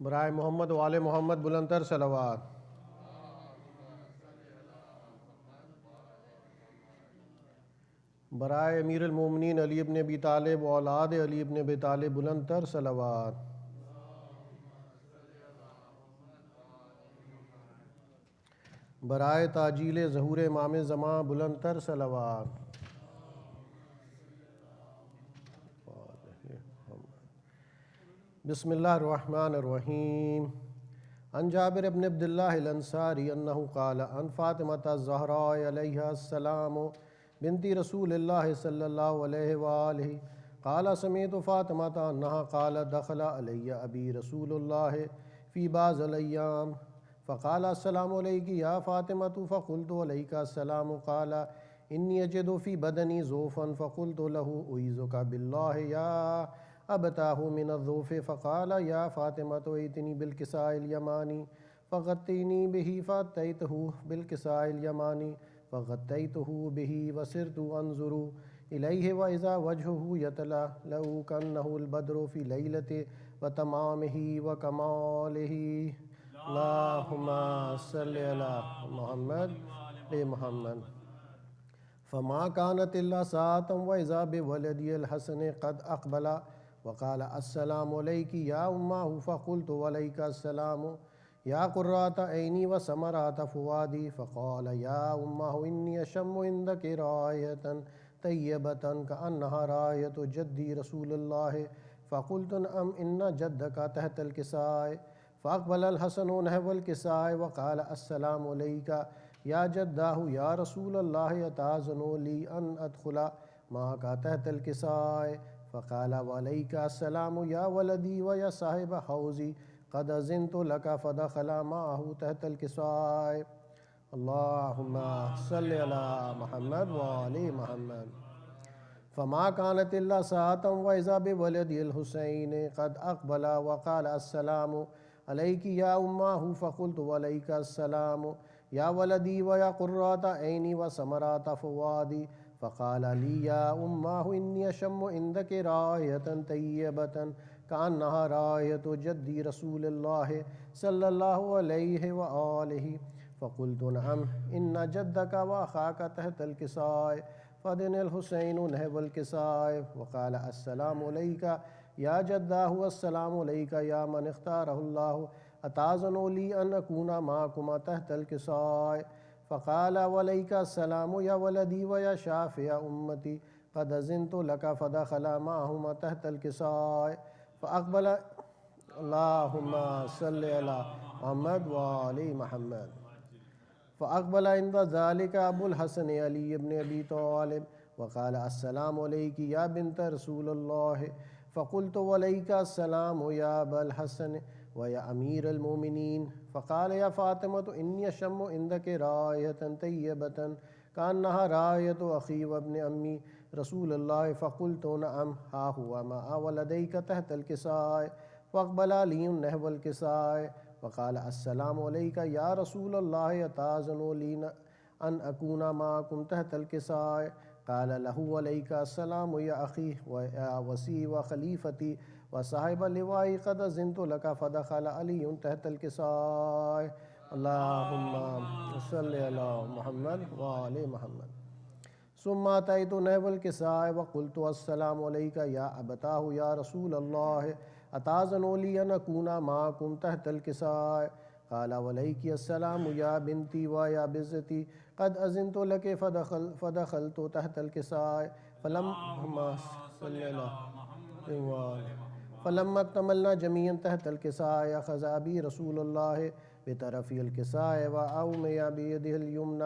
برائے محمد و آل محمد بلند تر صلوات۔ برائے امیر المومنین علی ابن ابی طالب و اولاد علی ابن ابی طالب بلند تر صلوات۔ برائے تاجیل ظہور امام زمان بلند تر صلوات۔ بسم اللہ الرحمن الرحیم۔ عن جابر بن عبد اللہ الانصاری انہ قال عن فاطمۃ الزہراء علیہ السلام بنت رسول اللہ صلی اللہ علیہ وآلہ قال سمعت فاطمۃ انہا قالت دخل علی ابی رسول اللہ فی بعض الایام فقال السلام علیک یا فاطمۃ فقلت علیک السلام قال انی اجد فی بدنی ضعفا فقلت له اعیذک باللہ یا ابتاہ من الضعف فقال یا فاطمۃ ائتنی بالکساء الیمانی فغطینی بہ فاتیتہ بالکساء الیمانی فغطیتہ بہ وسرت انظر الیہ واذا وجہہ یتلألأ کأنہ البدر فی لیلۃ وتمامہ وکمالہ اللہم صلی علی محمد محمد فما كانت الا ساعة واذا بولدی الحسن قد اقبل وقال السلام علیک یا امہ فقلت وعلیک السلام یا قرۃ عینی وثمرۃ فؤادی فقال یا امہ انی اشم عندک رائحۃ طیبۃ کأنہا رائحۃ جدی رسول اللہ فقلت نعم ان جدک تحت الکساء فاقبل الحسن نحو الکساء وقال السلام علیک یا جداہ یا رسول اللہ اتاذن لی ان ادخل معک تحت الکساء فقال وعلیک السلام یا ولدی و یا صاحب حوضی قد اذنت لک فدخل معه تحت الکساء اللہم صلی علی محمد وآل محمد فما كانت الا ساعة واذا بولدی الحسین قد اقبل وقال السلام علیک یا امہ فقلت وعلیک السلام یا ولدی و یا قرۃ عینی وثمرۃ فؤادی فقال لی یا امہ انی اشم عندک رائحۃ طیبۃ کأنہا رائحۃ جدی رسول اللہ صلی اللہ علیہ وآلہ فقلت نعم ان جدک واخاک تحت الکساء فدن الحسین نحو الکساء وقال السلام علیک یا جداہ السلام علیک یا من اختارہ اللہ اتاذن لی ان اکون معکما تحت الکساء فقال وعلیک السلام یا ولدی و یا شافع امتی قد اذنت لک فدخل معہما تحت الکساء فاقبل اللہم صلی علی محمد وآل محمد فاقبل عند ذلك ابو الحسن علی ابن ابی طالب وقال السلام علیک یا بنت رسول اللہ فقلت وعلیک السلام یا ابا الحسن ویا امیر المومنین فقال یا فاطمۃ انی اشم عندک رائحۃ طیبۃ کأنہا رائحۃ اخی وابن امی رسول اللہ فقلت نعم ہا ہوا مع ولدیک تحت الکساء فاقبل علی نحو الکساء وقال السلام علیک یا رسول اللہ اتاذن لی ان اکون معکم تحت الکساء قال له علیک السلام یا اخی و یا وسی و خلیفتی وصاحب اللواء قد اذنت لک فدخل علی تحت الکساء اللہم صلی علی محمد وآل محمد ثم اتیت نحو الکساء وقلت السلام علیک یا ابتاہ یا رسول اللہ اتاذن لی ان اکون معکم تحت الکساء قال وعلیک السلام یا بنتی و یا بزتی قد اذنت لک فدخلت تحت الکساء فلما اکتملنا جميعا تحت الکساء اخذ ابی رسول اللہ بطرف الکساء واومئ بیدہ الیمنی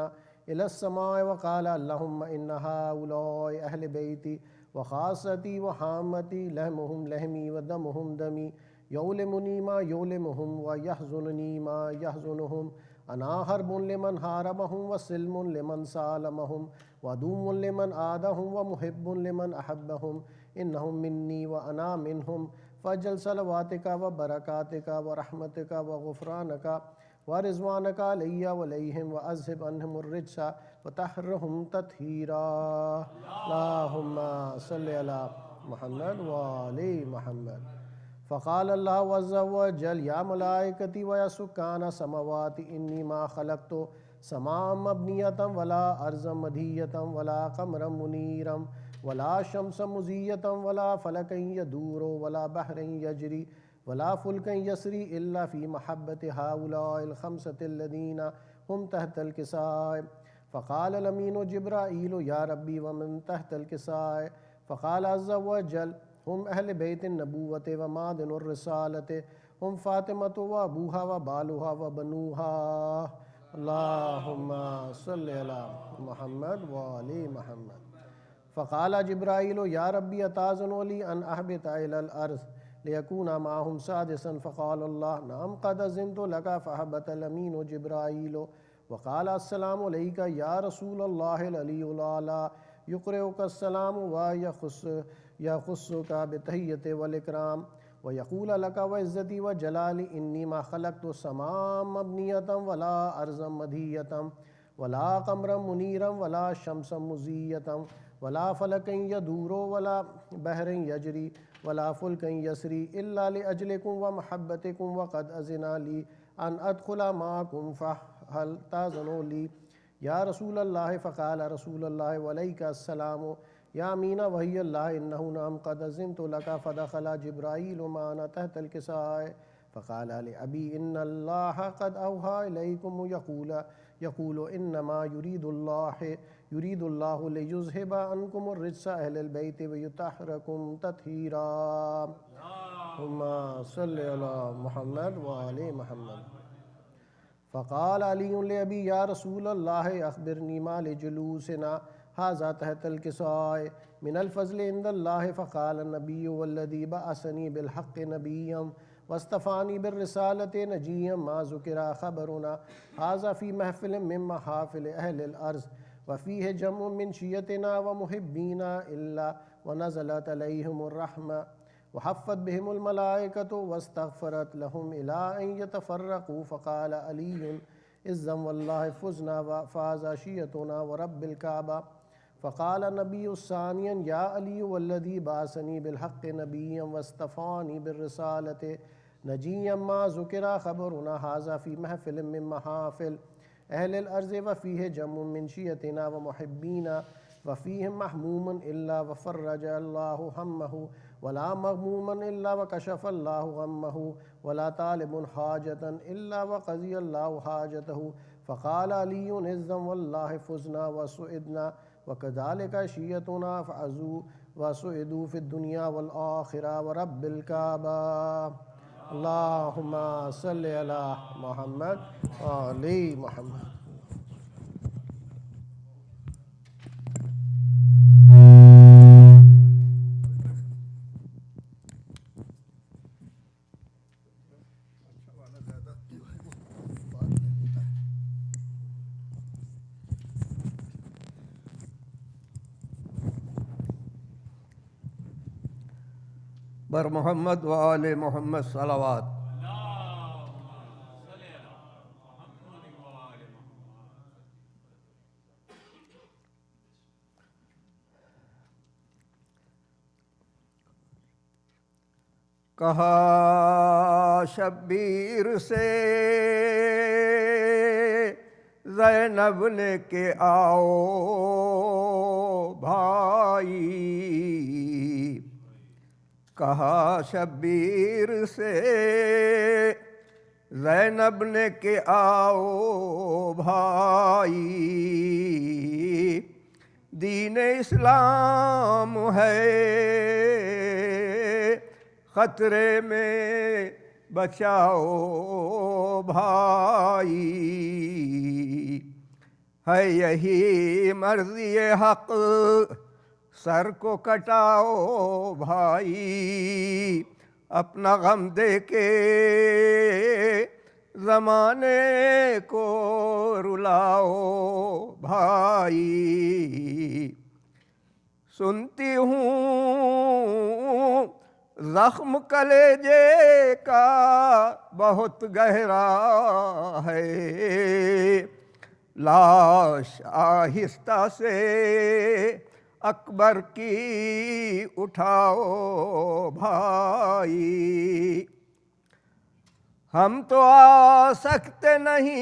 الى السماء وقال اللہم ان هؤلاء اہل بیتی وخاصتی وحامتی لحمہم لحمی ودمہم دمی یولمنی ما یولمہم ویحزننی ما یحزنہم انا حرب لمن حاربہم وسلم لمن سالمہم ودوم لمن آدہم ومحب لمن احبہم انہم منی وانا منہم فاجعل صلواتک وبرکاتک ورحمتک وغفرانک ورضوانک علی وعلیہم واذہب عنہم الرجس وطہرہم تطہیرا اللہم صلی علی محمد وآل محمد فقال اللہ عز وجل یا ملائکتی و یا سکان سماوات انی ما خلقت سماء مبنیتا ولا ارضا مدھیتا ولا قمرا منیرا ولا شمس مزیتا ولا فلکا یدور ولا بحر یجری ولا فلکا یسری الا فی محبت هؤلاء الخمسة الذین هم تحت الکساء فقال الامین جبرائیل یا ربی ومن تحت الکساء فقال عز وجل ہم اہل بیت النبوت و معدن الرسالت ہم فاطمۃ و ابوہا و بالوہا و بنوہا اللہم صلی علی محمد و آل محمد فقال جبرائیل یا ربی اتاذن لی ان اہبط الی الارض لیکون معہم سادسا فقال اللہ نعم قد اذنت لک فاہبط الامین جبرائیل وقال السلام علیک یا رسول اللہ العلی الاعلی یقرئک السلام و یخصک بتحیت والاکرام ویقول لک وعزتی وجلالی انی ما خلقت سماء مبنیتا ولا ارضا مدھیتا ولا قمرا منیرا ولا شمسا مزیتا ولا فلکا یدور ولا بحر یجری ولا فلکا یسری الا لاجلکم ومحبتکم وقد اذن لی ان ادخل معکم فهل تاذنوا لی یا رسول اللہ فقال رسول اللہ وعلیک السلام یا امین وحی اللہ انہو نعم قد اذنت لک فدخل جبرائیل معنا تحت الکساء فقال لأبی ان اللہ قد اوحا الیکم یقول انما یرید اللہ لیذہب عنکم الرجس اہل البیت ویطہرکم تطہیرا اللہم صلی علی محمد وآل محمد فقال علی لأبی یا رسول اللہ اخبرنی ما لجلوسنا ھذا تحت الکساء من الفضل عند اللہ فقال النبی والذی بعثنی بالحق نبیا واصطفانی بالرسالۃ نجیا ما ذکر خبرنا ھذا فی محفل من محافل اہل الارض وفیہ جمع من شیعتنا ومحبینا الا ونزلت علیہم الرحمہ وحفت بهم الملائکۃ واستغفرت لهم الى ان يتفرقوا فقال علی اذن واللہ فزنا وفاز شیعتنا ورب الکعبہ فقال النبی ثانیا یا علی والذی بعثنی بالحق نبیا واصطفانی بالرسالۃ نجیا ما ذکر خبرنا ھذا فی محفل من محافل اہل الارض وفیہ جمع من شیعتنا ومحبینا وفیہم محموم الا وفرج اللہ ہمہ ولا مغموما الا وکشف اللہ غمہ ولا طالب حاجتا الا وقضی اللہ حاجتہ فقال علی اذن واللہ فزنا وسعدنا وكذلك شیعتنا فعزوا وسعدوا في الدنيا والآخرة ورب الكعبة اللہم صلی علی محمد وآل محمد بر محمد و آل محمد صلوات کہا شبیر سے زینب نے کہ آؤ بھائی کہا شبیر سے زینب نے کہ آؤ بھائی دین اسلام ہے خطرے میں بچاؤ بھائی ہے یہی مرضی حق سر کو کٹاؤ بھائی اپنا غم دے کے زمانے کو رلاؤ بھائی سنتی ہوں زخم کلیجے کا بہت گہرا ہے لاش آہستہ سے اکبر کی اٹھاؤ بھائی، ہم تو آ سکتے نہیں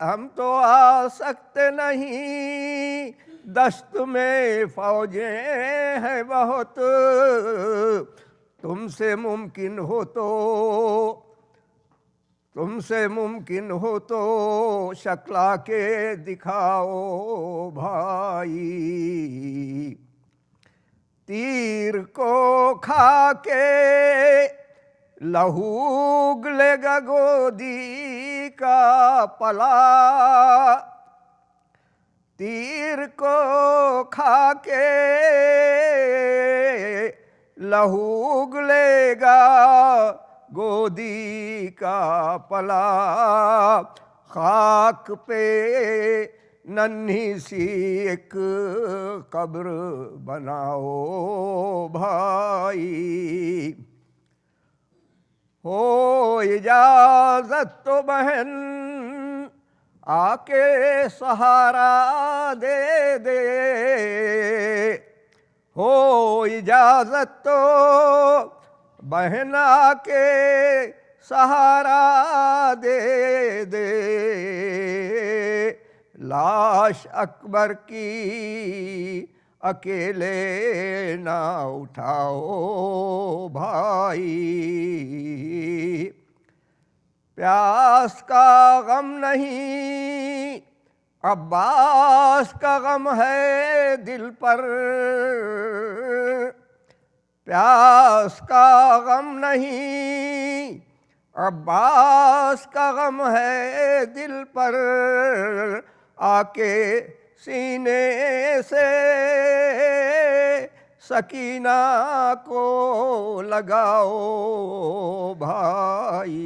ہم تو آ سکتے نہیں، دشت میں فوجیں ہیں بہت، تم سے ممکن ہو تو شکلا کے دکھاؤ بھائی، تیر کو کھا کے لہو اگلے گا گودی کا پلا، تیر کو کھا کے لہو اگلے گا گودی کا پلا، خاک پہ ننھی سی ایک قبر بناؤ بھائی، ہو اجازت تو بہن آ کے سہارا دے دے، ہو اجازت تو بہن آ کے سہارا دے دے، لاش اکبر کی اکیلے نہ اٹھاؤ بھائی، پیاس کا غم نہیں عباس کا غم ہے دل پر، پیاس کا غم نہیں عباس کا غم ہے دل پر، آ کے سینے سے سکینہ کو لگاؤ بھائی،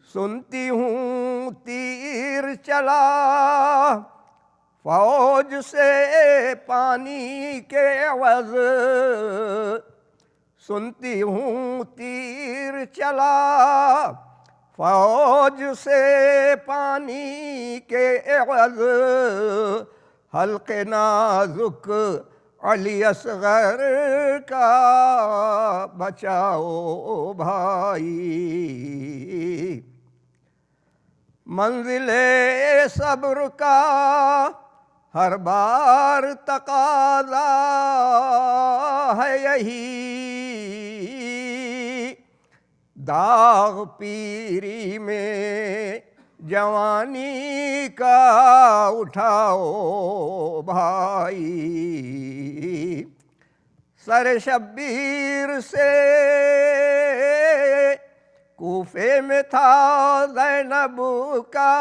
سنتی ہوں تیر چلا فوج سے پانی کے عوض، سنتی ہوں تیر چلا فوج سے پانی کے عوض، حلق نازک علی اصغر کا بچاؤ بھائی، منزل صبر کا ہر بار تقاضا ہے یہی، داغ پیری میں جوانی کا اٹھاؤ بھائی، سر شبیر سے کوفے میں تھا زینب کا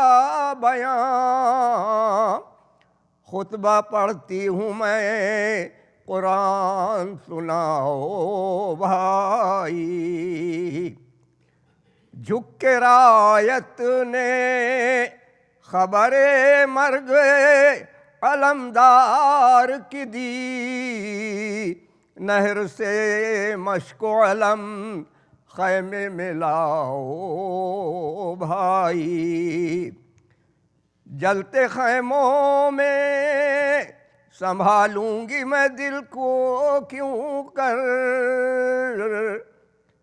بیان، خطبہ پڑھتی ہوں میں قرآن سناؤ بھائی، جھک کے رایت نے خبر مرگ علمدار کی دی، نہر سے مشک و علم خیمے میں لاؤ بھائی، جلتے خیموں میں سنبھالوں گی میں دل کو کیوں کر،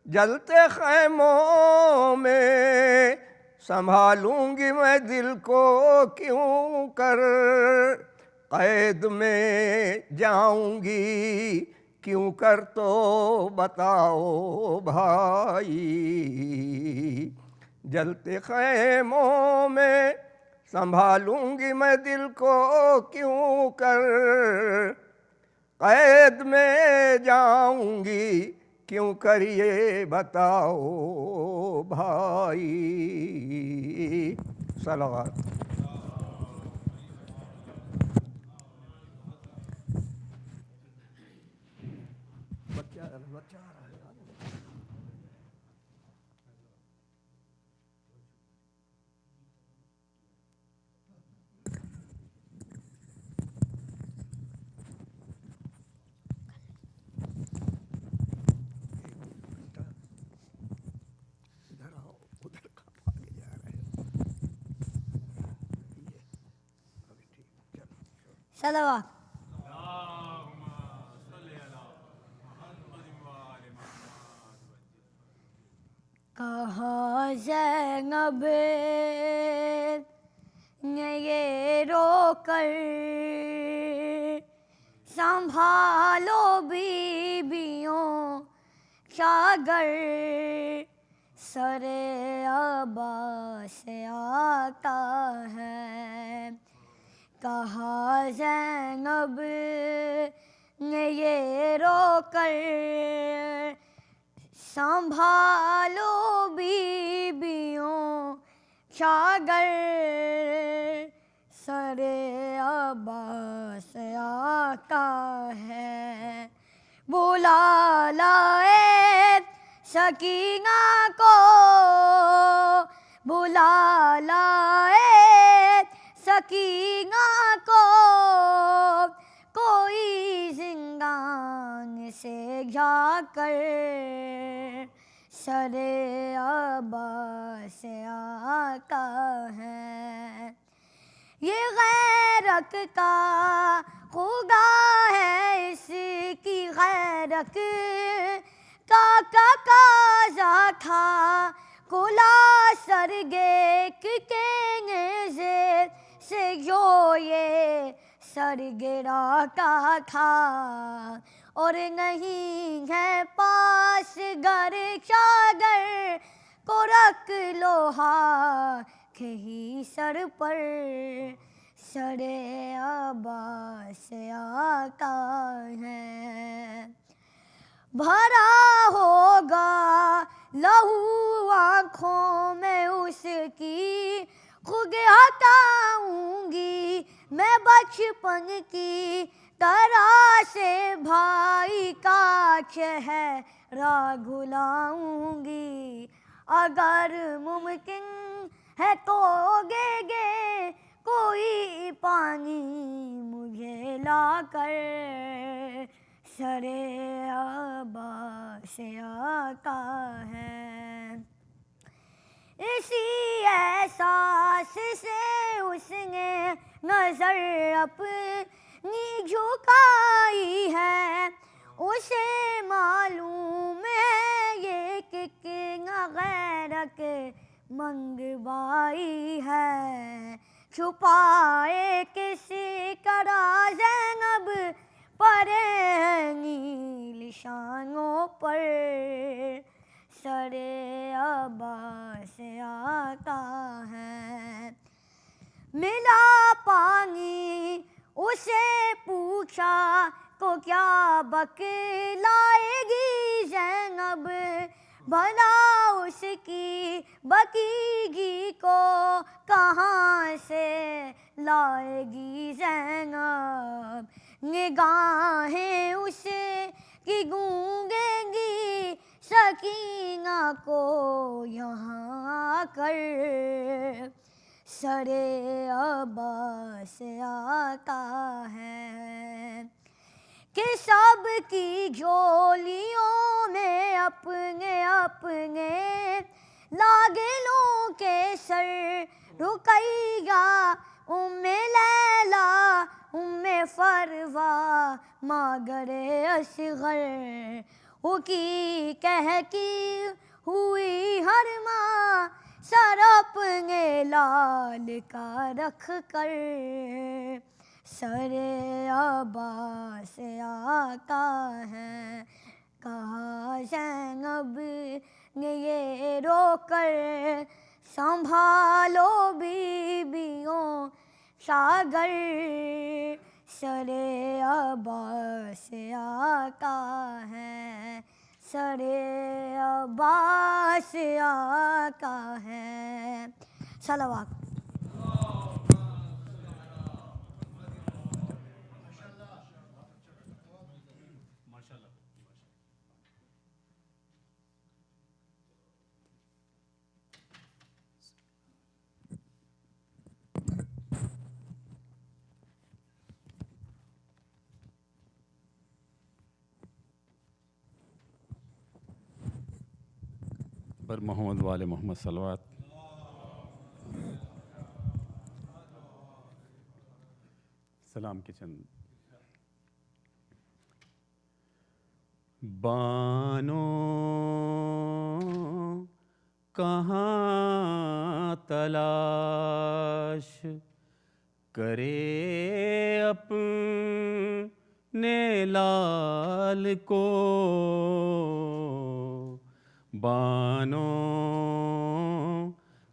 جلتے خیموں میں سنبھالوں گی میں دل کو کیوں کر، قید میں جاؤں گی کیوں کر تو بتاؤ بھائی، جلتے خیموں میں سنبھالوں گی میں دل کو کیوں کر، قید میں جاؤں گی کیوں کر یہ بتاؤ بھائی، صلوات۔ صلوات. کہا زینب نے یہ رو کر سنبھالو بیویوں شاگر سر عباس آتا ہے. کہا زینب نے یہ رو کر سنبھالو بیویوں شاگر سر عباس آتا ہے. بلا لائے سکینہ کو بلا لائے سکینہ کو کوئی زندان سے جا کر سر عباس آتا ہے. یہ غیرت کا خدا ہے اس کی غیرت کا قاضا تھا کلا سرگے کے نیزے سے جو یہ سر گراتا تھا اور نہیں ہے پاس گر چادر کو رکھ لوہا کہیں سر پر سر عباس آتا ہے. بھرا ہوگا لہو آنکھوں میں اس کی خود ہٹاؤں گی میں بچپن کی طرح سے بھائی کا چہرہ بھلاؤں گی. اگر ممکن ہے تو گے کوئی پانی مجھے لا کر سر عباس آتا ہے. اسی احساس سے اس نے نظر اپنی جھکائی ہے. اسے معلوم ہے یہ کتنا غیرت منگوائی ہے. چھپائے کسی طرح زینب پڑے نیل شانوں پر سر عباس آتا ہے. ملا پانی اسے پوچھا تو کیا بکلائے گی زینب بھلا اس کی بکیگی کو کہاں سے لائے گی زینب. نگاہیں اسے کی گونگیں گی سکینہ کو یہاں آ کر سر عباس آتا ہے. کہ سب کی جھولیوں میں اپنے اپنے لاگلوں کے سر رقیہ ام لیلا ام فروا ماگر اصغر کی کہتی ہوئی ہر ماں سر اپنے لال کا رکھ کر سر عباس آتا ہے. کہا زینب نے یہ رو کر سنبھالو بیویوں شاگر سر عباس آتا ہے. سر عباس آتا ہے. صلوات. پر محمد والے محمد صلوات. سلام کے چند بانو کہاں تلاش کرے اپنے لال کو، بانو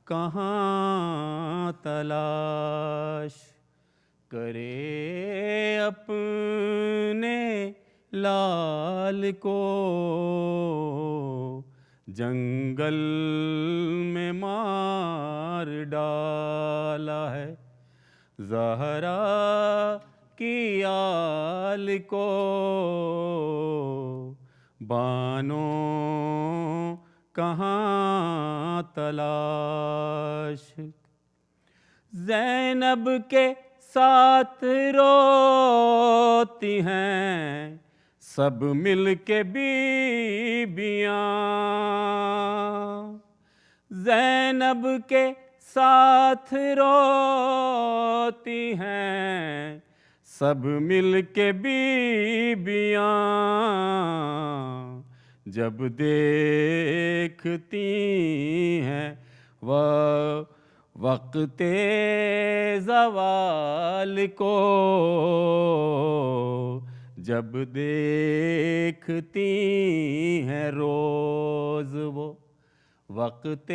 کہاں تلاش کرے اپنے لال کو، جنگل میں مار ڈالا ہے زہرا کی آل کو، بانو کہاں تلاش، زینب کے ساتھ روتی ہیں سب مل کے بیبیاں، زینب کے ساتھ روتی ہیں سب مل کے بیبیاں، جب دیکھتی ہیں وہ وقت زوال کو، جب دیکھتی ہیں روز وہ وقت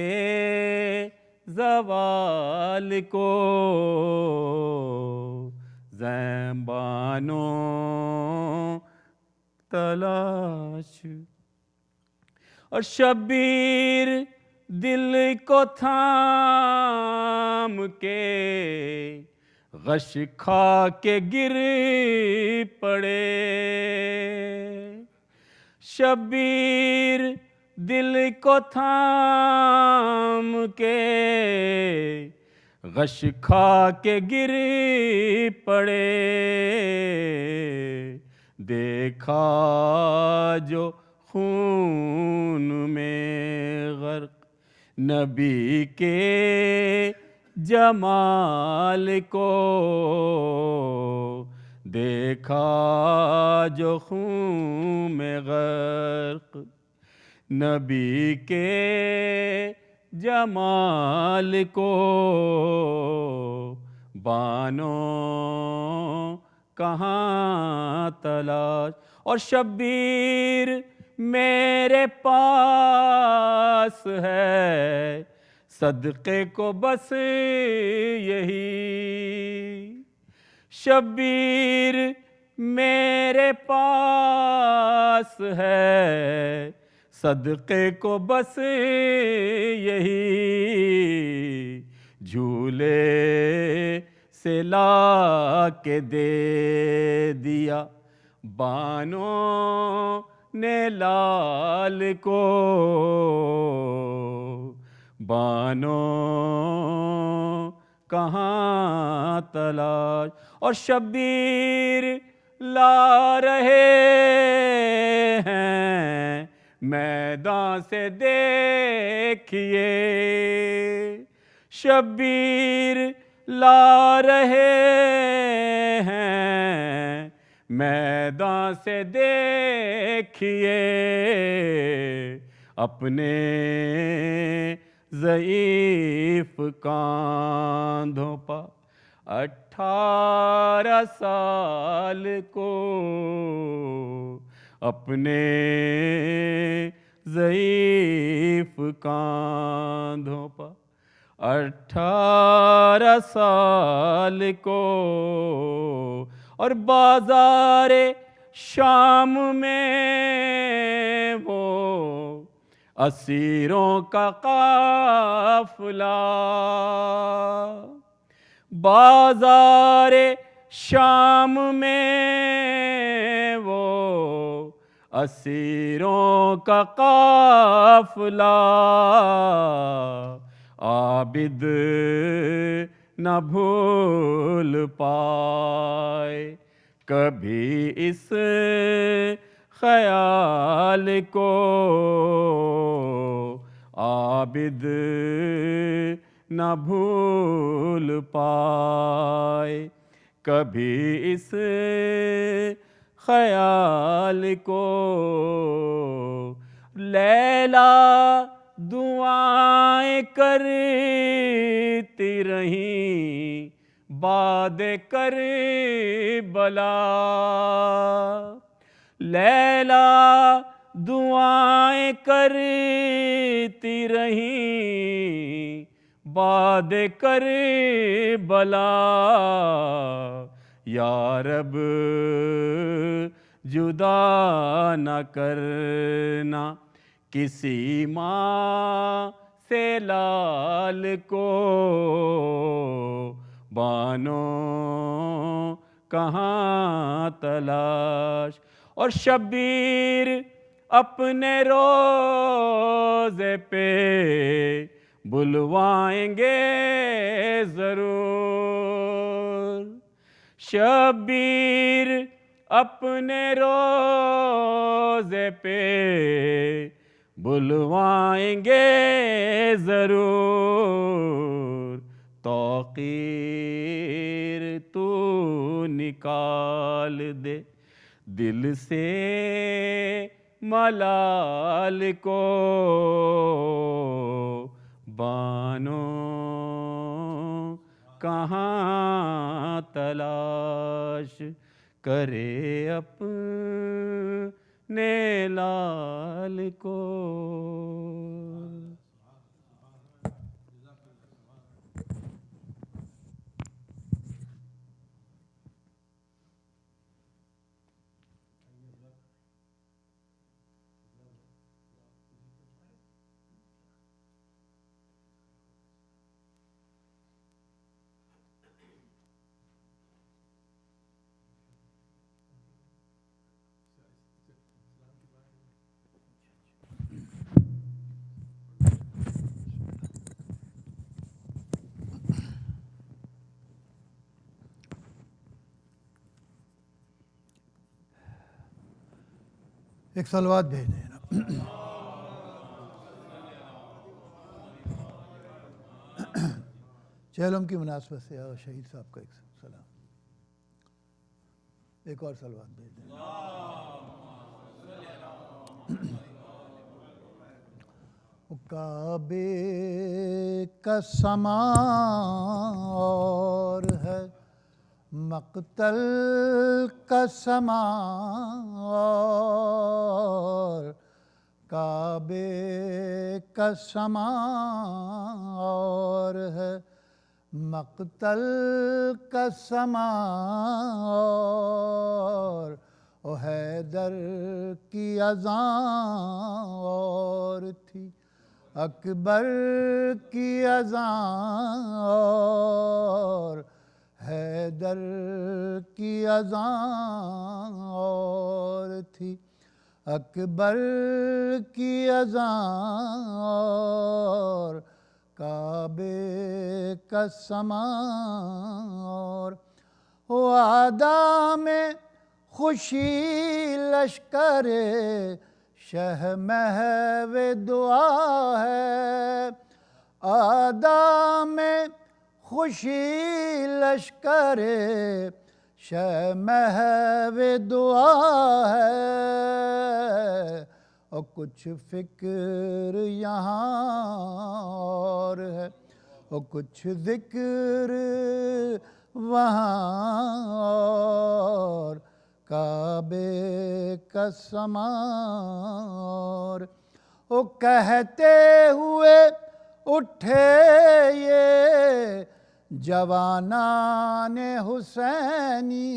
زوال کو، زیبانو تلاش، اور شبیر دل کو تھام کے غش کھا کے گر پڑے، شبیر دل کو تھام کے غش کھا کے گر پڑے، دیکھا جو خون میں غرق نبی کے جمال کو، دیکھا جو خون میں غرق نبی کے جمال کو، بانو کہاں تلاش، اور شبیر میرے پاس ہے صدقے کو بس یہی، شبیر میرے پاس ہے صدقے کو بس یہی، جھولے سے لا کے دے دیا بانو نے لال کو، بانو کہاں تلاش، اور شبیر لا رہے ہیں میدان سے دیکھیے، شبیر لا رہے ہیں میدان سے دیکھیے، اپنے ضعیف کاندھوں پر 18 سال کو، اپنے ضعیف کاندھوں پر 18 سال کو، اور بازار شام میں وہ اسیروں کا قافلہ، بازار شام میں وہ اسیروں کا قافلہ، عابد نہ بھول پائے کبھی اس خیال کو، عابد نہ بھول پائے کبھی اس خیال کو لیلا دعائیں کرتی رہیں باد کربلا، لیلا دعائیں کرتی رہیں باد کربلا، یا رب جدا نہ کرنا کسی ماں سے لال کو، بانو کہاں تلاش۔ اور شبیر اپنے روزے پہ بلوائیں گے ضرور، شبیر اپنے روزے پہ بلوائیں گے ضرور، توقیر تو نکال دے دل سے ملال کو، بانو کہاں تلاش کرے اپنے لال کو۔ ایک صلوات بھیج دینا۔ چہلم کی مناسبت سے اور شہید صاحب کا ایک سلام، ایک اور صلوات بھیج دینا۔ کعبے کا سما اور ہے مقتل کا سما اور، کعبے کا سما اور ہے مقتل کا سما اور، او حیدر کی اذاں اور تھی اکبر کی اذاں اور، حیدر کی اذاں اور تھی اکبر کی اذاں اور، کعبے کا سما اور، وعدہ میں خوشی لشکر شہ محو دعا ہے، آدھا میں خوشی لشکر شہ محو دعا ہے، اور کچھ فکر یہاں اور ہے اور کچھ ذکر وہاں اور، کعبے کا سما اور، وہ کہتے ہوئے اٹھے یہ جوانان حسینی،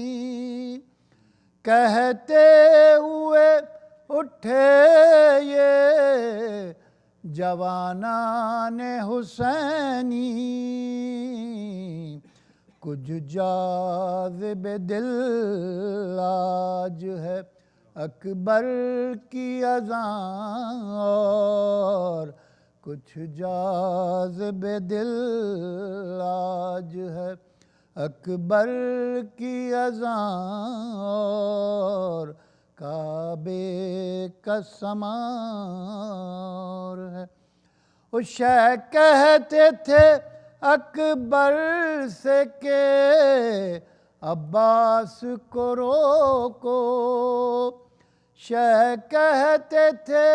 کہتے ہوئے اٹھے یہ جوانان حسینی، کچھ جاذب دل آج ہے اکبر کی اذاں اور، کچھ جاذب دل آج ہے اکبر کی اذاں اور، کعبے کا سما اور ہے۔ وہ شہ کہتے تھے اکبر سے کہ عباس کو روکو، شہ کہتے تھے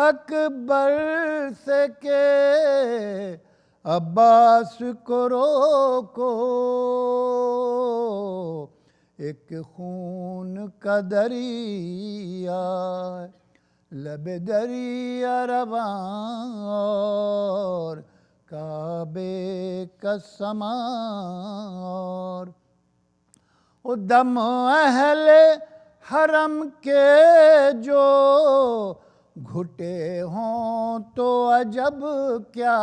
اکبر سے کہ عباس کو روکو، ایک خون کا دریا لب دریا رواں اور کعبے کا سمار، دم اہل حرم کے جو گھٹے ہوں تو عجب کیا،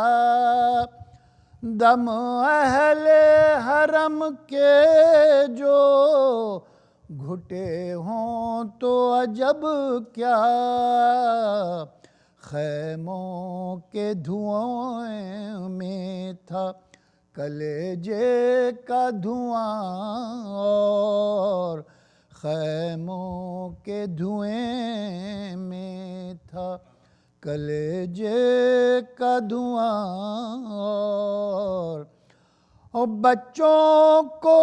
دم اہل حرم کے جو گھٹے ہوں تو عجب کیا، خیموں کے دھوئیں میں تھا کلیجے کا دھواں، اور خیموں کے دھوئیں میں تھا کلیجے کا دھواں، اور بچوں کو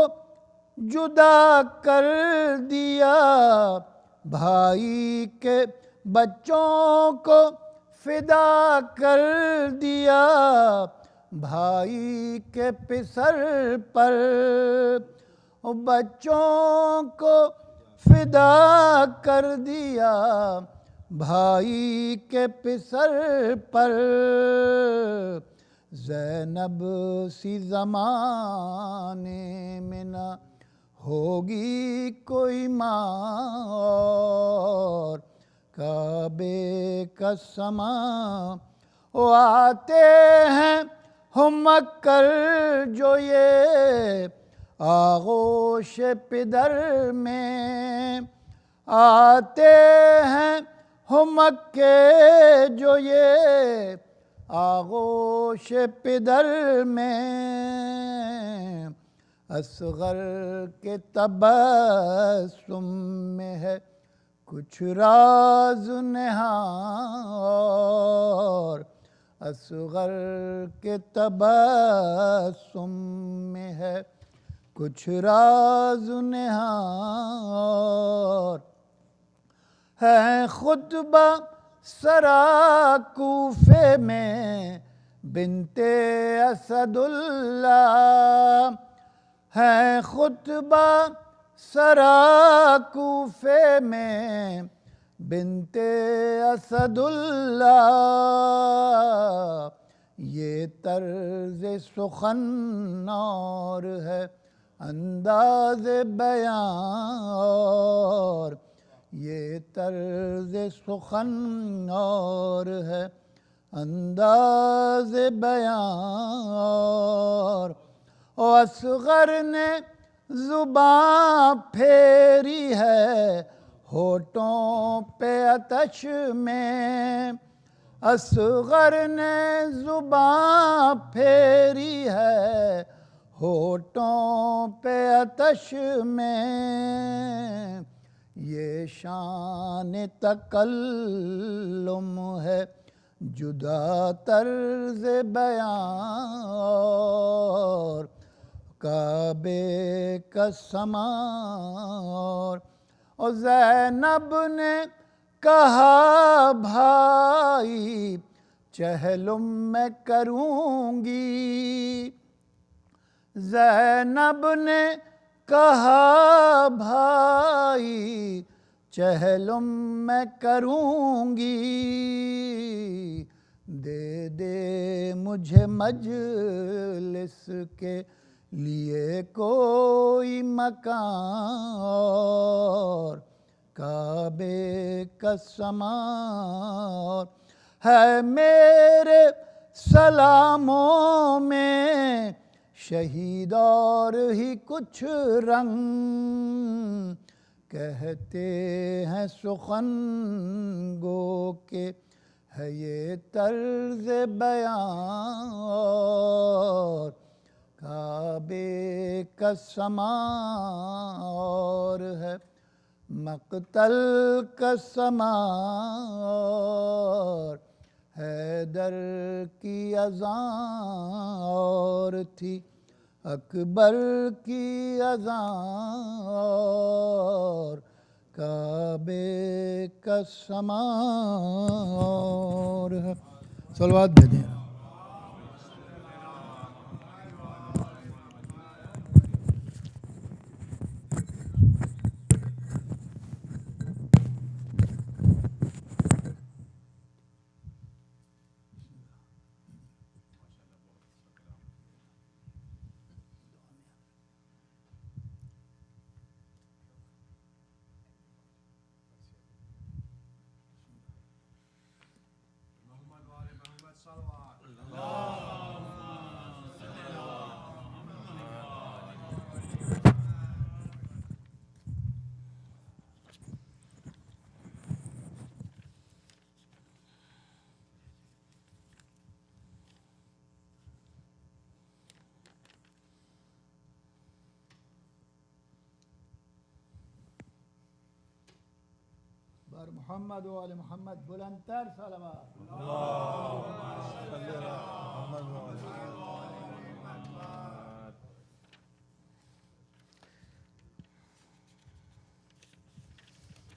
جدا کر دیا بھائی کے، بچوں کو فدا کر دیا بھائی کے پسر پر، بچوں کو فدا کر دیا بھائی کے پسر پر، زینب سی زمانے میں نہ ہوگی کوئی ماں، اور کعبے کا سماں، وہ آتے ہیں ہم کر جو یہ آغوش پدر میں، آتے ہیں ہم کے جو یہ آغوش پدر میں، اصغر کے تبسم میں ہے کچھ راز نہاں، اور اصغر کے تبسم میں ہے کچھ راز نہاں، اور ہے خطبہ سرا کوفے میں بنت اسد اللہ، ہے خطبہ سرا کوفے میں بنت اسد اللہ، یہ طرز سخن اور ہے انداز بیاں، اور یہ طرز سخن اور ہے انداز بیاں، اور اصغر نے زباں پھیری ہے ہونٹوں پہ آتش میں، اصغر نے زباں پھیری ہے ہونٹوں پہ آتش میں، یہ شان تکلم ہے جدا طرز بیاں، اور کعبے کا سماں، اور زینب نے کہا بھائی چہلم میں کروں گی، زینب نے کہا بھائی چہلم میں کروں گی، دے دے مجھے مجلس کے لیے کوئی مکان، اور کعبے کا سماں، ہے میرے سلاموں میں شہید اور ہی کچھ رنگ، کہتے ہیں سخن گو کہ ہے یہ طرز بیاں، اور کعبے کا سماں، اور ہے مقتل کا سماں، اور حیدر کی اذاں اور تھی اکبر کی اذان اور کعبے کا سماں اور ہے۔ صلوات بھیجیں۔ بر محمد و آل محمد بلندتر صلوات۔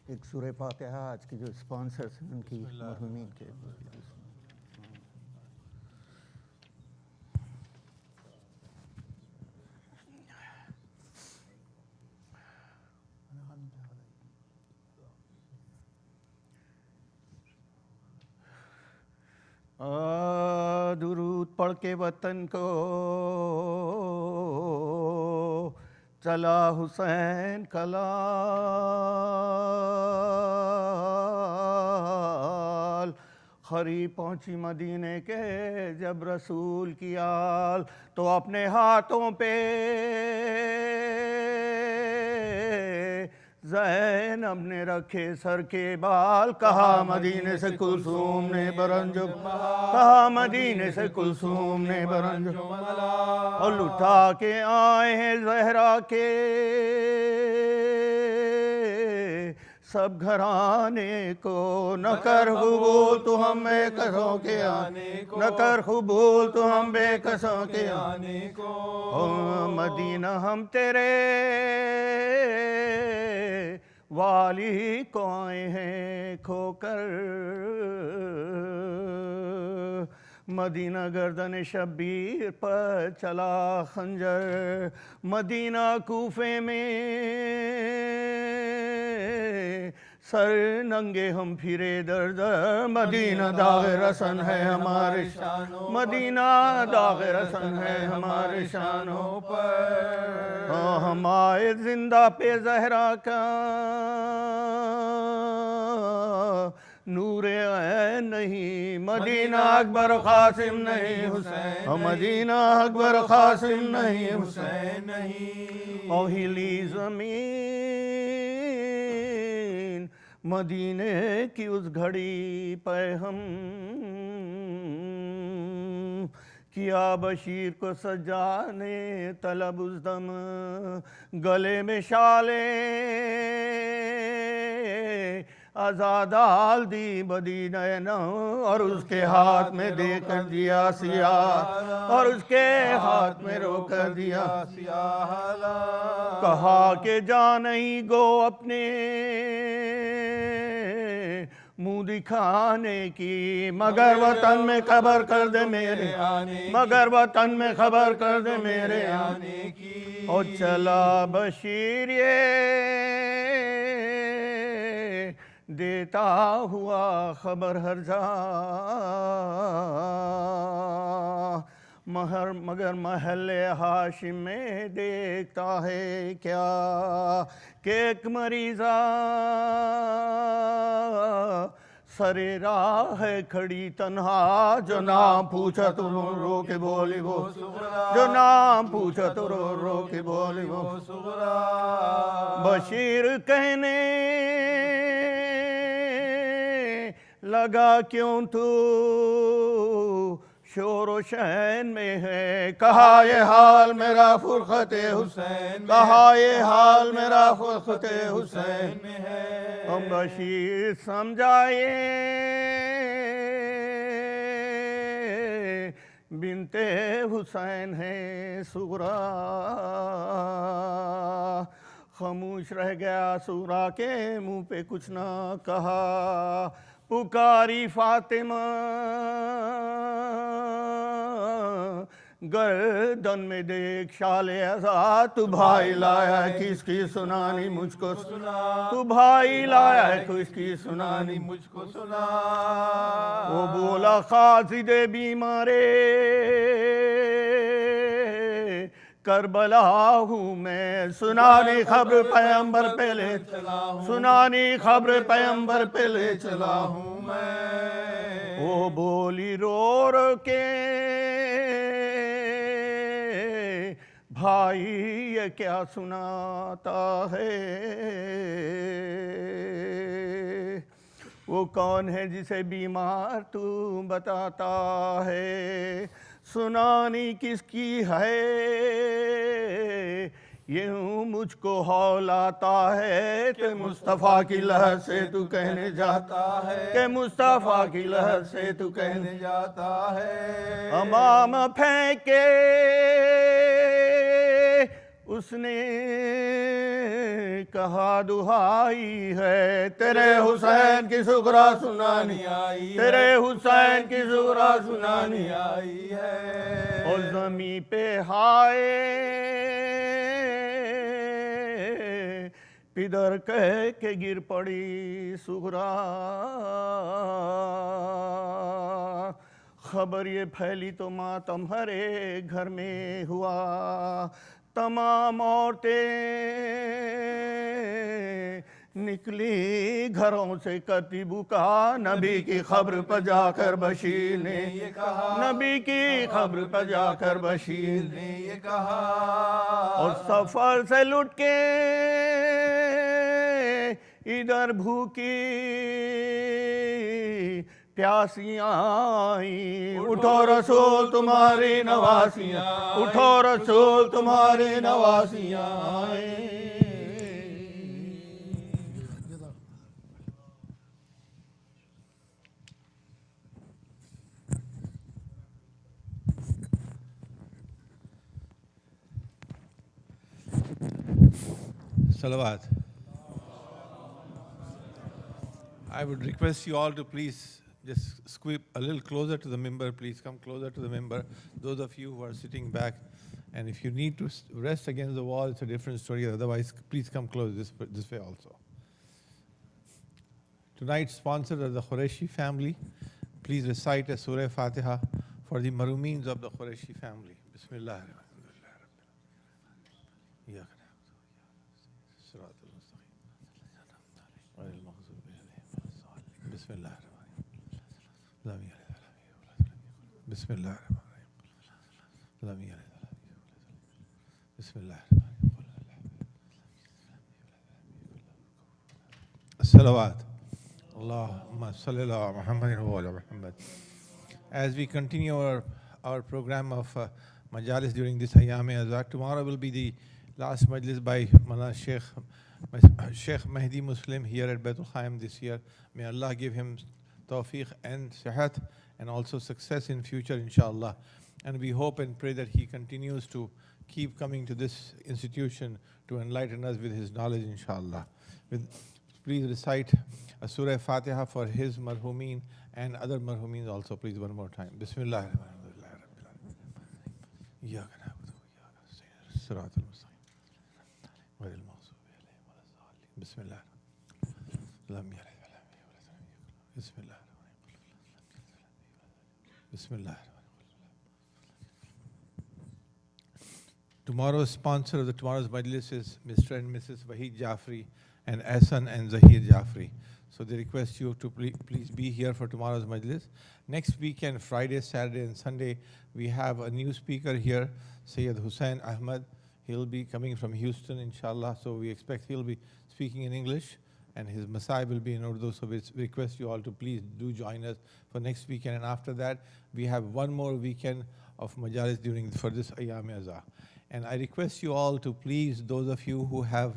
ایک سورہ فاتحہ آج کی جو اسپانسرز ہیں ان کی مرحومین کے درود پڑھ کے وطن کو چلا حسین کا لال، خری پہنچی مدینے کے جب رسول کی آل، تو اپنے ہاتھوں پہ زینب نے رکھے سر کے بال، کہا مدینے سے کلثوم نے برنجو، کہا مدینے سے کلثوم نے برنجو، اور لٹا کے آئے ہیں زہرا کے سب گھرانے کو، نہ کر قبول تو ہم بے کسوں کے آنے کو، نہ کر قبول تو ہم بے کسوں کے آنے کو، مدینہ ہم تیرے والی کو آئے ہیں کھو کر، مدینہ گردن شبیر پر چلا خنجر، مدینہ کوفے میں سر ننگے ہم پھرے در در، مدینہ داغ رسن ہے ہمارے شانوں، مدینہ داغ رسن ہے ہمارے شانوں پر، ہم آئے زندہ پہ زہرا کا نور عین نہیں، مدینہ اکبر قاسم نہیں حسین، مدینہ اکبر قاسم نہیں حسین نہیں، اور ہلی زمین مدینے کی اس گھڑی پہ ہم کیا بشیر کو سجانے طلب اس دم، گلے میں شالے آزادال دی مدینہ نو، اور اس کے ہاتھ میں دے کر دیا سیاہ، اور اس کے ہاتھ میں رو کر دیا سیاہ، کہا کہ جا نہیں گو اپنے منہ دکھانے کی، مگر وطن میں خبر کر دے میرے آنے، مگر وطن میں خبر کر دے میرے آنے کی، اور چلا بشیر یہ دیتا ہوا خبر ہر جا، مگر محل ہاشم میں دیکھتا ہے کیا کہ ایک مریضہ سرے راہ ہے کھڑی تنہا، جو نام پوچھا تو رو کے بولی وہ سغرا، جو نام پوچھا تو رو کے بولی وہ سغرا، بشیر کہنے لگا کیوں تو شور و شین میں ہے، کہا یہ حال میرا فرقت حسین، کہا یہ حال میرا فرقت حسین میں ہے، ہم بشیر سمجھائے بنت حسین ہے سغرا. خاموش رہ گیا سغرا کے منہ پہ کچھ نہ کہا. پکاری فاطمہ گردن میں دیکھ شال عزا. تو بھائی لایا ہے کس کی سنانی مجھ کو سنا. تو بھائی لایا ہے کس کی سنانی مجھ کو سنا. وہ بولا قاصد بیمارے کربلا ہوں میں. سنانی خبر پیغمبر پہ لے چلا ہوں. سنانی خبر پیغمبر پہ لے چلا ہوں میں. وہ بولی رو رو کے بھائی یہ کیا سناتا ہے. وہ کون ہے جسے بیمار تو بتاتا ہے. سنانی کس کی ہے یوں مجھ کو ہول آتا ہے کہ مصطفیٰ کی لہر سے تو کہنے جاتا ہے. کہ مصطفیٰ کی لہر سے تو کہنے جاتا ہے. امام پھینکے اس نے کہا دہائی ہے تیرے حسین کی سغرا سنانی آئی. تیرے حسین کی سغرا سنانی آئی ہے. اور زمین پہ ہائے پدر کہہ کے گر پڑی سغرا. خبر یہ پھیلی تو ماتم ہر ایک گھر میں ہوا. تمام عورتیں نکلی گھروں سے کرتی بکا. نبی کی خبر پر جا کر بشیر نے یہ کہا. نبی کی خبر پر جا کر بشیر نے یہ کہا. اور سفر سے لٹ کے ادھر بھوکی پیاسیاں آئیں. اٹھو رسول تمہاری نواسیاں. اٹھو رسول تمہاری نواسیاں آئیں. Salawat. I would request you all to please just squeeze a little closer to the member. Please come closer to the member. Those of you who are sitting back, and if you need to rest against the wall, it's a different story. Otherwise, please come close this way also. Tonight's sponsors are the Qureshi family. Please recite a Surah Fatiha for the Marumeens of the Qureshi family. Bismillah. Bismillah. Bismillah. Bismillah. Salawat. Allahumma salli ala Muhammadin wa ala Muhammad. As we continue our program of Majalis during this Ayyam-e-Azhar, tomorrow will be the last Majlis by Mawlana Sheikh Mehdi Muslim here at Baitul Khaim this year. May Allah give him tawfiq and sihat and also success in future, inshallah. And we hope and pray that he continues to keep coming to this institution to enlighten us with his knowledge, inshallah. Please recite a Surah Fatiha for his marhumeen and other marhumeen also, please, one more time. Bismillah. Bismillah. Bismillah. Bismillah. Tomorrow's sponsor of tomorrow's Majlis is Mr. and Mrs. Wahid Jafri and Ahsan and Zahir Jafri. So they request you to please be here for tomorrow's Majlis. Next weekend, Friday, Saturday, and Sunday, we have a new speaker here, Sayyid Hussain Ahmad. He'll be coming from Houston, inshallah. So we expect he'll be speaking in English, and his Masai will be in Urdu. So we request you all to please do join us for next weekend. And after that, we have one more weekend of Majalis for this Ayyam-e-Azhar. And I request you all to please, those of you who have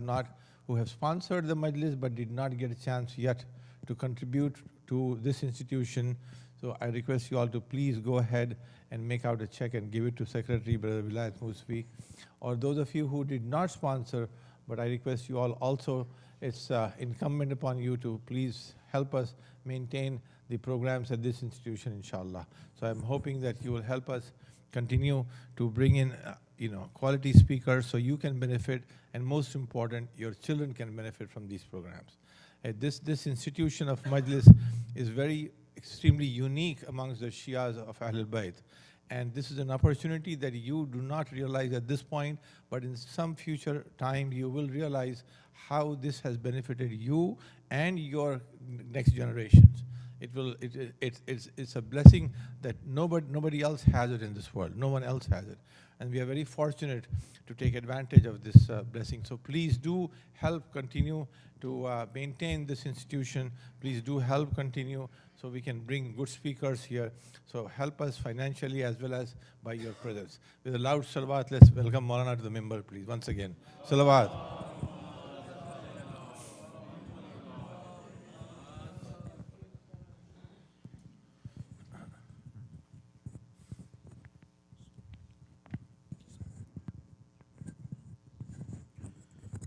sponsored the Majlis but did not get a chance yet to contribute to this institution. So So I request you all to please go ahead and make out a check and give it to Secretary Brother Vilayat Musfi. Or those of you who did not sponsor, but I request you all also, it's incumbent upon you to please help us maintain the programs at this institution, inshallah. So I'm hoping that you will help us continue to bring in quality speakers so you can benefit, and most important, your children can benefit from these programs. This institution of Majlis is very extremely unique amongst the Shias of Ahlul Bayt. And this is an opportunity that you do not realize at this point, but in some future time you will realize how this has benefited you and your next generations. It's a blessing that nobody else has it in this world. No one else has it. And we are very fortunate to take advantage of this blessing. So please do help continue to maintain this institution. Please do help continue so we can bring good speakers here. So help us financially as well as by your presence. With a loud salawat, let's welcome Maulana to the member, please, once again. Salawat.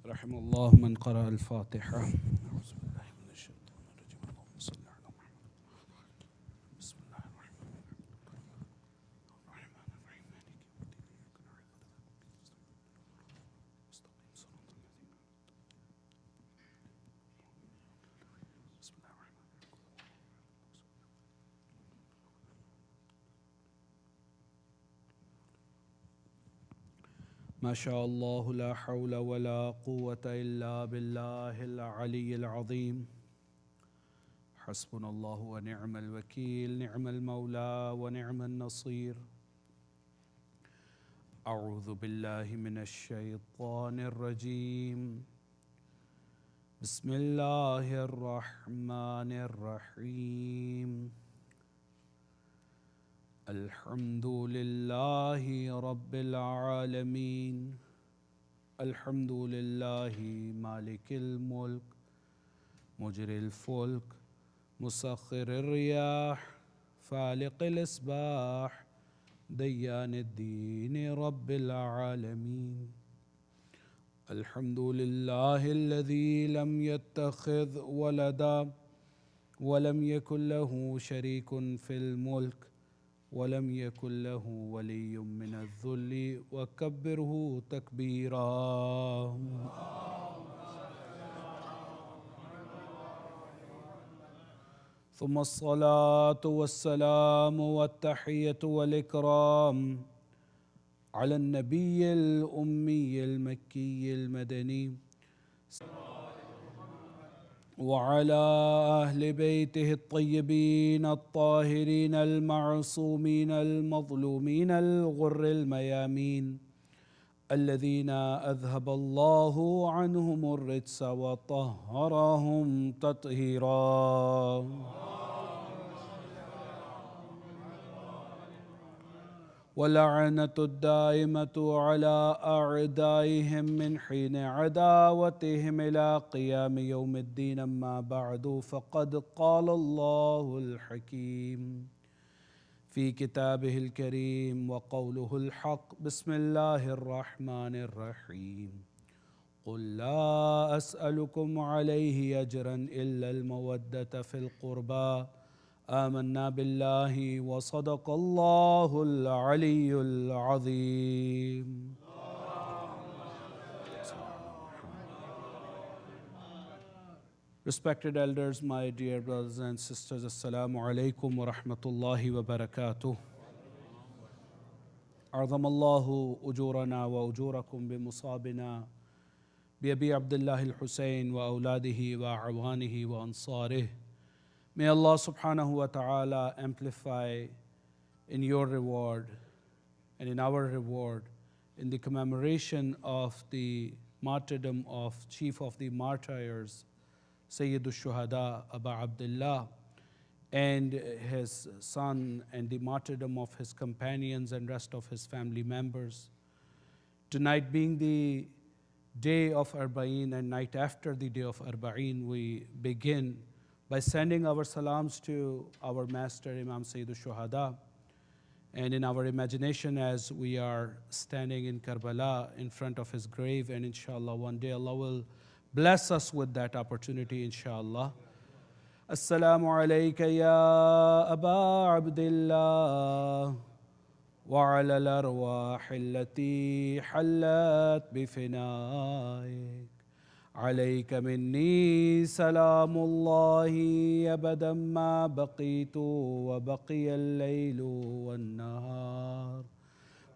رحم الله من قرأ الفاتحة. أعوذ بالله من الشيطان الرجيم. اللهم صل على محمد. بسم الله الرحمن الرحيم. مالك يوم الدين. مستقيم صراط الذين. بسم الله الرحمن الرحيم. ما شاء الله لا حول ولا قوة إلا بالله العلي العظيم. حسبنا الله ونعم الوكيل، نعم المولى ونعم النصير. أعوذ بالله من الشيطان الرجيم. بسم الله الرحمن الرحيم. الحمد لله رب العالمين. الحمد لله مالك الملك مجري الفلك مسخر الرياح فالق الإصباح ديان الدين رب العالمين. الحمد لله الذي لم يتخذ ولدا ولم يكن له شريك في الملك ولم يكن له ولي من الذل وكبره تكبيرا. ثم الصلاة والسلام والتحية والإكرام على النبي الأمي المكي المدني وعلى أهل بيته الطيبين الطاهرين المعصومين المظلومين الغر الميامين الذين أذهب الله عنهم الرجس وطهرهم تطهيرا. ولعنة الدائمة على أعدائهم من حين عداوتهم إلى قيام يوم الدين. أما بعد، فقد قال الله الحكيم في كتابه الكريم وقوله الحق. بسم الله الرحمن الرحيم. قل لا أسألكم عليه أجرا إلا المودة في القربى. آمنا بالله وصدق الله العلي العظيم. Respected elders, my dear brothers and sisters, Assalamu alaikum wa rahmatullahi wa barakatuh. أعظم الله أجورنا وأجوركم بمصابنا بأبي عبد الله الحسين وأولاده وأعوانه وأنصاره. May Allah subhanahu wa ta'ala amplify in your reward and in our reward in the commemoration of the martyrdom of Chief of the Martyrs, Sayyidul Shuhada Abu Abdullah, and his son, and the martyrdom of his companions and rest of his family members. Tonight being the day of Arbaeen and night after the day of Arbaeen, we begin by sending our salams to our master Imam Sayyid al-Shuhada. And in our imagination, as we are standing in Karbala in front of his grave, and inshallah one day Allah will bless us with that opportunity, inshallah. Assalamu alayka ya Aba Abdillah wa ala al-arwah allati hallat bifinaik. عليك مني سلام الله أبدا ما بقيت وبقي الليل والنهار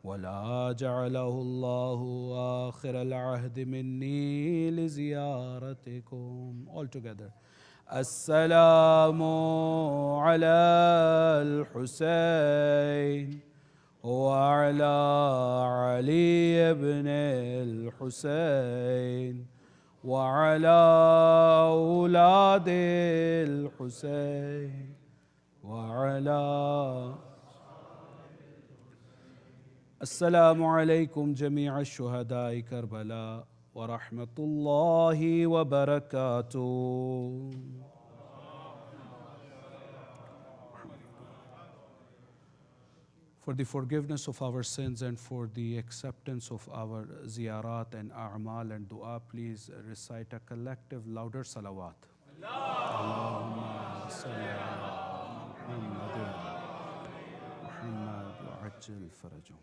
ولا جعله الله آخر العهد مني لزيارتكم. All together. السلام على الحسين وعلى علي بن الحسين وعلى أولاد الحسين وعلى السلام عليكم جميع الشهداء كربلاء ورحمة الله وبركاته. For the forgiveness of our sins and for the acceptance of our ziyarat and a'mal and dua, please recite a collective louder salawat. Allahumma salli ala Muhammad wa ajil farajah.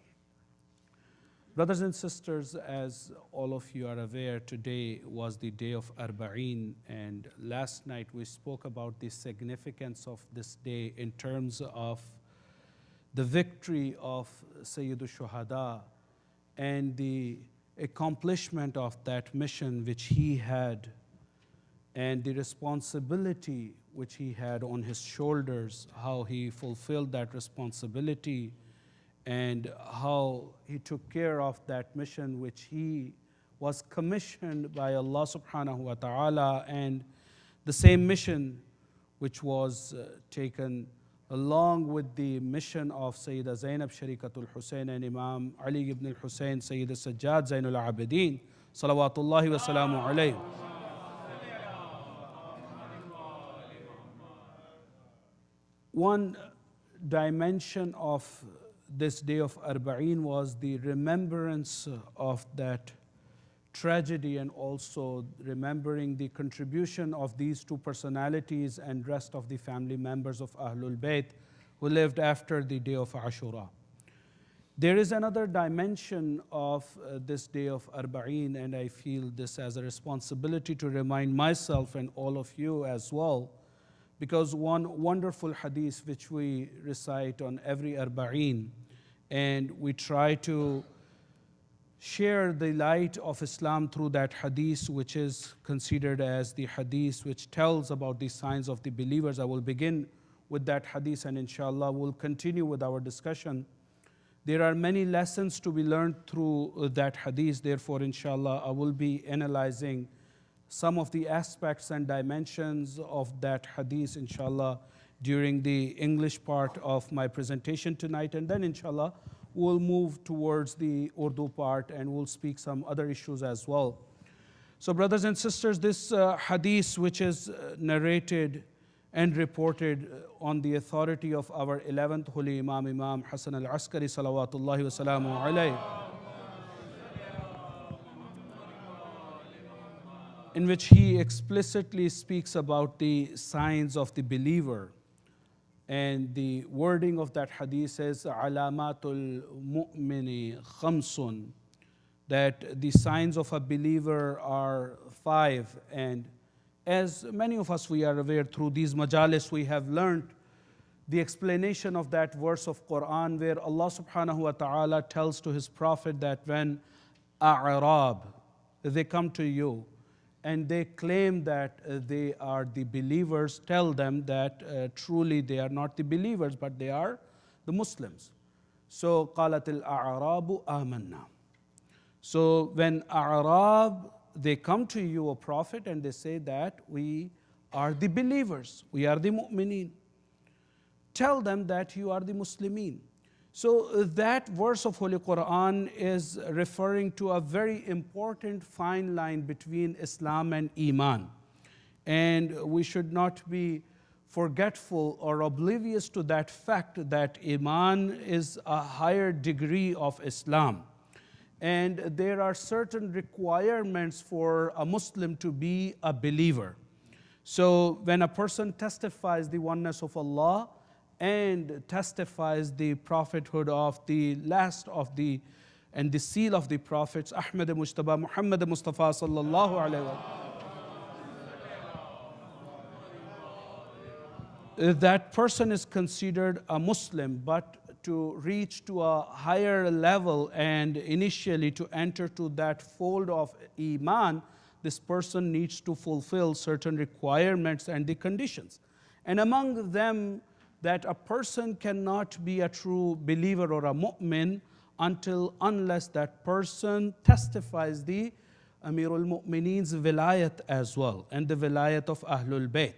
Brothers and sisters, as all of you are aware, today was the day of Arbaeen, and last night we spoke about the significance of this day in terms of the victory of Sayyid al-Shuhada and the accomplishment of that mission which he had and the responsibility which he had on his shoulders, how he fulfilled that responsibility and how he took care of that mission which he was commissioned by Allah subhanahu wa ta'ala, and the same mission which was taken along with the mission of Sayyida Zainab Sharikatul Hussein and Imam Ali ibn al-Hussein, Sayyid al-Sajjad Zainul Abidin, salawatullahi wa salamu alayhi. One dimension of this day of Arbaeen was the remembrance of that tragedy and also remembering the contribution of these two personalities and rest of the family members of Ahlul Bayt who lived after the day of Ashura. There is another dimension of this day of Arbaeen, and I feel this as a responsibility to remind myself and all of you as well, because one wonderful hadith which we recite on every Arbaeen, and we try to share the light of Islam through that hadith, which is considered as the hadith which tells about the signs of the believers. I will begin with that hadith and inshallah we'll continue with our discussion. There are many lessons to be learned through that hadith. Therefore, inshallah, I will be analyzing some of the aspects and dimensions of that hadith, inshallah, during the English part of my presentation tonight. And then, inshallah, we'll move towards the Urdu part and we'll speak some other issues as well. So brothers and sisters, this hadith which is narrated and reported on the authority of our 11th Holy Imam, Imam Hassan al-Askari, salawatullahi wa salamu alayhi, in which he explicitly speaks about the signs of the believer. And the wording of that hadith says, alamatul mu'mini khamsun, that the signs of a believer are 5. And as many of us we are aware, through these majalis we have learned the explanation of that verse of Quran where Allah subhanahu wa ta'ala tells to his prophet that when A'rab, they come to you and they claim that they are the believers, tell them that truly they are not the believers, but they are the Muslims. So, قَالَتِ الْأَعْرَابُ آمَنَّا. So, when A'rab, they come to you, O Prophet, and they say that we are the believers, we are the mu'mineen. Tell them that you are the Muslimin. So that verse of Holy Quran is referring to a very important fine line between Islam and Iman. And we should not be forgetful or oblivious to that fact that Iman is a higher degree of Islam. And there are certain requirements for a Muslim to be a believer. So when a person testifies the oneness of Allah and testifies the prophethood of the last of the and the seal of the prophets, Ahmad Mujtaba Muhammad Mustafa sallallahu alaihi wasallam, that person is considered a Muslim. But to reach to a higher level and initially to enter to that fold of Iman, this person needs to fulfill certain requirements and the conditions. And among them, that a person cannot be a true believer or a mu'min unless that person testifies the Amirul Mu'mineen's vilayat as well, and the vilayat of Ahlul Bayt.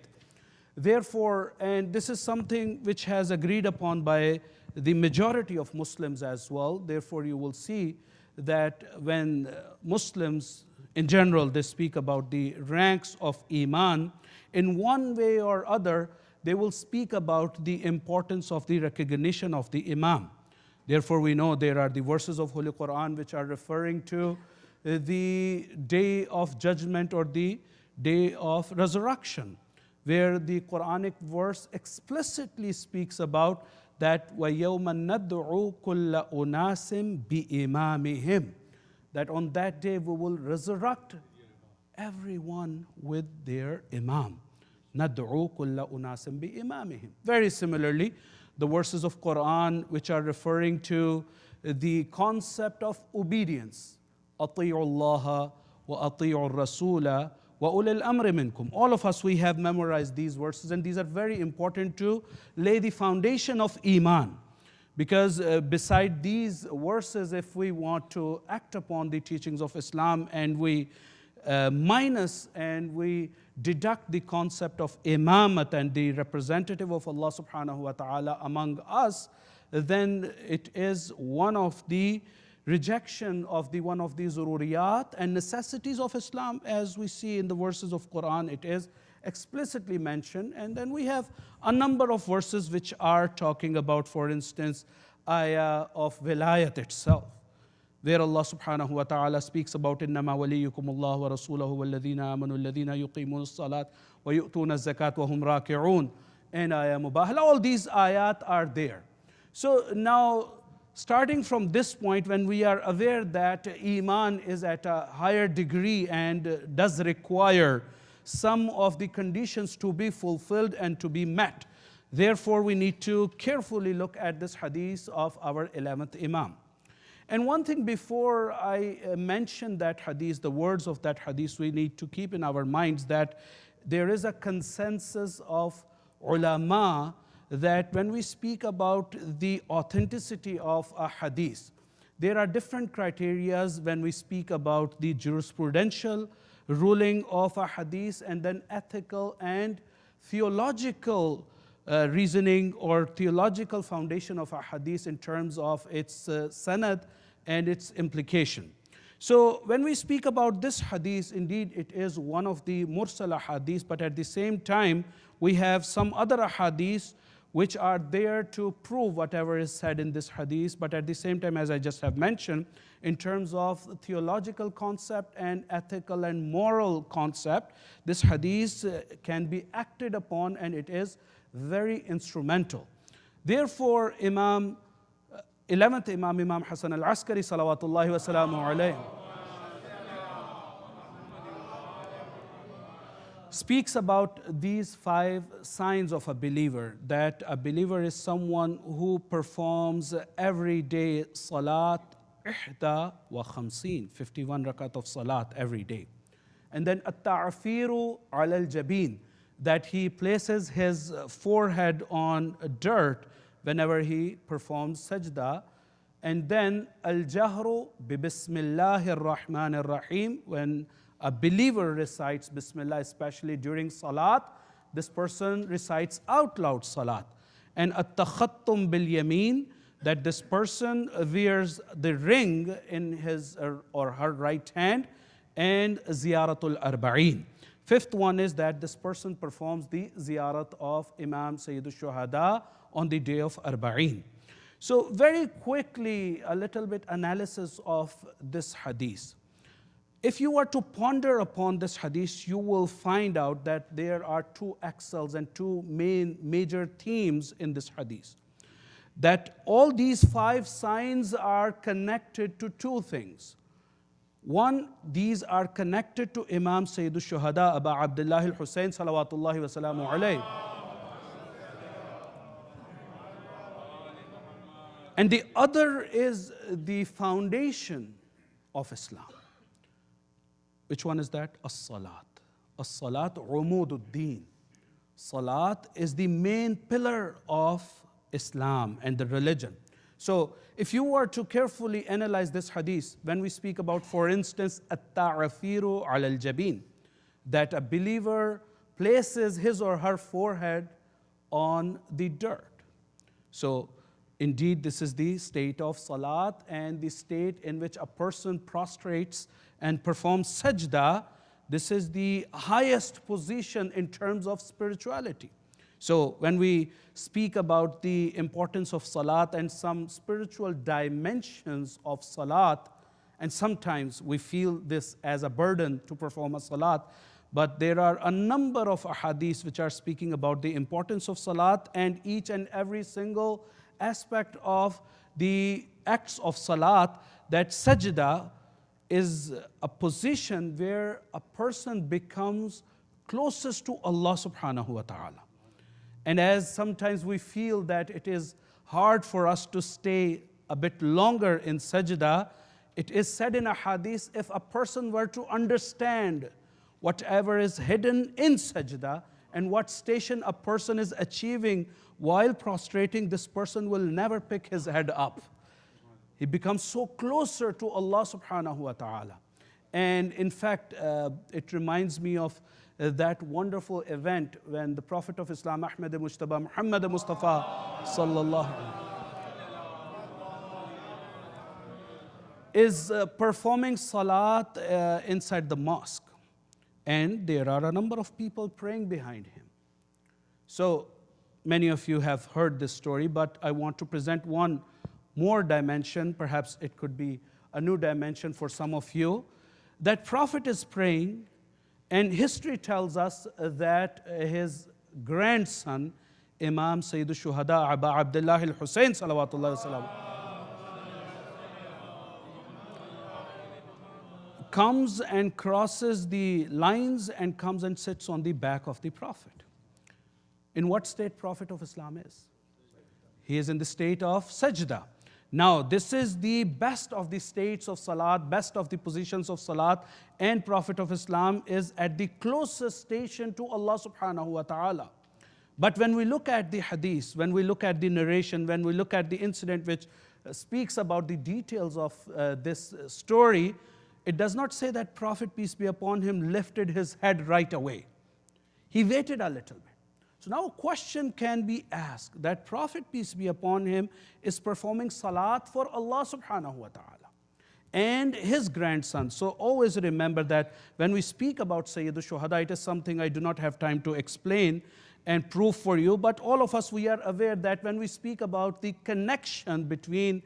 Therefore, and this is something which has agreed upon by the majority of Muslims as well. Therefore, you will see that when Muslims in general, they speak about the ranks of Iman, in one way or other, they will speak about the importance of the recognition of the Imam. Therefore, we know there are the verses of Holy Quran which are referring to the day of judgment or the day of resurrection, where the Quranic verse explicitly speaks about that وَيَوْمَ نَدْعُو كُلَّ أُنَاسٍ بِإِمَامِهِمْ, that on that day we will resurrect everyone with their Imam. نَدْعُو كُلَّ أُنَاسٍ بِإِمَامِهِمْ. Very similarly, the verses of Quran which are referring to the concept of obedience. أَطِيعُوا اللَّهَ وَأَطِيعُوا الرَّسُولَ وَأُولِي الْأَمْرِ مِنْكُمْ. All of us, we have memorized these verses, and these are very important to lay the foundation of Iman. Because beside these verses, if we want to act upon the teachings of Islam and we minus and we deduct the concept of imamat and the representative of Allah subhanahu wa ta'ala among us, then it is one of the rejection of the one of the zururiyat and necessities of Islam, as we see in the verses of Quran. It is explicitly mentioned. And then we have a number of verses which are talking about, for instance, ayah of vilayat itself, where Allah subhanahu wa ta'ala speaks about إِنَّمَا وَلِيُّكُمُ اللَّهُ وَرَسُولَهُ وَالَّذِينَ آمَنُوا الَّذِينَ يُقِيمُونَ الصَّلَاةَ وَيُؤْتُونَ الزَّكَاةَ وَهُمْ رَاكِعُونَ, and ayah mubahala. All these ayat are there. So now, starting from this point, when we are aware that Iman is at a higher degree and does require some of the conditions to be fulfilled and to be met, therefore we need to carefully look at this hadith of our 11th Imam. And one thing before I mention that hadith, the words of that hadith, we need to keep in our minds that there is a consensus of ulama that when we speak about the authenticity of a hadith, there are different criteria when we speak about the jurisprudential ruling of a hadith, and then ethical and theological reasoning or theological foundation of a hadith in terms of its sanad and its implication. So when we speak about this hadith, indeed it is one of the mursal hadith, but at the same time we have some other hadiths which are there to prove whatever is said in this hadith. But at the same time, as I just have mentioned, in terms of theological concept and ethical and moral concept, this hadith can be acted upon, and it is very instrumental. Therefore, 11th Imam, Imam Hasan al-Askari, salawatullahi wa salamu alayhi, speaks about these 5 signs of a believer, that a believer is someone who performs every day salat ihda wa khamseen, 51 rakat of salat every day. And then at-ta'afiru ala al-jabin, that he places his forehead on dirt whenever he performs sajda. And then al-jahru bi bismillahir rahmanir rahim, when a believer recites Bismillah, especially during Salat, this person recites out loud Salat. And at-takhattum bil yameen, that this person wears the ring in his or her right hand, and ziyaratul Arbaeen, Fifth one is that this person performs the ziyarat of Imam Sayyidul Shuhada on the day of Arbaeen. So very quickly, a little bit analysis of this hadith. If you were to ponder upon this hadith, you will find out that there are two axles and two major themes in this hadith. That all these 5 signs are connected to two things. One, these are connected to Imam Sayyidul Shuhada, Aba Abdullah al-Husayn, salawatullahi wa salamu alayhi. And the other is the foundation of Islam. Which one is that? As-salat. As-salat umududdin. Salat is the main pillar of Islam and the religion. So if you were to carefully analyze this hadith, when we speak about, for instance, at-ta'afiru ala al-jabin, that a believer places his or her forehead on the dirt. So indeed, this is the state of salat and the state in which a person prostrates and performs sajda. This is the highest position in terms of spirituality. So when we speak about the importance of salat and some spiritual dimensions of salat, and sometimes we feel this as a burden to perform a salat, but there are a number of ahadith which are speaking about the importance of salat and each and every single aspect of the acts of salat, that sajda is a position where a person becomes closest to Allah subhanahu wa ta'ala. And as sometimes we feel that it is hard for us to stay a bit longer in sajda, it is said in a hadith, if a person were to understand whatever is hidden in sajda and what station a person is achieving while prostrating, this person will never pick his head up. He becomes so closer to Allah subhanahu wa ta'ala. And in fact, it reminds me of that wonderful event when the Prophet of Islam, Ahmad Mujtaba, Muhammad Mustafa sallallahu is performing salat inside the mosque. And there are a number of people praying behind him. So many of you have heard this story, but I want to present one more dimension. Perhaps it could be a new dimension for some of you. That Prophet is praying, and history tells us that his grandson, Imam Sayyidul Shuhada, Aba Abdullah al-Husayn, salawatullahi wa salam, comes and crosses the lines and comes and sits on the back of the Prophet. In what state Prophet of Islam is? He is in the state of sajda. Now, this is the best of the states of salat, best of the positions of salat, and Prophet of Islam is at the closest station to Allah subhanahu wa ta'ala. But when we look at the hadith, when we look at the narration, when we look at the incident which speaks about the details of this story, it does not say that Prophet, peace be upon him, lifted his head right away. He waited a little bit. So now a question can be asked that Prophet, peace be upon him, is performing salat for Allah subhanahu wa ta'ala and his grandson. So always remember that when we speak about Sayyidul Shuhada, it is something I do not have time to explain and prove for you, but all of us, we are aware that when we speak about the connection between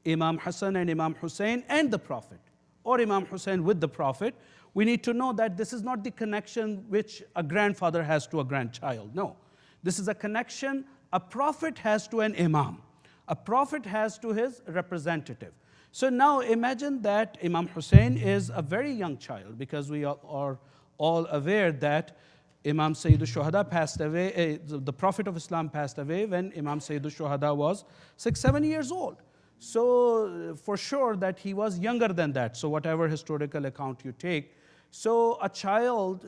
Imam Hassan and Imam Hussein and the Prophet, or Imam Hussein with the Prophet, we need to know that this is not the connection which a grandfather has to a grandchild. No. This is a connection a prophet has to an imam. A prophet has to his representative. So now imagine that Imam Hussein is a very young child, because we are all aware that Imam Sayyidul Shuhada passed away, the Prophet of Islam passed away when Imam Sayyidul Shuhada was 6-7 years old. So for sure that he was younger than that. So whatever historical account you take. So a child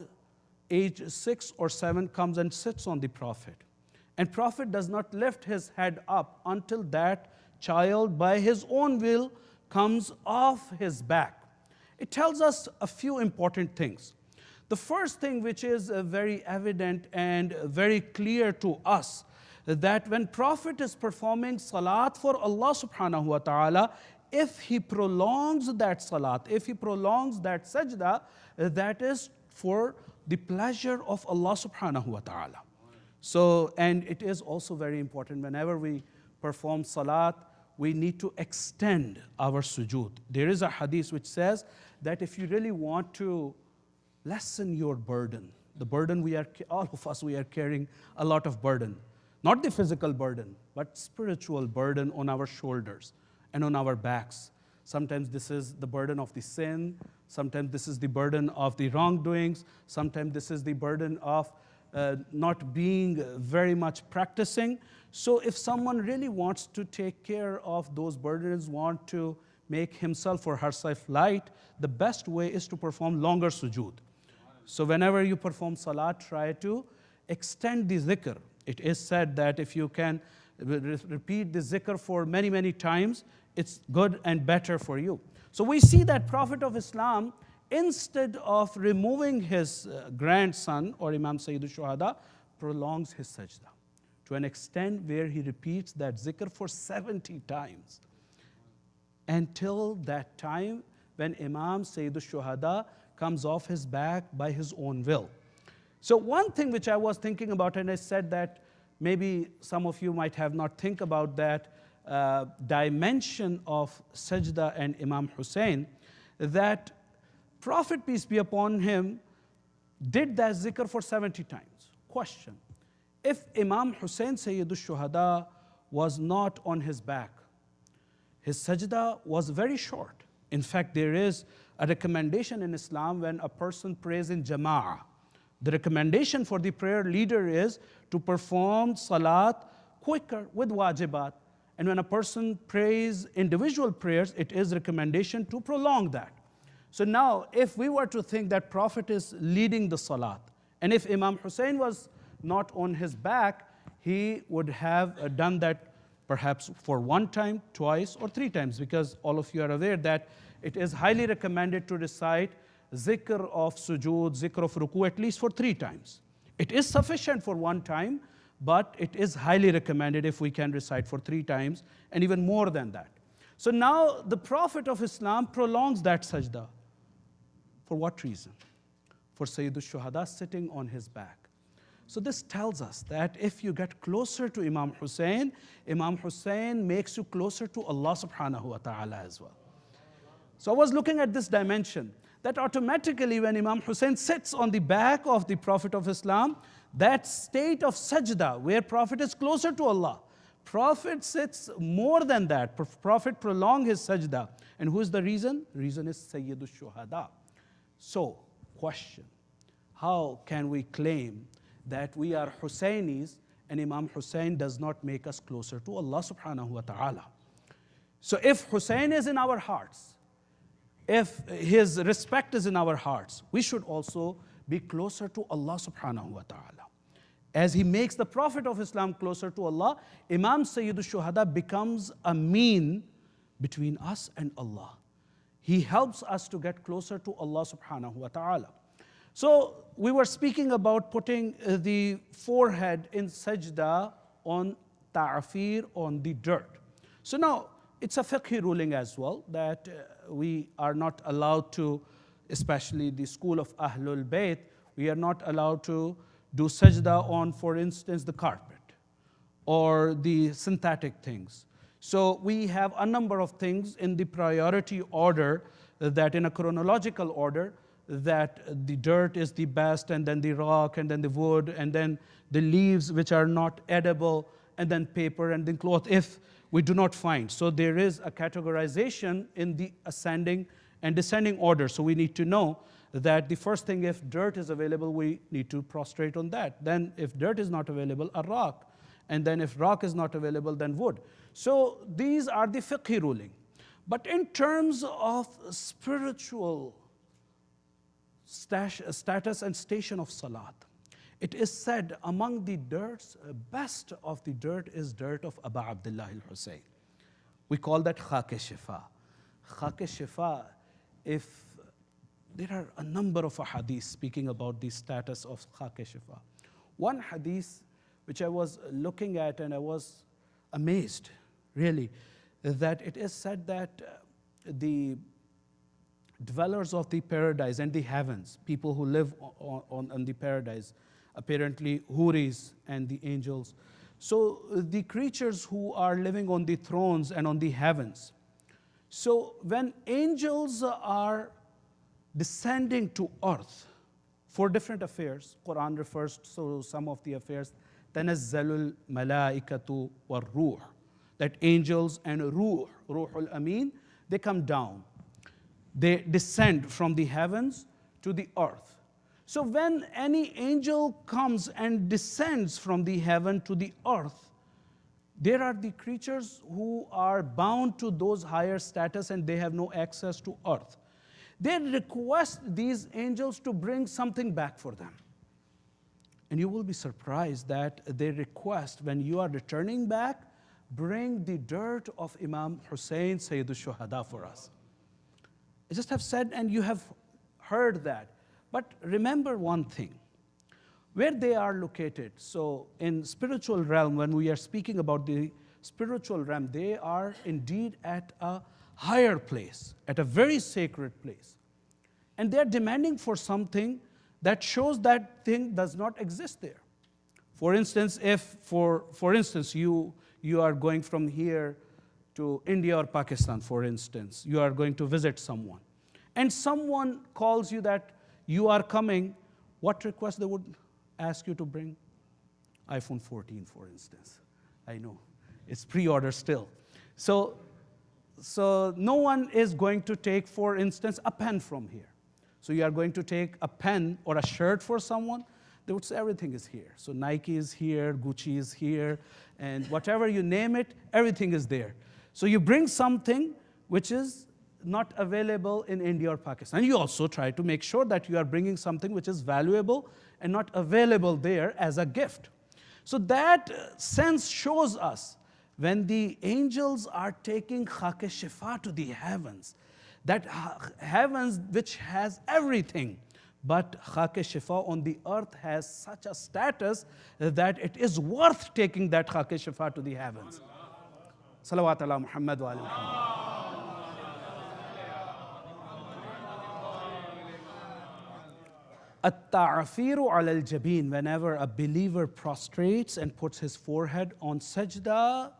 age 6 or 7 comes and sits on the Prophet. And Prophet does not lift his head up until that child by his own will comes off his back. It tells us a few important things. The first thing, which is very evident and very clear to us, that when Prophet is performing salat for Allah subhanahu wa ta'ala, if he prolongs that salat, if he prolongs that sajda, that is for the pleasure of Allah subhanahu wa ta'ala. So, and it is also very important whenever we perform salat, we need to extend our sujood. There is a hadith which says that if you really want to lessen your burden, the burden all of us, we are carrying a lot of burden. Not the physical burden, but spiritual burden on our shoulders and on our backs. Sometimes this is the burden of the sin. Sometimes this is the burden of the wrongdoings. Sometimes this is the burden of not being very much practicing. So if someone really wants to take care of those burdens, want to make himself or herself light, the best way is to perform longer sujood. So whenever you perform salat, try to extend the zikr. It is said that if you can repeat the zikr for many, many times, it's good and better for you. So we see that Prophet of Islam, instead of removing his grandson or Imam Sayyidul Shuhada, prolongs his sajda to an extent where he repeats that zikr for 70 times until that time when Imam Sayyidul Shuhada comes off his back by his own will. So one thing which I was thinking about, and I said that maybe some of you might have not think about that dimension of sajda and Imam Hussein, that Prophet, peace be upon him, did that zikr for 70 times. Question: if Imam Hussein Sayyidul Shuhada was not on his back, his sajda was very short. In fact, there is a recommendation in Islam when a person prays in jama'ah. The recommendation for the prayer leader is to perform salat quicker with wajibat. And when a person prays individual prayers, it is recommendation to prolong that. So now, if we were to think that Prophet is leading the salat, and if Imam Hussein was not on his back, he would have done that perhaps for one time, twice, or three times, because all of you are aware that it is highly recommended to recite zikr of sujood, zikr of ruku at least for 3 times. It is sufficient for one time, but it is highly recommended if we can recite for 3 times and even more than that. So now the Prophet of Islam prolongs that sajda. For what reason? For Sayyidul Shuhada sitting on his back. So this tells us that if you get closer to Imam Hussein makes you closer to Allah subhanahu wa ta'ala as well. So I was looking at this dimension, that automatically when Imam Hussein sits on the back of the Prophet of Islam, that state of sajda where Prophet is closer to Allah, Prophet sits more than that. Prophet prolonged his sajda. And who is the reason? Reason is Sayyidul Shuhada. So, question: how can we claim that we are Hussainis and Imam Hussein does not make us closer to Allah subhanahu wa ta'ala? So if Hussein is in our hearts, if his respect is in our hearts, we should also be closer to Allah subhanahu wa ta'ala. As he makes the Prophet of Islam closer to Allah, Imam Sayyidul Shuhada becomes a mean between us and Allah. He helps us to get closer to Allah subhanahu wa ta'ala. So we were speaking about putting the forehead in sajda on ta'afir, on the dirt. So now it's a fiqhi ruling as well that we are not allowed to, especially the school of Ahlul Bayt, we are not allowed to do sajda on, for instance, the carpet or the synthetic things. So we have a number of things in the priority order, that in a chronological order, that the dirt is the best, and then the rock, and then the wood, and then the leaves which are not edible, and then paper, and then cloth, if we do not find. So there is a categorization in the ascending and descending order. So we need to know that the first thing, if dirt is available, we need to prostrate on that. Then if dirt is not available, a rock. And then if rock is not available, then wood. So these are the fiqhi ruling. But in terms of spiritual status and station of salat, it is said among the dirts, best of the dirt is dirt of Aba Abdullah al-Hussein. We call that khak-e-shifa. Khak-e-shifa, if there are a number of hadiths speaking about the status of khak-e-shifa. One hadith which I was looking at and I was amazed, really, that it is said that the dwellers of the paradise and the heavens, people who live on the paradise, apparently Huris and the angels. So the creatures who are living on the thrones and on the heavens. So when angels are descending to earth for different affairs, Quran refers to some of the affairs, تَنَزَّلُ الْمَلَائِكَةُ وَالْرُوحُ, that angels and Ruhul Amin, they come down. They descend from the heavens to the earth. So when any angel comes and descends from the heaven to the earth, there are the creatures who are bound to those higher status and they have no access to earth. They request these angels to bring something back for them. And you will be surprised that they request, when you are returning back, bring the dirt of Imam Hussein, Sayyid al-Shuhada, for us. I just have said, and you have heard that. But remember one thing, where they are located. So in spiritual realm, when we are speaking about the spiritual realm, they are indeed at a higher place, at a very sacred place. And they are demanding for something that shows that thing does not exist there. For instance, if for instance you are going from here to India or Pakistan, for instance, you are going to visit someone, and someone calls you that you are coming, what request they would ask you to bring? iPhone 14, for instance. I know, it's pre-order still. So no one is going to take, for instance, a pen from here. So you are going to take a pen or a shirt for someone, they would say everything is here. So Nike is here, Gucci is here, and whatever you name it, everything is there. So you bring something which is not available in India or Pakistan. You also try to make sure that you are bringing something which is valuable and not available there as a gift. So that sense shows us when the angels are taking Khake Shifa to the heavens, that heavens which has everything, but Khake Shifa on the earth has such a status that it is worth taking that Khake Shifa to the heavens. Salawat ala Muhammad wa ala Muhammad. At-ta'afiru ala al-jabeen, whenever a believer prostrates and puts his forehead on sajda,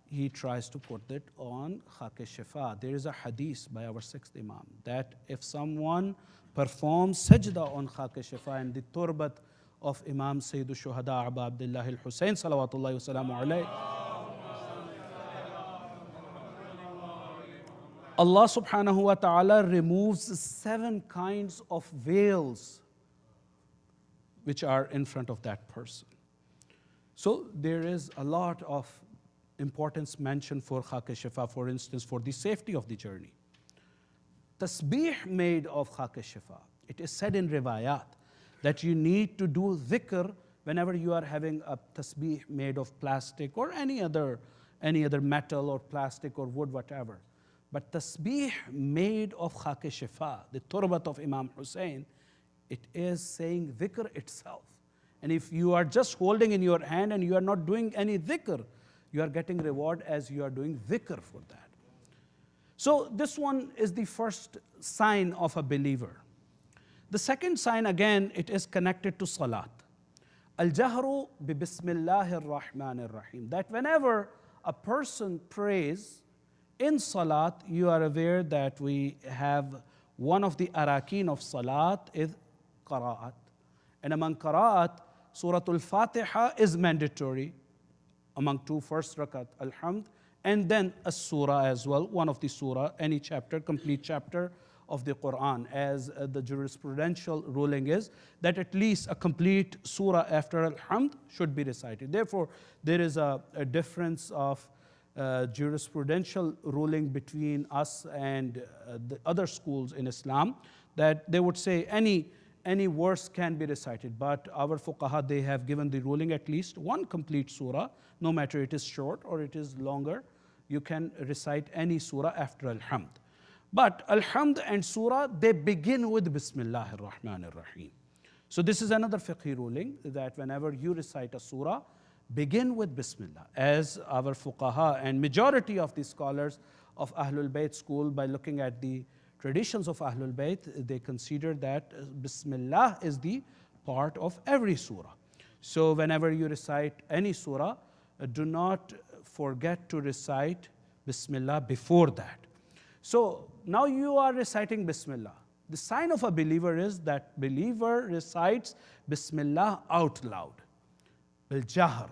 he tries to put it on Khake Shifa. There is a hadith by our sixth Imam that if someone performs sajda on Khake Shifa and the turbat of Imam Sayyid al-Shuhada Aba Abdullah al-Hussein, salawatullahi wa salamu alayhi, Allah subhanahu wa ta'ala removes 7 kinds of veils which are in front of that person. So there is a lot of importance mentioned for Khake Shifa, for instance, for the safety of the journey. Tasbih made of Khake Shifa. It is said in riwayat that you need to do dhikr whenever you are having a tasbih made of plastic or any other metal or plastic or wood, whatever. But tasbih made of Khake Shifa, the turbat of Imam Hussein, it is saying dhikr itself. And if you are just holding in your hand and you are not doing any dhikr, you are getting reward as you are doing dhikr for that. So this one is the first sign of a believer. The second sign, again, it is connected to salat. Al-jahru bi bismillahir rahmanir rahim. That whenever a person prays in salat, you are aware that we have one of the arakin of salat is qira'at. And among qira'at, Surah Al-Fatiha is mandatory among 2 first rakat, Alhamd, and then a surah as well, one of the surah, any chapter, complete chapter of the Quran, as the jurisprudential ruling is that at least a complete surah after Alhamd should be recited. Therefore, there is a difference of jurisprudential ruling between us and the other schools in Islam, that they would say any verse can be recited, but our fuqaha, they have given the ruling at least one complete surah, no matter it is short or it is longer, you can recite any surah after Alhamd. But Alhamd and surah, they begin with Bismillahir Rahmanir Rahim. So this is another fiqhi ruling, that whenever you recite a surah, begin with Bismillah, as our fuqaha and majority of the scholars of Ahlul Bayt school, by looking at the traditions of Ahlul Bayt, they consider that Bismillah is the part of every surah. So whenever you recite any surah, do not forget to recite Bismillah before that. So now you are reciting Bismillah. The sign of a believer is that believer recites Bismillah out loud, bil jahr.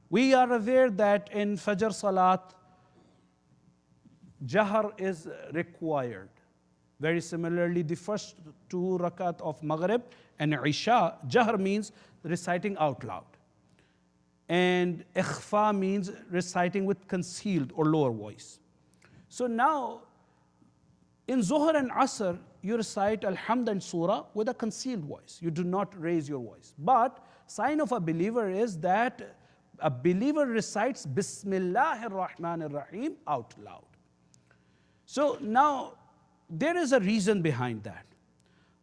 We are aware that in Fajr Salat, jahr is required. Very similarly, the first 2 rakat of Maghrib and Isha, jahr means reciting out loud. And ikhfa means reciting with concealed or lower voice. So now, in Zuhr and Asr, you recite Alhamd and Surah with a concealed voice. You do not raise your voice. But sign of a believer is that a believer recites Bismillahir Rahmanir Rahim out loud. So now, there is a reason behind that.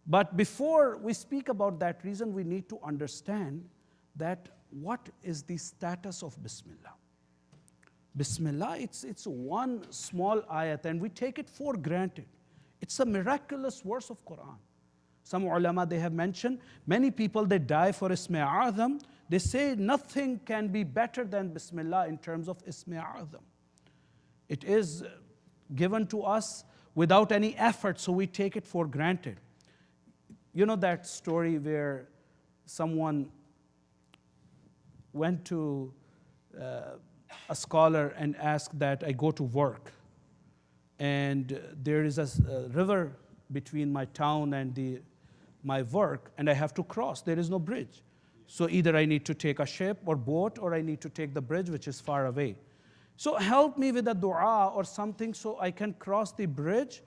But before we speak about that reason, we need to understand that what is the status of Bismillah. Bismillah, it's one small ayat and we take it for granted. It's a miraculous verse of Quran. Some ulama, they have mentioned, many people, they die for Ism A'azam. They say nothing can be better than Bismillah in terms of Ism A'azam. It is given to us without any effort, so we take it for granted. You know that story where someone went to a scholar and asked that I go to work, and there is a river between my town and my work, and I have to cross. There is no bridge. So either I need to take a ship or boat, or I need to take the bridge, which is far away. So help me with a dua or something so I can cross the bridge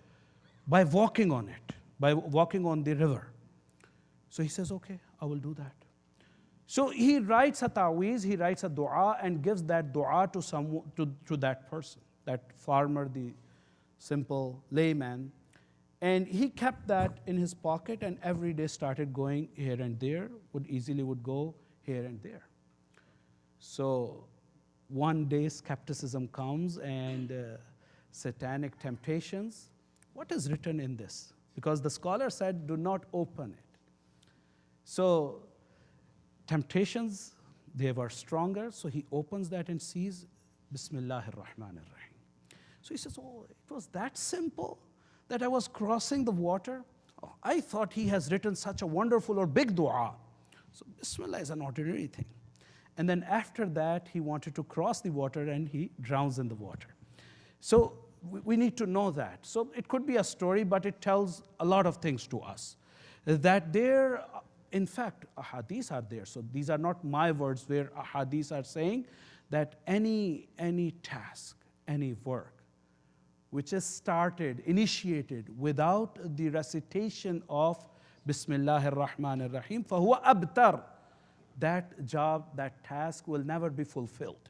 by walking on it, by walking on the river. So he says, okay, I will do that. So he writes a ta'weez, he writes a dua and gives that dua to that person, that farmer, the simple layman. And he kept that in his pocket and every day started going here and there, would go here and there. So one day skepticism comes and satanic temptations. What is written in this? Because the scholar said, do not open it. So temptations, they were stronger, so he opens that and sees Bismillahir Rahmanir Rahim. So he says, oh, it was that simple that I was crossing the water? Oh, I thought he has written such a wonderful or big dua. So Bismillah is an ordinary thing. And then after that, he wanted to cross the water and he drowns in the water. So we need to know that. So it could be a story, but it tells a lot of things to us. That there, in fact, ahadith are there. So these are not my words where ahadith are saying that any task, any work, which is started, initiated without the recitation of Bismillahir Rahmanir Rahim, fahuwa abtar. That job, that task will never be fulfilled.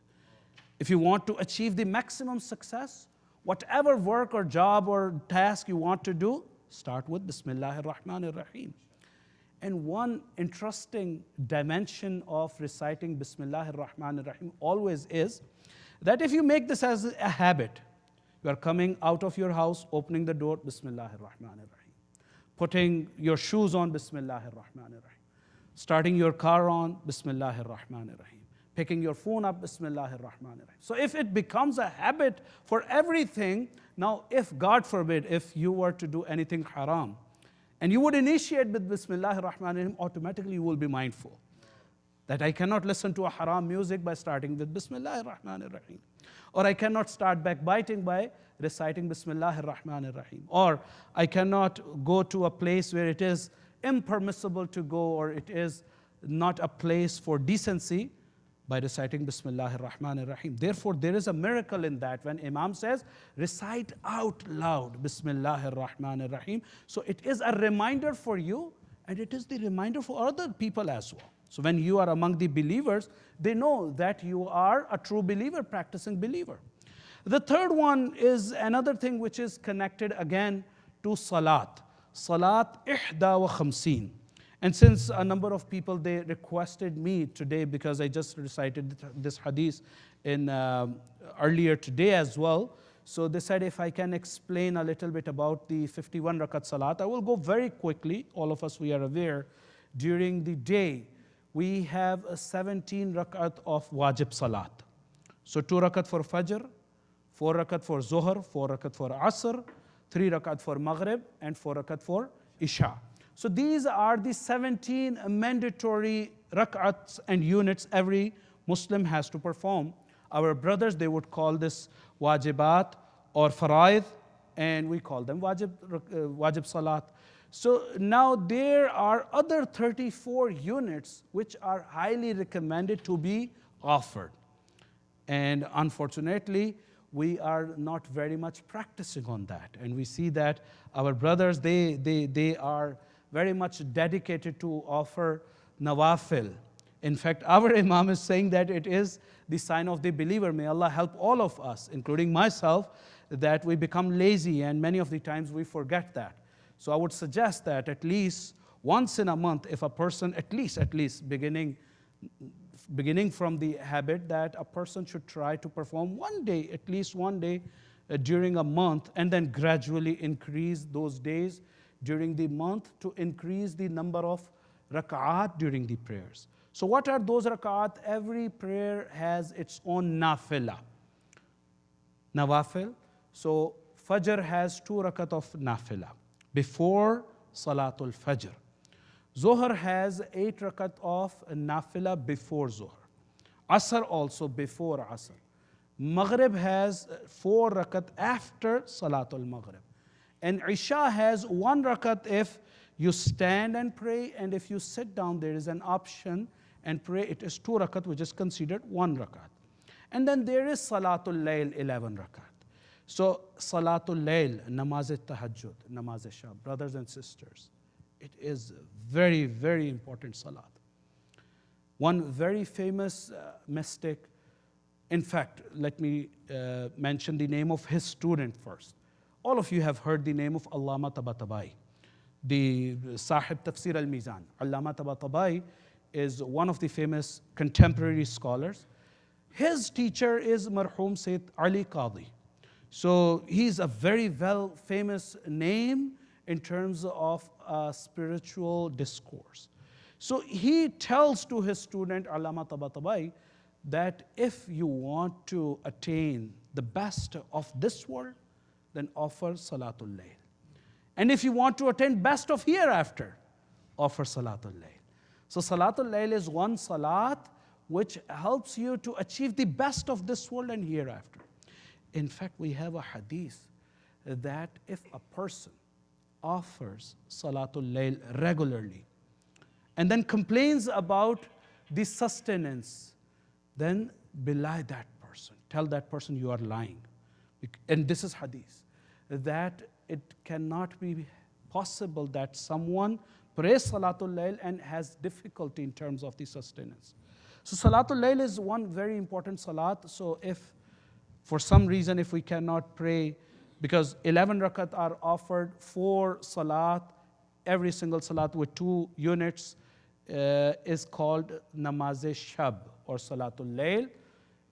If you want to achieve the maximum success, whatever work or job or task you want to do, start with Bismillahir Rahmanir Rahim. And one interesting dimension of reciting Bismillahir Rahmanir Rahim always is that if you make this as a habit, you are coming out of your house, opening the door, Bismillahir Rahmanir Rahim. Putting your shoes on, Bismillahir Rahmanir Rahim. Starting your car on, Bismillahir Rahmanir Rahim. Picking your phone up, Bismillahir Rahmanir Rahim. So if it becomes a habit for everything, now if, God forbid, if you were to do anything haram, and you would initiate with Bismillahir Rahmanir Rahim, automatically you will be mindful that I cannot listen to a haram music by starting with Bismillahir Rahmanir Rahim. Or I cannot start backbiting by reciting Bismillahir Rahmanir Rahim. Or I cannot go to a place where it is impermissible to go, or it is not a place for decency, by reciting Bismillahir Rahmanir Rahim. Therefore, there is a miracle in that when Imam says, recite out loud Bismillahir Rahmanir Rahim. So it is a reminder for you, and it is the reminder for other people as well. So when you are among the believers, they know that you are a true believer, practicing believer. The third one is another thing which is connected again to Salat. Salat ihda wa khamseen. And since a number of people, they requested me today, because I just recited this hadith in earlier today as well. So they said if I can explain a little bit about the 51 rakat salat, I will go very quickly. All of us, we are aware, during the day, we have a 17 rakat of wajib salat. So 2 rakat for Fajr, 4 rakat for Zuhr, 4 rakat for Asr, 3 rakat for Maghrib, and 4 rakat for Isha. So these are the 17 mandatory rakats and units every Muslim has to perform. Our brothers, they would call this wajibat or faraid, and we call them wajib salat. So now there are other 34 units which are highly recommended to be offered. And unfortunately, we are not very much practicing on that. And we see that our brothers, they are very much dedicated to offer nawafil. In fact, our Imam is saying that it is the sign of the believer. May Allah help all of us, including myself, that we become lazy, and many of the times we forget that. So I would suggest that at least once in a month, if a person, at least beginning from the habit that a person should try to perform one day, at least one day during a month, and then gradually increase those days during the month to increase the number of rak'at during the prayers. So what are those rak'at? Every prayer has its own nawafil. So Fajr has 2 rakat of nafila before Salatul Fajr. Zuhr has 8 rakat of nafila before Zuhr. Asr also before Asr. Maghrib has 4 rakat after Salatul Maghrib. And Isha has 1 rakat if you stand and pray, and if you sit down, there is an option and pray. It is 2 rakat, which is considered 1 rakat. And then there is Salatul Layl, 11 rakat. So Salatul Layl, Namaz-e-Tahajjud, Namaz-e-Shab, brothers and sisters, it is very, very important salat. One very famous mystic, in fact, let me mention the name of his student first. All of you have heard the name of Allama Tabatabai, the Sahib Tafsir al-Mizan. Allama Tabatabai is one of the famous contemporary scholars. His teacher is Marhum Sayyid Ali Qadi. So he's a very well famous name in terms of spiritual discourse. So he tells to his student Allama Tabatabai that if you want to attain the best of this world, then offer Salatul Layl. And if you want to attain best of hereafter, offer Salatul Layl. So Salatul Layl is one salat which helps you to achieve the best of this world and hereafter. In fact, we have a hadith that if a person offers Salatul Layl regularly and then complains about the sustenance, then belie that person. Tell that person you are lying. And this is hadith, that it cannot be possible that someone prays Salatul Layl and has difficulty in terms of the sustenance. So Salatul Layl is one very important salat. So if for some reason, if we cannot pray, because 11 rakat are offered for salat, every single salat with 2 units is called Namaz-e-Shab or Salatul Layl.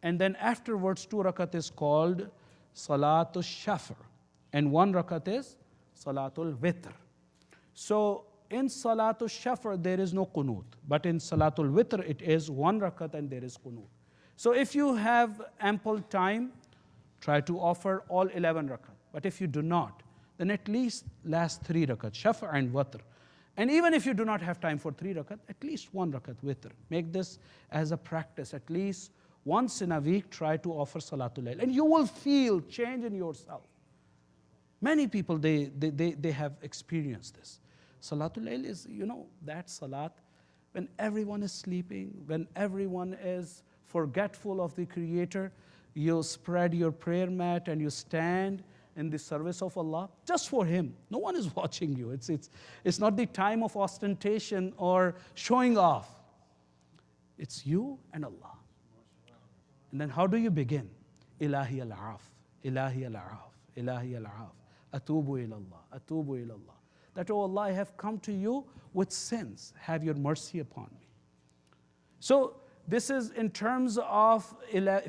And then afterwards, 2 rakat is called Salatul Shafr. And 1 rakat is Salatul Witr. So in Salatul Shafr, there is no qunut. But in Salatul Witr, it is 1 rakat and there is qunut. So if you have ample time, try to offer all 11 rakat. But if you do not, then at least last 3 rakat, Shafr and Watr. And even if you do not have time for 3 rakat, at least 1 rakat Witr. Make this as a practice. At least once in a week, try to offer Salatul Layl. And you will feel change in yourself. Many people, they have experienced this. Salatul Layl is, that salat when everyone is sleeping, when everyone is forgetful of the Creator, you spread your prayer mat and you stand in the service of Allah just for Him. No one is watching you. It's not the time of ostentation or showing off. It's you and Allah. And then how do you begin? Ilahi al-af, Ilahi al-af, Ilahi al-af, atubu ilallah, atubu ilallah. That, oh Allah, I have come to you with sins. Have your mercy upon me. So this is in terms of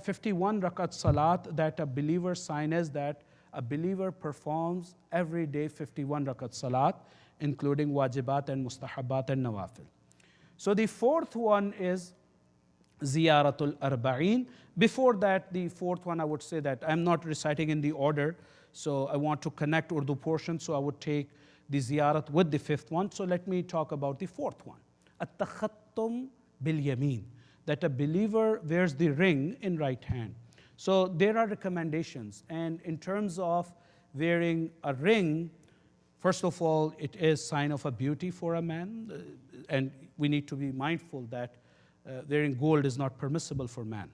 51 rakat salat that a believer signs, that a believer performs every day 51 rakat salat, including wajibat and mustahabat and nawafil. So the fourth one is Ziyaratul Arbaeen. Before that, the fourth one, I would say that I'm not reciting in the order, so I want to connect Urdu portion, so I would take the ziyarat with the fifth one. So let me talk about the fourth one. At-takhattum bil-yameen, that a believer wears the ring in right hand. So there are recommendations, and in terms of wearing a ring, first of all, it is sign of a beauty for a man, and we need to be mindful that wearing gold is not permissible for man.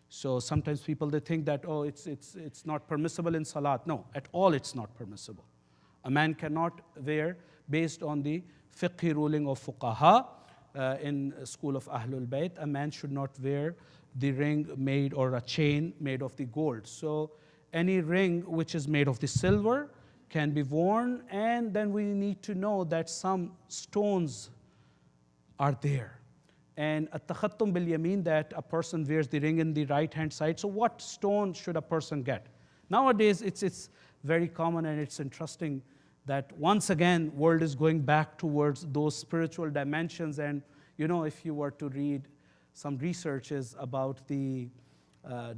So sometimes people, they think that, oh, it's not permissible in salat. No, at all it's not permissible. A man cannot wear, based on the fiqhi ruling of fuqaha in school of Ahlul Bayt, a man should not wear the ring made or a chain made of the gold. So any ring which is made of the silver can be worn, and then we need to know that some stones are there. And at-takhattum bil-yameen, that a person wears the ring in the right hand side. So what stone should a person get? Nowadays it's very common, and it's interesting that once again world is going back towards those spiritual dimensions. And you know, if you were to read some researches about the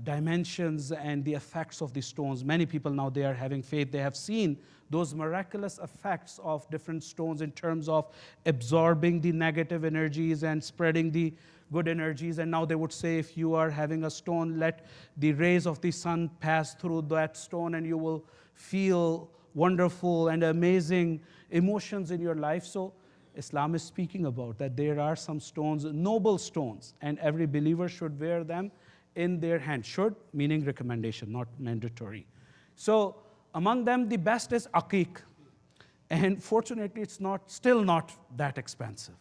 dimensions and the effects of the stones, many people now, they are having faith. They have seen those miraculous effects of different stones in terms of absorbing the negative energies and spreading the good energies. And now they would say, if you are having a stone, let the rays of the sun pass through that stone and you will feel wonderful and amazing emotions in your life. So Islam is speaking about that there are some stones, noble stones, and every believer should wear them in their hand. Should, meaning recommendation, not mandatory. So among them, the best is aqiq. And fortunately, it's still not that expensive.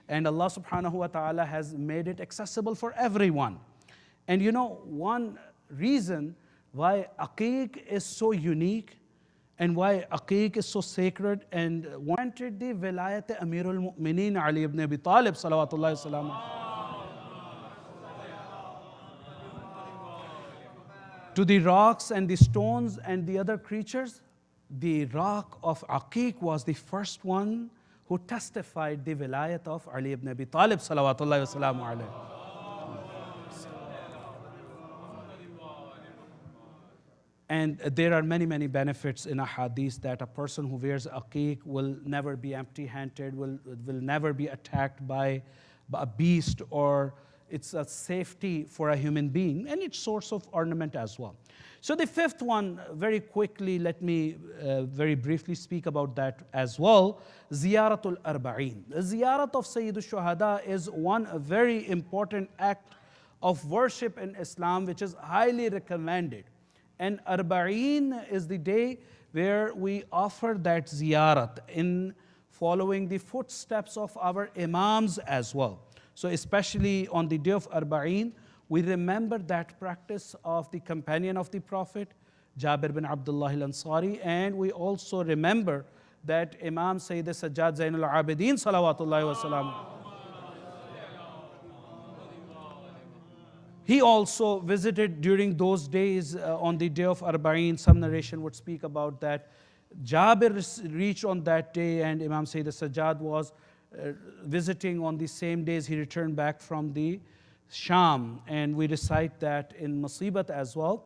And Allah subhanahu wa ta'ala has made it accessible for everyone. And you know, one reason why aqiq is so unique and why aqiq is so sacred, and wanted the vilayat Amirul Mu'mineen Ali ibn Abi Talib salawatullahi wasalam to the rocks and the stones and the other creatures. The rock of aqiq was the first one who testified the vilayat of Ali ibn Abi Talib salawatullahi wasalam alayhi. And there are many, many benefits in a hadith that a person who wears aqiq will never be empty-handed, will never be attacked by a beast, or it's a safety for a human being, and it's source of ornament as well. So the fifth one, very quickly, let me very briefly speak about that as well. Ziyaratul Arbaeen. The ziyarat of Sayyidul Shuhada is one very important act of worship in Islam, which is highly recommended. And Arbaeen is the day where we offer that ziyarat in following the footsteps of our imams as well. So especially on the day of Arbaeen, we remember that practice of the companion of the Prophet, Jabir bin Abdullah al-Ansari, and we also remember that Imam Sayyid Sajjad Zainul Abidin salawatullahi wa salam, he also visited during those days on the day of Arbaeen. Some narration would speak about that. Jabir reached on that day, and Imam Sayyid Sajjad was visiting on the same days. He returned back from the Sham, and we recite that in Musibat as well.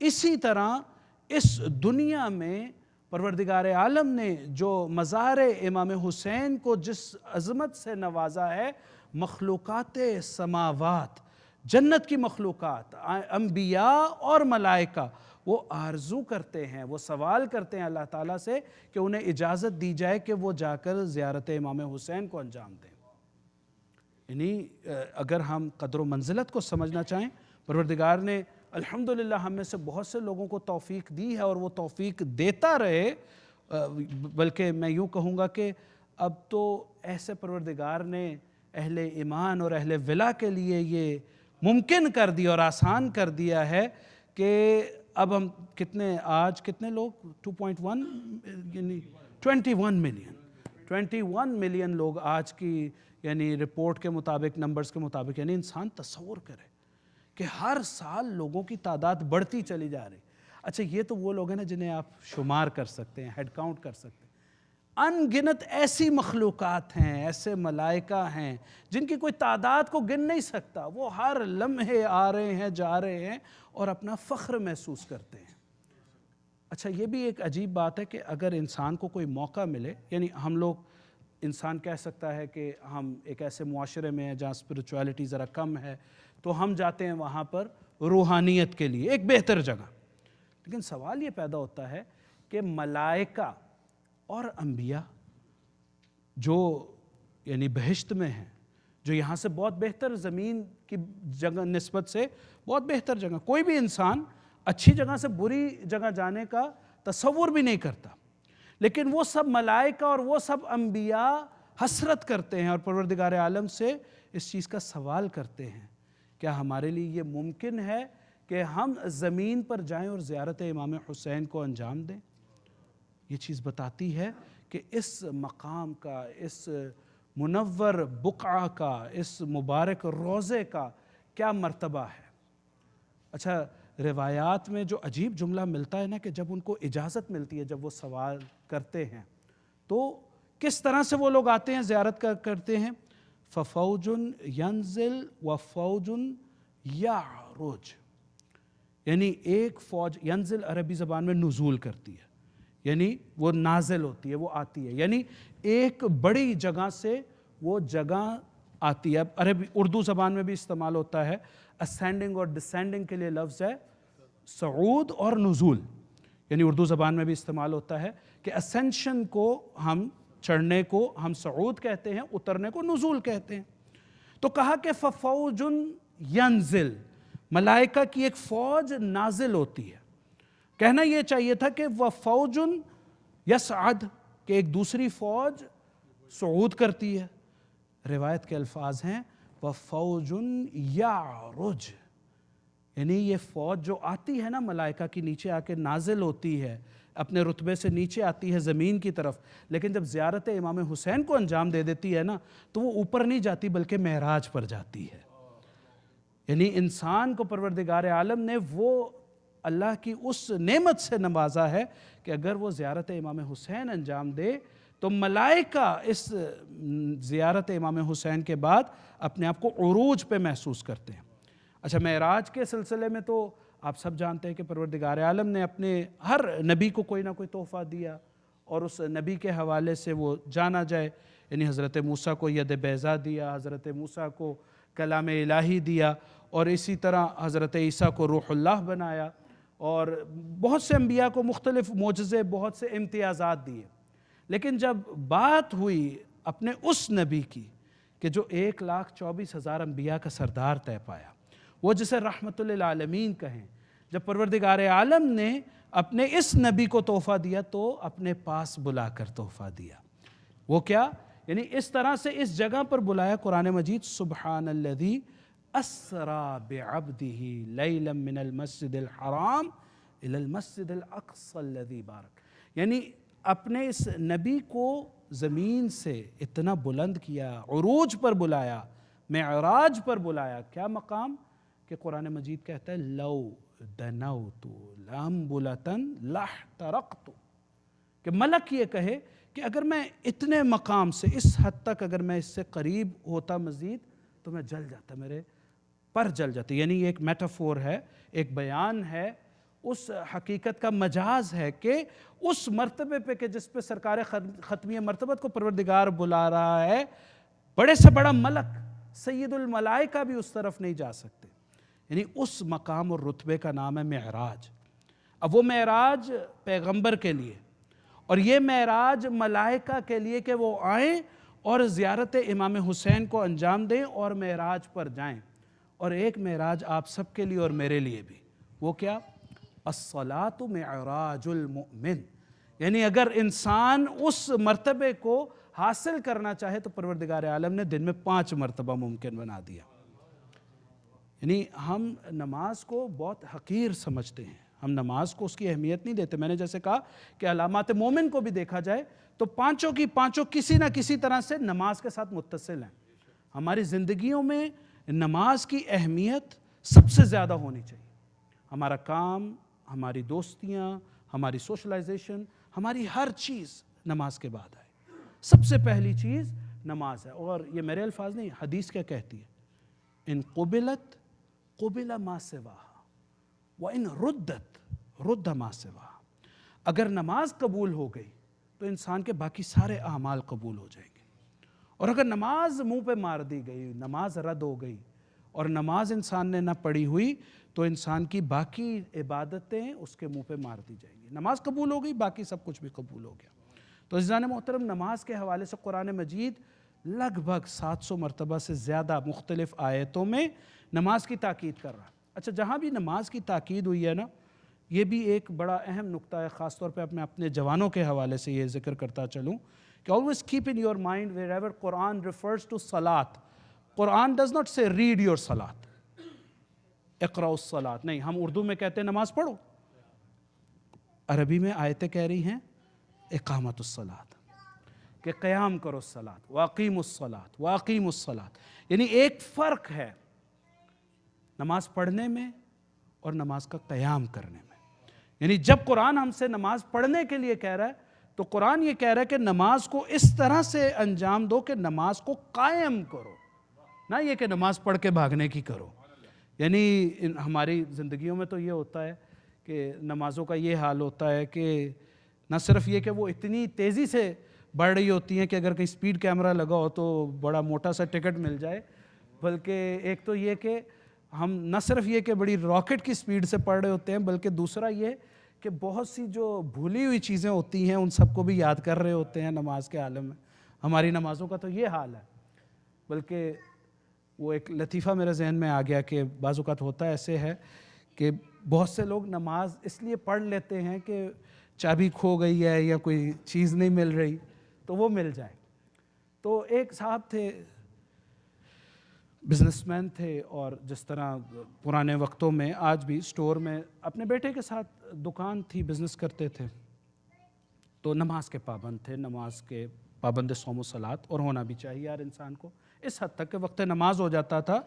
اسی طرح اس دنیا میں پروردگار عالم نے جو مزار امام حسین کو جس عظمت سے نوازا ہے، مخلوقات سماوات، جنت کی مخلوقات، انبیاء اور ملائکہ، وہ آرزو کرتے ہیں، وہ سوال کرتے ہیں اللہ تعالیٰ سے کہ انہیں اجازت دی جائے کہ وہ جا کر زیارت امام حسین کو انجام دیں۔ یعنی اگر ہم قدر و منزلت کو سمجھنا چاہیں، پروردگار نے الحمدللہ ہم میں سے بہت سے لوگوں کو توفیق دی ہے اور وہ توفیق دیتا رہے، بلکہ میں یوں کہوں گا کہ اب تو ایسے پروردگار نے اہل ایمان اور اہل ولا کے لیے یہ ممکن کر دیا اور آسان کر دیا ہے کہ اب ہم آج کتنے لوگ 2.1 یعنی 21 ملین لوگ آج کی یعنی رپورٹ کے مطابق، نمبرز کے مطابق، یعنی انسان تصور کرے کہ ہر سال لوگوں کی تعداد بڑھتی چلی جا رہی۔ اچھا یہ تو وہ لوگ ہیں نا جنہیں آپ شمار کر سکتے ہیں، ہیڈ کاؤنٹ کر سکتے ہیں۔ ان گنت ایسی مخلوقات ہیں، ایسے ملائکہ ہیں جن کی کوئی تعداد کو گن نہیں سکتا، وہ ہر لمحے آ رہے ہیں، جا رہے ہیں اور اپنا فخر محسوس کرتے ہیں۔ اچھا یہ بھی ایک عجیب بات ہے کہ اگر انسان کو کوئی موقع ملے، یعنی ہم لوگ، انسان کہہ سکتا ہے کہ ہم ایک ایسے معاشرے میں ہیں جہاں اسپرچویلٹی ذرا کم ہے تو ہم جاتے ہیں وہاں پر روحانیت کے لیے، ایک بہتر جگہ۔ لیکن سوال یہ پیدا ہوتا ہے کہ ملائکہ اور انبیاء جو یعنی بہشت میں ہیں، جو یہاں سے بہت بہتر، زمین کی جگہ نسبت سے بہت بہتر جگہ، کوئی بھی انسان اچھی جگہ سے بری جگہ جانے کا تصور بھی نہیں کرتا، لیکن وہ سب ملائکہ اور وہ سب انبیاء حسرت کرتے ہیں اور پروردگار عالم سے اس چیز کا سوال کرتے ہیں، کیا ہمارے لیے یہ ممکن ہے کہ ہم زمین پر جائیں اور زیارت امام حسین کو انجام دیں؟ یہ چیز بتاتی ہے کہ اس مقام کا، اس منور بقعہ کا، اس مبارک روضے کا کیا مرتبہ ہے۔ اچھا روایات میں جو عجیب جملہ ملتا ہے نا کہ جب ان کو اجازت ملتی ہے، جب وہ سوال کرتے ہیں تو کس طرح سے وہ لوگ آتے ہیں، زیارت کرتے ہیں، فَفَوْجٌ يَنزِلْ وَفَوْجٌ يَعْرُجْ، یعنی ایک فوج، ینزل عربی زبان میں نزول کرتی ہے، یعنی وہ نازل ہوتی ہے، وہ آتی ہے، یعنی ایک بڑی جگہ سے وہ جگہ آتی ہے۔ اب عربی اردو زبان میں بھی استعمال ہوتا ہے، اسینڈنگ اور ڈسینڈنگ کے لیے لفظ ہے صعود اور نزول، یعنی اردو زبان میں بھی استعمال ہوتا ہے کہ اسینشن کو ہم، چڑھنے کو ہم صعود کہتے ہیں، اترنے کو نزول کہتے ہیں۔ تو کہا کہ فَفَوْجٌ يَنزِلْ، ملائکہ کی ایک فوج نازل ہوتی ہے۔ کہنا یہ چاہیے تھا کہ وَفَوْجٌ يَصْعَدْ، کہ ایک دوسری فوج صعود کرتی ہے۔ روایت کے الفاظ ہیں وَفَوْجٌ يَعْرُجْ، یعنی یہ فوج جو آتی ہے نا ملائکہ کی، نیچے آ کے نازل ہوتی ہے، اپنے رتبے سے نیچے آتی ہے زمین کی طرف، لیکن جب زیارت امام حسین کو انجام دے دیتی ہے نا تو وہ اوپر نہیں جاتی بلکہ معراج پر جاتی ہے۔ یعنی انسان کو پروردگار عالم نے وہ اللہ کی اس نعمت سے نوازا ہے کہ اگر وہ زیارت امام حسین انجام دے تو ملائکہ اس زیارت امام حسین کے بعد اپنے آپ کو عروج پہ محسوس کرتے ہیں۔ اچھا معراج کے سلسلے میں تو آپ سب جانتے ہیں کہ پروردگار عالم نے اپنے ہر نبی کو کوئی نہ کوئی تحفہ دیا اور اس نبی کے حوالے سے وہ جانا جائے، یعنی حضرت موسیٰ کو ید بیضا دیا، حضرت موسیٰ کو کلام الہی دیا، اور اسی طرح حضرت عیسیٰ کو روح اللہ بنایا، اور بہت سے انبیاء کو مختلف معجزے، بہت سے امتیازات دیے۔ لیکن جب بات ہوئی اپنے اس نبی کی کہ جو 1,24,000 انبیاء کا سردار طے پایا، وہ جسے رحمت للعالمین کہیں، جب پروردگار عالم نے اپنے اس نبی کو تحفہ دیا تو اپنے پاس بلا کر تحفہ دیا۔ وہ کیا؟ یعنی اس طرح سے اس جگہ پر بلایا، قرآن مجید سبحان الذی اسرا بعبدہ لیلا من المسجد الحرام الی المسجد الاقصی الذی بارک، یعنی اپنے اس نبی کو زمین سے اتنا بلند کیا، عروج پر بلایا، معراج پر بلایا۔ کیا مقام کہ قرآن مجید کہتا ہے لو دنوت لانبلتن لاحترقت، کہ ملک یہ کہے کہ اگر میں اتنے مقام سے، اس حد تک اگر میں اس سے قریب ہوتا مزید تو میں جل جاتا، میرے پر جل جاتے۔ یعنی یہ ایک میٹافور ہے، ایک بیان ہے اس حقیقت کا مجاز ہے کہ اس مرتبے پہ کہ جس پہ سرکار ختمیہ مرتبت کو پروردگار بلا رہا ہے، بڑے سے بڑا ملک سید الملائکہ بھی اس طرف نہیں جا سکتے. یعنی اس مقام اور رتبے کا نام ہے معراج. اب وہ معراج پیغمبر کے لیے اور یہ معراج ملائکہ کے لیے کہ وہ آئیں اور زیارت امام حسین کو انجام دیں اور معراج پر جائیں. اور ایک معراج آپ سب کے لیے اور میرے لیے بھی، وہ کیا؟ الصلاۃ معراج المؤمن. یعنی اگر انسان اس مرتبے کو حاصل کرنا چاہے تو پروردگار عالم نے دن میں 5 مرتبہ ممکن بنا دیا. یعنی ہم نماز کو بہت حقیر سمجھتے ہیں، ہم نماز کو اس کی اہمیت نہیں دیتے. میں نے جیسے کہا کہ علامات مومن کو بھی دیکھا جائے تو پانچوں کی پانچوں کسی نہ کسی طرح سے نماز کے ساتھ متصل ہیں. ہماری زندگیوں میں نماز کی اہمیت سب سے زیادہ ہونی چاہیے. ہمارا کام، ہماری دوستیاں، ہماری سوشلائزیشن، ہماری ہر چیز نماز کے بعد آئے. سب سے پہلی چیز نماز ہے. اور یہ میرے الفاظ نہیں، حدیث کیا کہتی ہے؟ ان قبلت قبل ما سواہا وان ردت رد ما سواہا. اگر نماز قبول ہو گئی تو انسان کے باقی سارے اعمال قبول ہو جائیں گے. اور اگر نماز منہ پہ مار دی گئی، نماز رد ہو گئی اور نماز انسان نے نہ پڑھی ہوئی تو انسان کی باقی عبادتیں اس کے منہ پہ مار دی جائیں گی. نماز قبول ہو گئی، باقی سب کچھ بھی قبول ہو گیا. تو عزیزان محترم، نماز کے حوالے سے قرآن مجید لگ بھگ 700 مرتبہ سے زیادہ مختلف آیتوں میں نماز کی تاکید کر رہا ہے. اچھا، جہاں بھی نماز کی تاکید ہوئی ہے نا، یہ بھی ایک بڑا اہم نقطہ ہے. خاص طور پہ میں اپنے جوانوں کے حوالے سے یہ ذکر کرتا چلوں کہ always keep in your mind wherever Quran refers to salat, Quran does not say read your salat, اقرأ الصلاۃ. نہیں، ہم اردو میں کہتے ہیں نماز پڑھو، عربی میں آیتیں کہہ رہی ہیں اقامت الصلاۃ، کہ قیام کرو الصلاۃ، واقیم الصلاۃ، واقیم الصلاۃ. یعنی ایک فرق ہے نماز پڑھنے میں اور نماز کا قیام کرنے میں. یعنی جب قرآن ہم سے نماز پڑھنے کے لیے کہہ رہا ہے تو قرآن یہ کہہ رہا ہے کہ نماز کو اس طرح سے انجام دو کہ نماز کو قائم کرو، نہ یہ کہ نماز پڑھ کے بھاگنے کی کرو. یعنی ہماری زندگیوں میں تو یہ ہوتا ہے کہ نمازوں کا یہ حال ہوتا ہے کہ نہ صرف یہ کہ وہ اتنی تیزی سے بڑھ رہی ہوتی ہیں کہ اگر کہیں سپیڈ کیمرہ لگا ہو تو بڑا موٹا سا ٹکٹ مل جائے، بلکہ ایک تو یہ کہ ہم نہ صرف یہ کہ بڑی راکٹ کی سپیڈ سے پڑھ رہے ہوتے ہیں، بلکہ دوسرا یہ کہ بہت سی جو بھولی ہوئی چیزیں ہوتی ہیں ان سب کو بھی یاد کر رہے ہوتے ہیں نماز کے عالم میں. ہماری نمازوں کا تو یہ حال ہے. بلکہ وہ ایک لطیفہ میرے ذہن میں آ گیا کہ بعض اوقات ہوتا ایسے ہے کہ بہت سے لوگ نماز اس لیے پڑھ لیتے ہیں کہ چابی کھو گئی ہے یا کوئی چیز نہیں مل رہی تو وہ مل جائے. تو ایک صاحب تھے، بزنس مین تھے، اور جس طرح پرانے وقتوں میں آج بھی اسٹور میں اپنے بیٹے کے ساتھ دکان تھی، بزنس کرتے تھے. تو نماز کے پابند تھے، نماز کے پابند صوم و صلات، اور ہونا بھی چاہیے یار انسان کو. اس حد تک کہ وقت نماز ہو جاتا تھا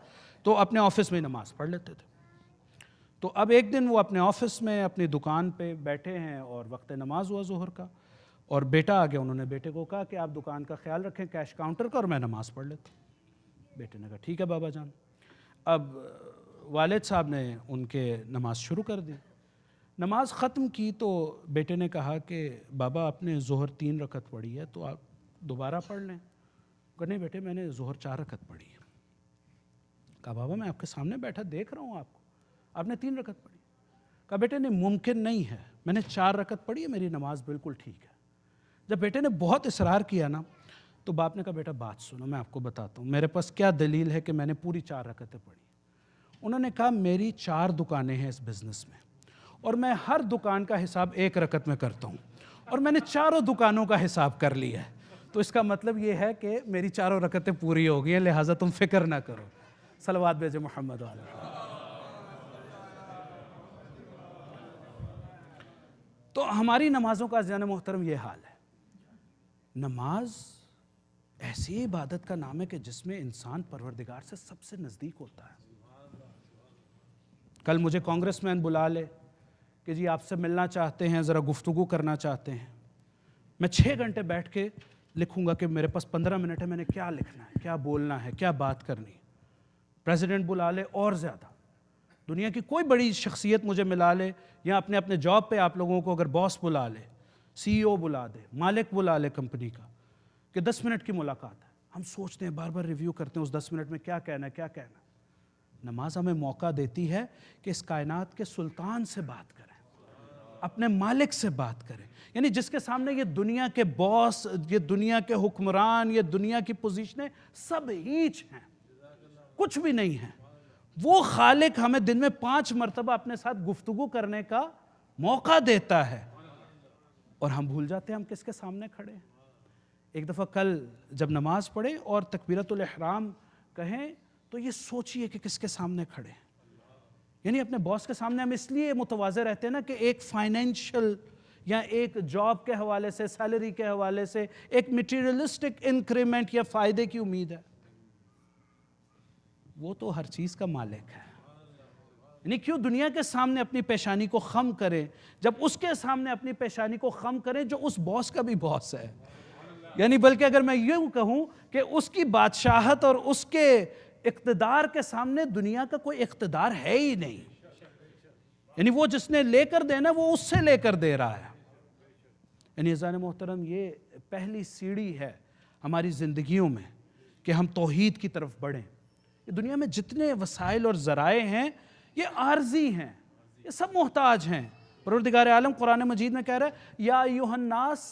تو اپنے آفس میں نماز پڑھ لیتے تھے. تو اب ایک دن وہ اپنے آفس میں اپنی دکان پہ بیٹھے ہیں اور وقت نماز ہوا ظہر کا، اور بیٹا آ گیا. انہوں نے بیٹے کو کہا کہ آپ دکان کا خیال رکھیں کیش کاؤنٹر کا، اور میں نماز پڑھ لیتا ہوں. بیٹے نے کہا ٹھیک ہے بابا جان. اب والد صاحب نے ان کے نماز شروع کر دی. نماز ختم کی تو بیٹے نے کہا کہ بابا آپ نے ظہر 3 رکعت پڑھی ہے تو آپ دوبارہ پڑھ لیں. کہ نہیں بیٹے، میں نے ظہر 4 رکعت پڑھی ہے. کہا بابا میں آپ کے سامنے بیٹھا دیکھ رہا ہوں آپ نے 3 رکعت پڑھی. کہا بیٹے نہیں، ممکن نہیں ہے، میں نے 4 رکعت پڑھی ہے، میری نماز بالکل ٹھیک ہے. جب بیٹے نے بہت اصرار کیا نا تو باپ نے کہا بیٹا بات سنو، میں آپ کو بتاتا ہوں میرے پاس کیا دلیل ہے کہ میں نے پوری 4 رکعتیں پڑھی. انہوں نے کہا میری 4 دکانیں ہیں اس بزنس میں، اور میں ہر دکان کا حساب 1 رکعت میں کرتا ہوں، اور میں نے 4 دکانوں کا حساب کر لیا ہے. تو اس کا مطلب یہ ہے کہ میری 4 رکعتیں پوری ہو گئی ہیں، لہٰذا تم فکر نہ کرو. صلوات بھیجے محمد علیہ. تو ہماری نمازوں کا عزیزان محترم یہ حال ہے. نماز ایسی عبادت کا نام ہے کہ جس میں انسان پروردگار سے سب سے نزدیک ہوتا ہے. کل مجھے کانگریس مین بلا لے کہ جی آپ سے ملنا چاہتے ہیں، ذرا گفتگو کرنا چاہتے ہیں. میں 6 گھنٹے بیٹھ کے لکھوں گا کہ میرے پاس 15 منٹ ہے، میں نے کیا لکھنا ہے، کیا بولنا ہے، کیا بات کرنی ہے. پریزیڈنٹ بلا لے اور زیادہ. دنیا کی کوئی بڑی شخصیت مجھے ملا لے، یا اپنے جاب پہ آپ لوگوں کو اگر باس بلا لے، سی او بلا دے، مالک بلا لے کمپنی کا، کہ 10 منٹ کی ملاقات ہے، ہم سوچتے ہیں، بار بار ریویو کرتے ہیں اس 10 منٹ میں کیا کہنا ہے کیا کہنا ہے۔ نماز ہمیں موقع دیتی ہے کہ اس کائنات کے سلطان سے بات کریں، اپنے مالک سے بات کریں، یعنی جس کے سامنے یہ دنیا کے باس، یہ دنیا کے حکمران، یہ دنیا کی پوزیشنیں سب ہیچ ہیں، کچھ بھی نہیں ہیں، وہ خالق ہمیں دن میں 5 مرتبہ اپنے ساتھ گفتگو کرنے کا موقع دیتا ہے، اور ہم بھول جاتے ہیں ہم کس کے سامنے کھڑے ہیں۔ ایک دفعہ کل جب نماز پڑھیں اور تکبیرۃ الاحرام کہیں تو یہ سوچئے کہ کس کے سامنے کھڑے ہیں، یعنی اپنے باس کے سامنے ہم اس لیے متواضع رہتے ہیں نا کہ ایک فائنینشل یا ایک جاب کے حوالے سے، سیلری کے حوالے سے ایک میٹیریلسٹک انکریمنٹ یا فائدے کی امید ہے، وہ تو ہر چیز کا مالک ہے، یعنی کیوں دنیا کے سامنے اپنی پیشانی کو خم کریں جب اس کے سامنے اپنی پیشانی کو خم کریں جو اس باس کا بھی باس ہے، یعنی بلکہ اگر میں یوں کہوں کہ اس کی بادشاہت اور اس کے اقتدار کے سامنے دنیا کا کوئی اقتدار ہے ہی نہیں، یعنی وہ جس نے لے کر دینا وہ اس سے لے کر دے رہا ہے۔ یعنی عزیزان محترم، یہ پہلی سیڑھی ہے ہماری زندگیوں میں کہ ہم توحید کی طرف بڑھیں۔ یہ دنیا میں جتنے وسائل اور ذرائع ہیں یہ عارضی ہیں، یہ سب محتاج ہیں۔ پروردگار عالم قرآن مجید میں کہہ رہا ہے یا ایھا الناس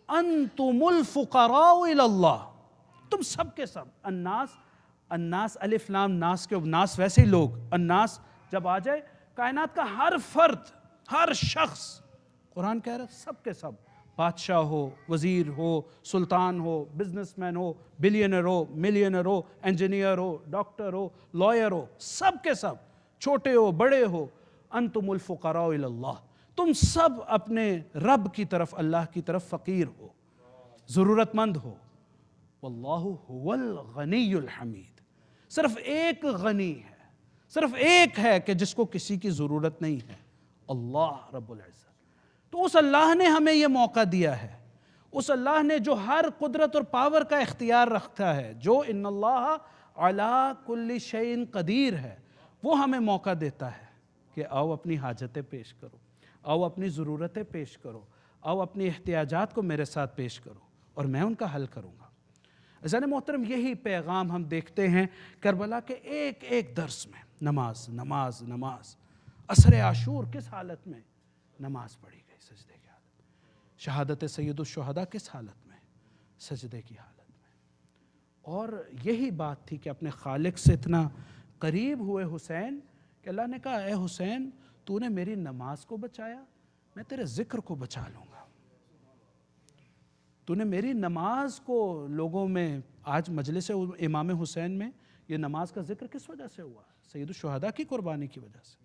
انتم الفقراء الی اللہ، تم سب کے سب، الناس الف لام ناس کے ناس ویسے ہی لوگ، الناس جب آ جائے کائنات کا ہر فرد، ہر شخص، قرآن کہہ رہا ہے سب کے سب، بادشاہ ہو، وزیر ہو، سلطان ہو، بزنس مین ہو، بلینر ہو، ملینر ہو، انجینئر ہو، ڈاکٹر ہو، لائر ہو، سب کے سب، چھوٹے ہو بڑے ہو، انتم الفقراء الی اللہ، تم سب اپنے رب کی طرف، اللہ کی طرف فقیر ہو، ضرورت مند ہو۔ واللہ هو الغنی الحمید، صرف ایک غنی ہے، صرف ایک ہے کہ جس کو کسی کی ضرورت نہیں ہے، اللہ رب العزت۔ تو اس اللہ نے ہمیں یہ موقع دیا ہے، اس اللہ نے جو ہر قدرت اور پاور کا اختیار رکھتا ہے، جو ان اللہ علی کل شیء قدیر ہے، وہ ہمیں موقع دیتا ہے کہ آؤ اپنی حاجتیں پیش کرو، آؤ اپنی ضرورتیں پیش کرو، آؤ اپنی احتیاجات کو میرے ساتھ پیش کرو اور میں ان کا حل کروں گا۔ عزیزان محترم، یہی پیغام ہم دیکھتے ہیں کربلا کے ایک ایک درس میں، نماز نماز نماز۔ عصر عاشور کس حالت میں نماز پڑھی گئی؟ سجدے کی حالت میں۔ شہادت سید الشہداء کس حالت میں؟ سجدے کی حالت میں۔ اور یہی بات تھی کہ اپنے خالق سے اتنا قریب ہوئے حسین کہ اللہ نے کہا اے حسین، تو نے میری نماز کو بچایا، میں تیرے ذکر کو بچا لوں گا۔ تو نے میری نماز کو لوگوں میں، آج مجلس امام حسین میں یہ نماز کا ذکر کس وجہ سے ہوا؟ سید الشہداء کی قربانی کی وجہ سے۔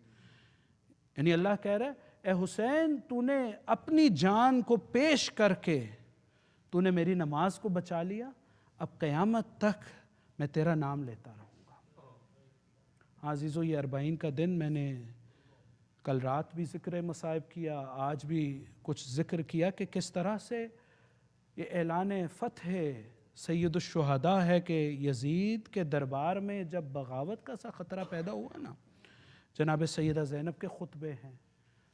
یعنی اللہ کہہ رہا ہے اے حسین، تو نے اپنی جان کو پیش کر کے تو نے میری نماز کو بچا لیا، اب قیامت تک میں تیرا نام لیتا رہوں گا۔ ہاں عزیزو، یہ اربعین کا دن میں نے کل رات بھی ذکر مصائب کیا، آج بھی کچھ ذکر کیا کہ کس طرح سے یہ اعلان فتح سید الشہداء ہے کہ یزید کے دربار میں جب بغاوت کا سا خطرہ پیدا ہوا نا، جناب سیدہ زینب کے خطبے ہیں،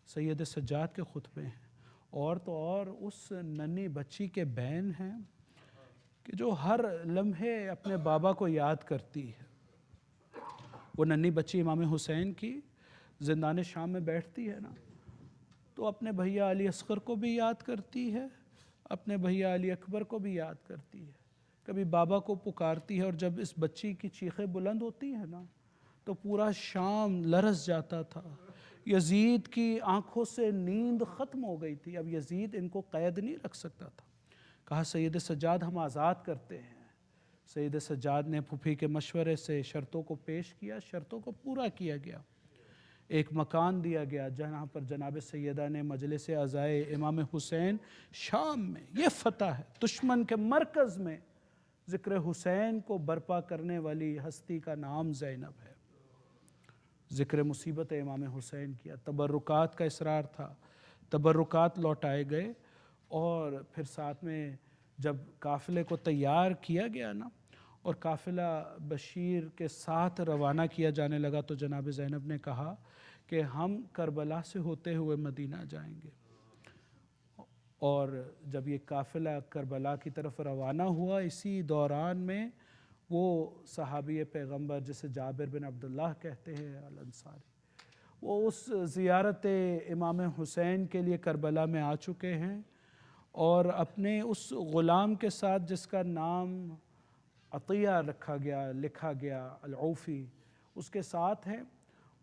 سید سجاد کے خطبے ہیں، اور تو اور اس ننھی بچی کے بین ہیں کہ جو ہر لمحے اپنے بابا کو یاد کرتی ہے۔ وہ ننھی بچی امام حسین کی زندان شام میں بیٹھتی ہے نا، تو اپنے بھیا علی اصغر کو بھی یاد کرتی ہے، اپنے بھیا علی اکبر کو بھی یاد کرتی ہے، کبھی بابا کو پکارتی ہے، اور جب اس بچی کی چیخیں بلند ہوتی ہیں نا تو پورا شام لرز جاتا تھا۔ یزید کی آنکھوں سے نیند ختم ہو گئی تھی، اب یزید ان کو قید نہیں رکھ سکتا تھا۔ کہا سید سجاد ہم آزاد کرتے ہیں۔ سید سجاد نے پھوپھی کے مشورے سے شرطوں کو پیش کیا، شرطوں کو پورا کیا گیا، ایک مکان دیا گیا جہاں پر جناب سیدہ نے مجلس عزائے امام حسین شام میں، یہ فتح ہے، دشمن کے مرکز میں ذکر حسین کو برپا کرنے والی ہستی کا نام زینب ہے۔ ذکر مصیبت امام حسین کیا، تبرکات کا اصرار تھا، تبرکات لوٹائے گئے، اور پھر ساتھ میں جب قافلے کو تیار کیا گیا نا، اور قافلہ بشیر کے ساتھ روانہ کیا جانے لگا تو جناب زینب نے کہا کہ ہم کربلا سے ہوتے ہوئے مدینہ جائیں گے. اور جب یہ قافلہ کربلا کی طرف روانہ ہوا، اسی دوران میں وہ صحابی پیغمبر جسے جابر بن عبداللہ کہتے ہیں الانصاری، وہ اس زیارت امام حسین کے لیے کربلا میں آ چکے ہیں اور اپنے اس غلام کے ساتھ جس کا نام عطیہ لکھا گیا العوفی، اس کے ساتھ ہیں.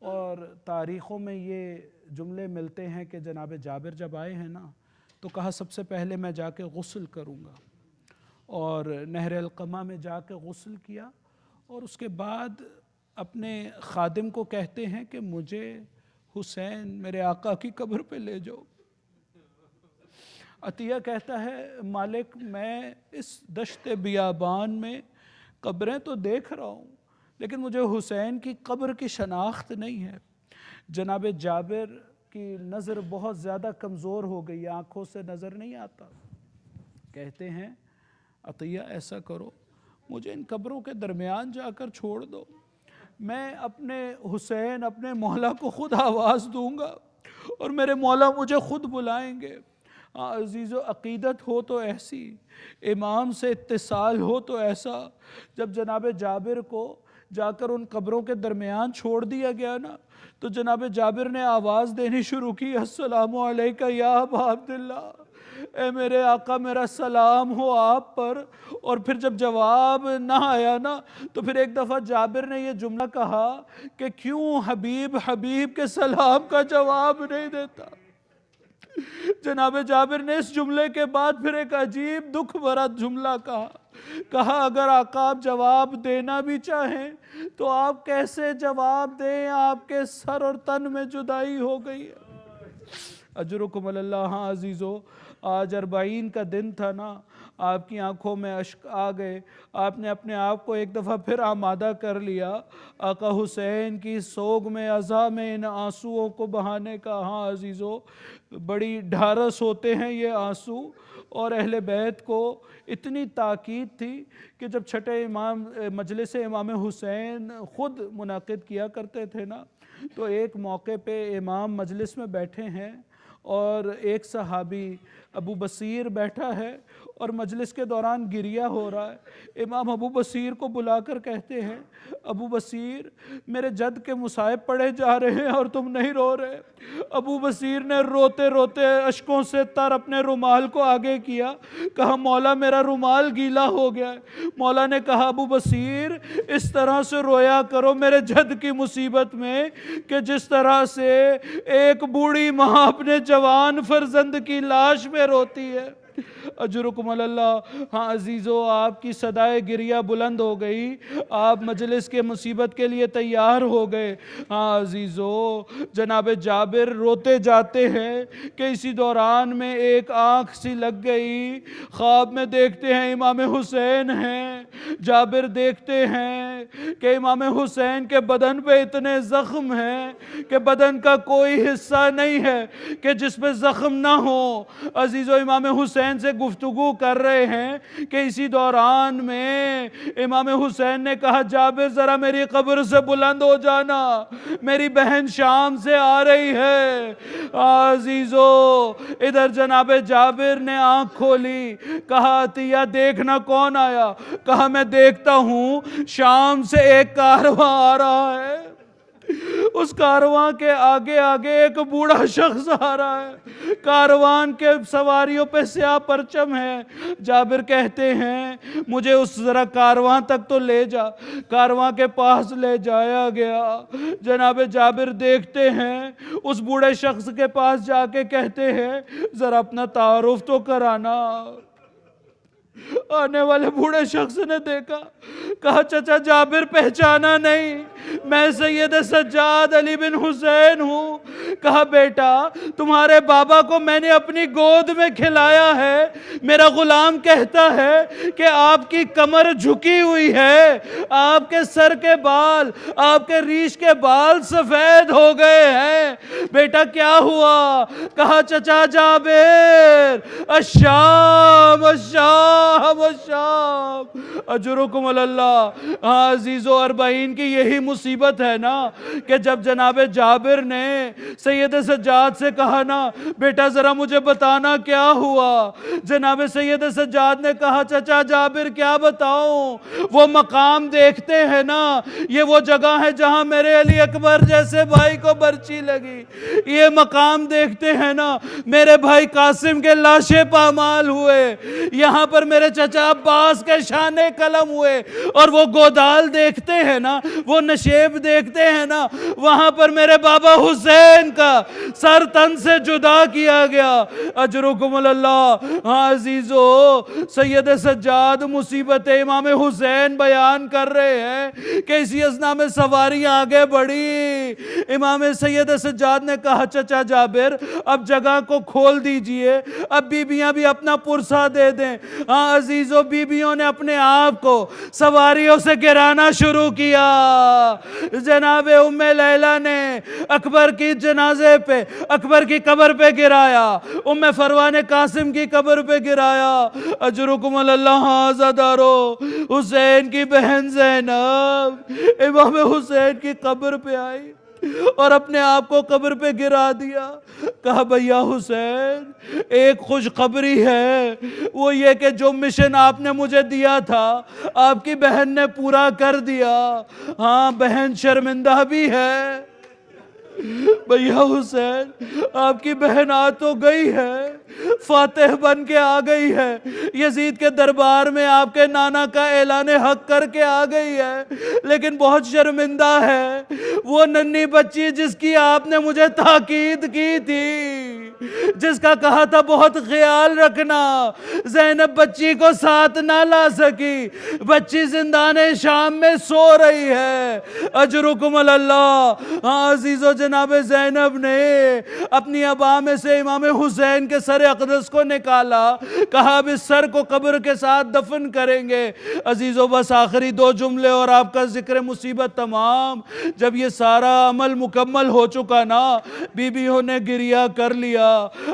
اور تاریخوں میں یہ جملے ملتے ہیں کہ جناب جابر جب آئے ہیں نا تو کہا سب سے پہلے میں جا کے غسل کروں گا، اور نہر القمہ میں جا کے غسل کیا اور اس کے بعد اپنے خادم کو کہتے ہیں کہ مجھے حسین میرے آقا کی قبر پہ لے جاؤ. عطیہ کہتا ہے مالک میں اس دشت بیابان میں قبریں تو دیکھ رہا ہوں لیکن مجھے حسین کی قبر کی شناخت نہیں ہے. جناب جابر کی نظر بہت زیادہ کمزور ہو گئی، آنکھوں سے نظر نہیں آتا. کہتے ہیں عطیہ ایسا کرو مجھے ان قبروں کے درمیان جا کر چھوڑ دو، میں اپنے حسین اپنے مولا کو خود آواز دوں گا اور میرے مولا مجھے خود بلائیں گے. عزیز و عقیدت ہو تو ایسی، امام سے اتصال ہو تو ایسا. جب جناب جابر کو جا کر ان قبروں کے درمیان چھوڑ دیا گیا نا تو جناب جابر نے آواز دینی شروع کی، السلام علیکہ یا ابا عبداللہ، اے میرے آقا میرا سلام ہو آپ پر. اور پھر جب جواب نہ آیا نا تو پھر ایک دفعہ جابر نے یہ جملہ کہا کہ کیوں حبیب کے سلام کا جواب نہیں دیتا. جناب جابر نے اس جملے کے بعد پھر ایک عجیب دکھ بھرا جملہ کہا اگر آقا آپ جواب دینا بھی چاہیں تو آپ کیسے جواب دیں، آپ کے سر اور تن میں جدائی ہو گئی ہے. اجرکم اللہ. ہاں عزیزو، آج اربعین کا دن تھا نا، آپ کی آنکھوں میں اشک آ گئے، آپ نے اپنے آپ کو ایک دفعہ پھر آمادہ کر لیا آقا حسین کی سوگ میں عزا میں ان آنسوؤں کو بہانے کا. ہاں عزیزو، بڑی ڈھارس ہوتے ہیں یہ آنسو، اور اہل بیت کو اتنی تاکید تھی کہ جب چھٹے امام مجلس امام حسین خود منعقد کیا کرتے تھے نا تو ایک موقع پہ امام مجلس میں بیٹھے ہیں اور ایک صحابی ابو بصیر بیٹھا ہے اور مجلس کے دوران گریہ ہو رہا ہے. امام ابو بصیر کو بلا کر کہتے ہیں ابو بصیر میرے جد کے مصائب پڑے جا رہے ہیں اور تم نہیں رو رہے. ابو بصیر نے روتے روتے اشکوں سے تر اپنے رومال کو آگے کیا، کہا مولا میرا رومال گیلا ہو گیا ہے. مولا نے کہا ابو بصیر اس طرح سے رویا کرو میرے جد کی مصیبت میں کہ جس طرح سے ایک بوڑھی ماں اپنے جوان فرزند کی لاش میں روتی ہے. اجرکم اللہ. ہاں عزیزو، آپ کی صدائے گریہ بلند ہو گئی، آپ مجلس کے مصیبت کے لیے تیار ہو گئے. ہاں عزیزو، جناب جابر روتے جاتے ہیں کہ اسی دوران میں ایک آنکھ سی لگ گئی. خواب میں دیکھتے ہیں امام حسین ہیں. جابر دیکھتے ہیں کہ امام حسین کے بدن پہ اتنے زخم ہیں کہ بدن کا کوئی حصہ نہیں ہے کہ جس پہ زخم نہ ہو. عزیزو، امام حسین سے گفتگو کر رہے ہیں کہ اسی دوران میں امام حسین نے کہا جابر ذرا میری قبر سے بلند ہو جانا، میری بہن شام سے آ رہی ہے. عزیزو، ادھر جناب جابر نے آنکھ کھولی، کہا عطیہ دیکھنا کون آیا. کہا میں دیکھتا ہوں شام سے ایک کارواں آ رہا ہے، اس کارواں کے آگے آگے ایک بوڑھا شخص آ رہا ہے، کاروان کے سواریوں پہ سیاہ پرچم ہے. جابر کہتے ہیں مجھے اس ذرا کارواں تک تو لے جا. کارواں کے پاس لے جایا گیا. جناب جابر دیکھتے ہیں اس بوڑھے شخص کے پاس جا کے کہتے ہیں ذرا اپنا تعارف تو کرانا. آنے والے بوڑھے شخص نے دیکھا، کہا چچا جابر پہچانا نہیں، میں سید سجاد علی بن حسین ہوں. کہا بیٹا تمہارے بابا کو میں نے اپنی گود میں کھلایا ہے، میرا غلام کہتا ہے کہ آپ کی کمر جھکی ہوئی ہے، آپ کے سر کے بال، آپ کے ریش کے بال سفید ہو گئے ہیں. بیٹا کیا ہوا؟ کہا چچا جابر الشام الشام اللہ والشام اجرکم علی اللہ۔ ہاں عزیزو، اربعین کی یہی مصیبت ہے نا کہ جب جناب جابر نے سید سجاد سے کہا نا بیٹا ذرا مجھے بتانا کیا ہوا، جناب سید سجاد نے کہا چچا جابر کیا بتاؤں، وہ مقام دیکھتے ہیں نا، یہ وہ جگہ ہے جہاں میرے علی اکبر جیسے بھائی کو برچی لگی، یہ مقام دیکھتے ہیں نا میرے بھائی قاسم کے لاشے پامال ہوئے، یہاں پر میرے چچا عباس کے شانے قلم ہوئے، اور وہ گودال دیکھتے ہیں نا، وہ نشیب دیکھتے ہیں نا، وہاں پر میرے بابا حسین کا سر تن سے جدا کیا گیا۔ اجرکم اللہ۔ ہاں عزیزو، سید سجاد مصیبت امام حسین بیان کر رہے ہیں کہ اسی اثناء میں سواریاں آگے بڑھی، امام سید سجاد نے کہا چچا جابر اب جگہ کو کھول دیجئے، اب بیبیاں بھی اپنا پرسہ دے دیں۔ ہاں عزیزو، بیبیوں نے اپنے آپ کو سواریوں سے گرانا شروع کیا۔ جناب ام لیلہ نے اکبر کی جنازے پہ، اکبر کی قبر پہ گرایا، ام فروہ نے قاسم کی قبر پہ گرایا۔ اجرکم اللہ۔ عزادارو، حسین کی بہن زینب امام حسین کی قبر پہ آئی اور اپنے آپ کو قبر پہ گرا دیا، کہا بھیا حسین ایک خوشخبری ہے، وہ یہ کہ جو مشن آپ نے مجھے دیا تھا آپ کی بہن نے پورا کر دیا۔ ہاں بہن شرمندہ بھی ہے بھیا حسین، آپ کی بہن آ تو گئی ہے، فاتح بن کے آ گئی ہے، یزید کے دربار میں آپ کے نانا کا اعلان حق کر کے آ گئی ہے، لیکن بہت شرمندہ ہے۔ وہ ننھی بچی جس کی آپ نے مجھے تاکید کی تھی، جس کا کہا تھا بہت خیال رکھنا، زینب بچی کو ساتھ نہ لا سکی، بچی زندان شام میں سو رہی ہے۔ اجرکم اللہ۔ ہاں عزیزو، جناب زینب نے اپنی ابا میں سے امام حسین کے سر اقدس کو نکالا، کہا اب اس سر کو قبر کے ساتھ دفن کریں گے۔ عزیزو، بس آخری دو جملے اور آپ کا ذکر مصیبت تمام۔ جب یہ سارا عمل مکمل ہو چکا نا، بیویوں نے گریہ کر لیا،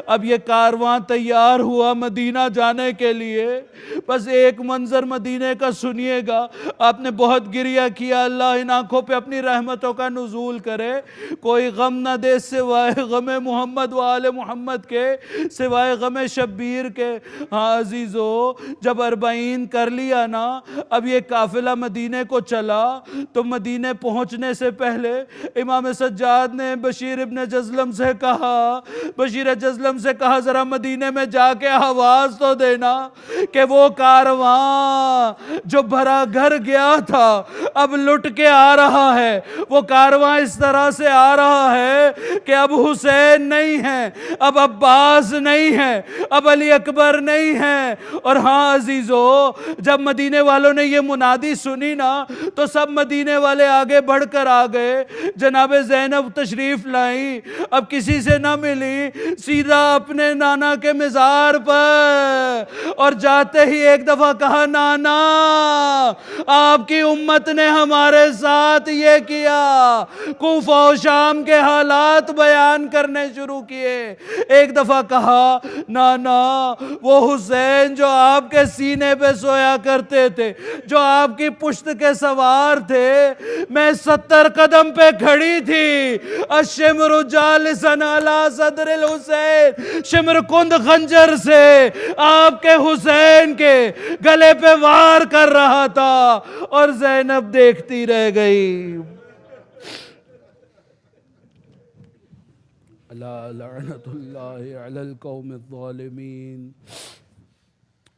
اب یہ کارواں تیار ہوا مدینہ جانے کے لیے۔ بس ایک منظر مدینے کا سنیے گا، آپ نے بہت گریہ کیا، اللہ ان آنکھوں پہ اپنی رحمتوں کا نزول کرے، کوئی غم نہ دے سوائے غم محمد و آل محمد کے، سوائے غم شبیر کے۔ ہاں عزیزو، جب اربعین کر لیا نا، اب یہ قافلہ مدینے کو چلا، تو مدینے پہنچنے سے پہلے امام سجاد نے بشیر ابن جزلم سے کہا، بشیر جزلم سے کہا ذرا مدینے میں جا کے آواز تو دینا کہ وہ کارواں جو بھرا گھر گیا تھا اب لٹ کے آ رہا ہے، وہ کارواں اس طرح سے آ رہا ہے کہ اب حسین نہیں ہے، اب عباس نہیں ہے، اب علی اکبر نہیں ہے۔ اور ہاں عزیزو، جب مدینے والوں نے یہ منادی سنی نا، تو سب مدینے والے آگے بڑھ کر آ گئے، جناب زینب تشریف لائیں، اب کسی سے نہ ملی، سیدھا اپنے نانا کے مزار پر، اور جاتے ہی ایک دفعہ کہا نانا آپ کی امت نے ہمارے ساتھ یہ کیا، کوفہ و شام کے حالات بیان کرنے شروع کیے۔ ایک دفعہ کہا نانا وہ حسین جو آپ کے سینے پہ سویا کرتے تھے، جو آپ کی پشت کے سوار تھے، میں 70 قدم پہ کھڑی تھی، الشمر جالسا علی صدر الحسین، شمر کند خنجر سے آپ کے حسین کے گلے پہ وار کر رہا تھا، اور زینب دیکھتی رہ گئی۔ الا لعنت اللہ علی القوم الظالمین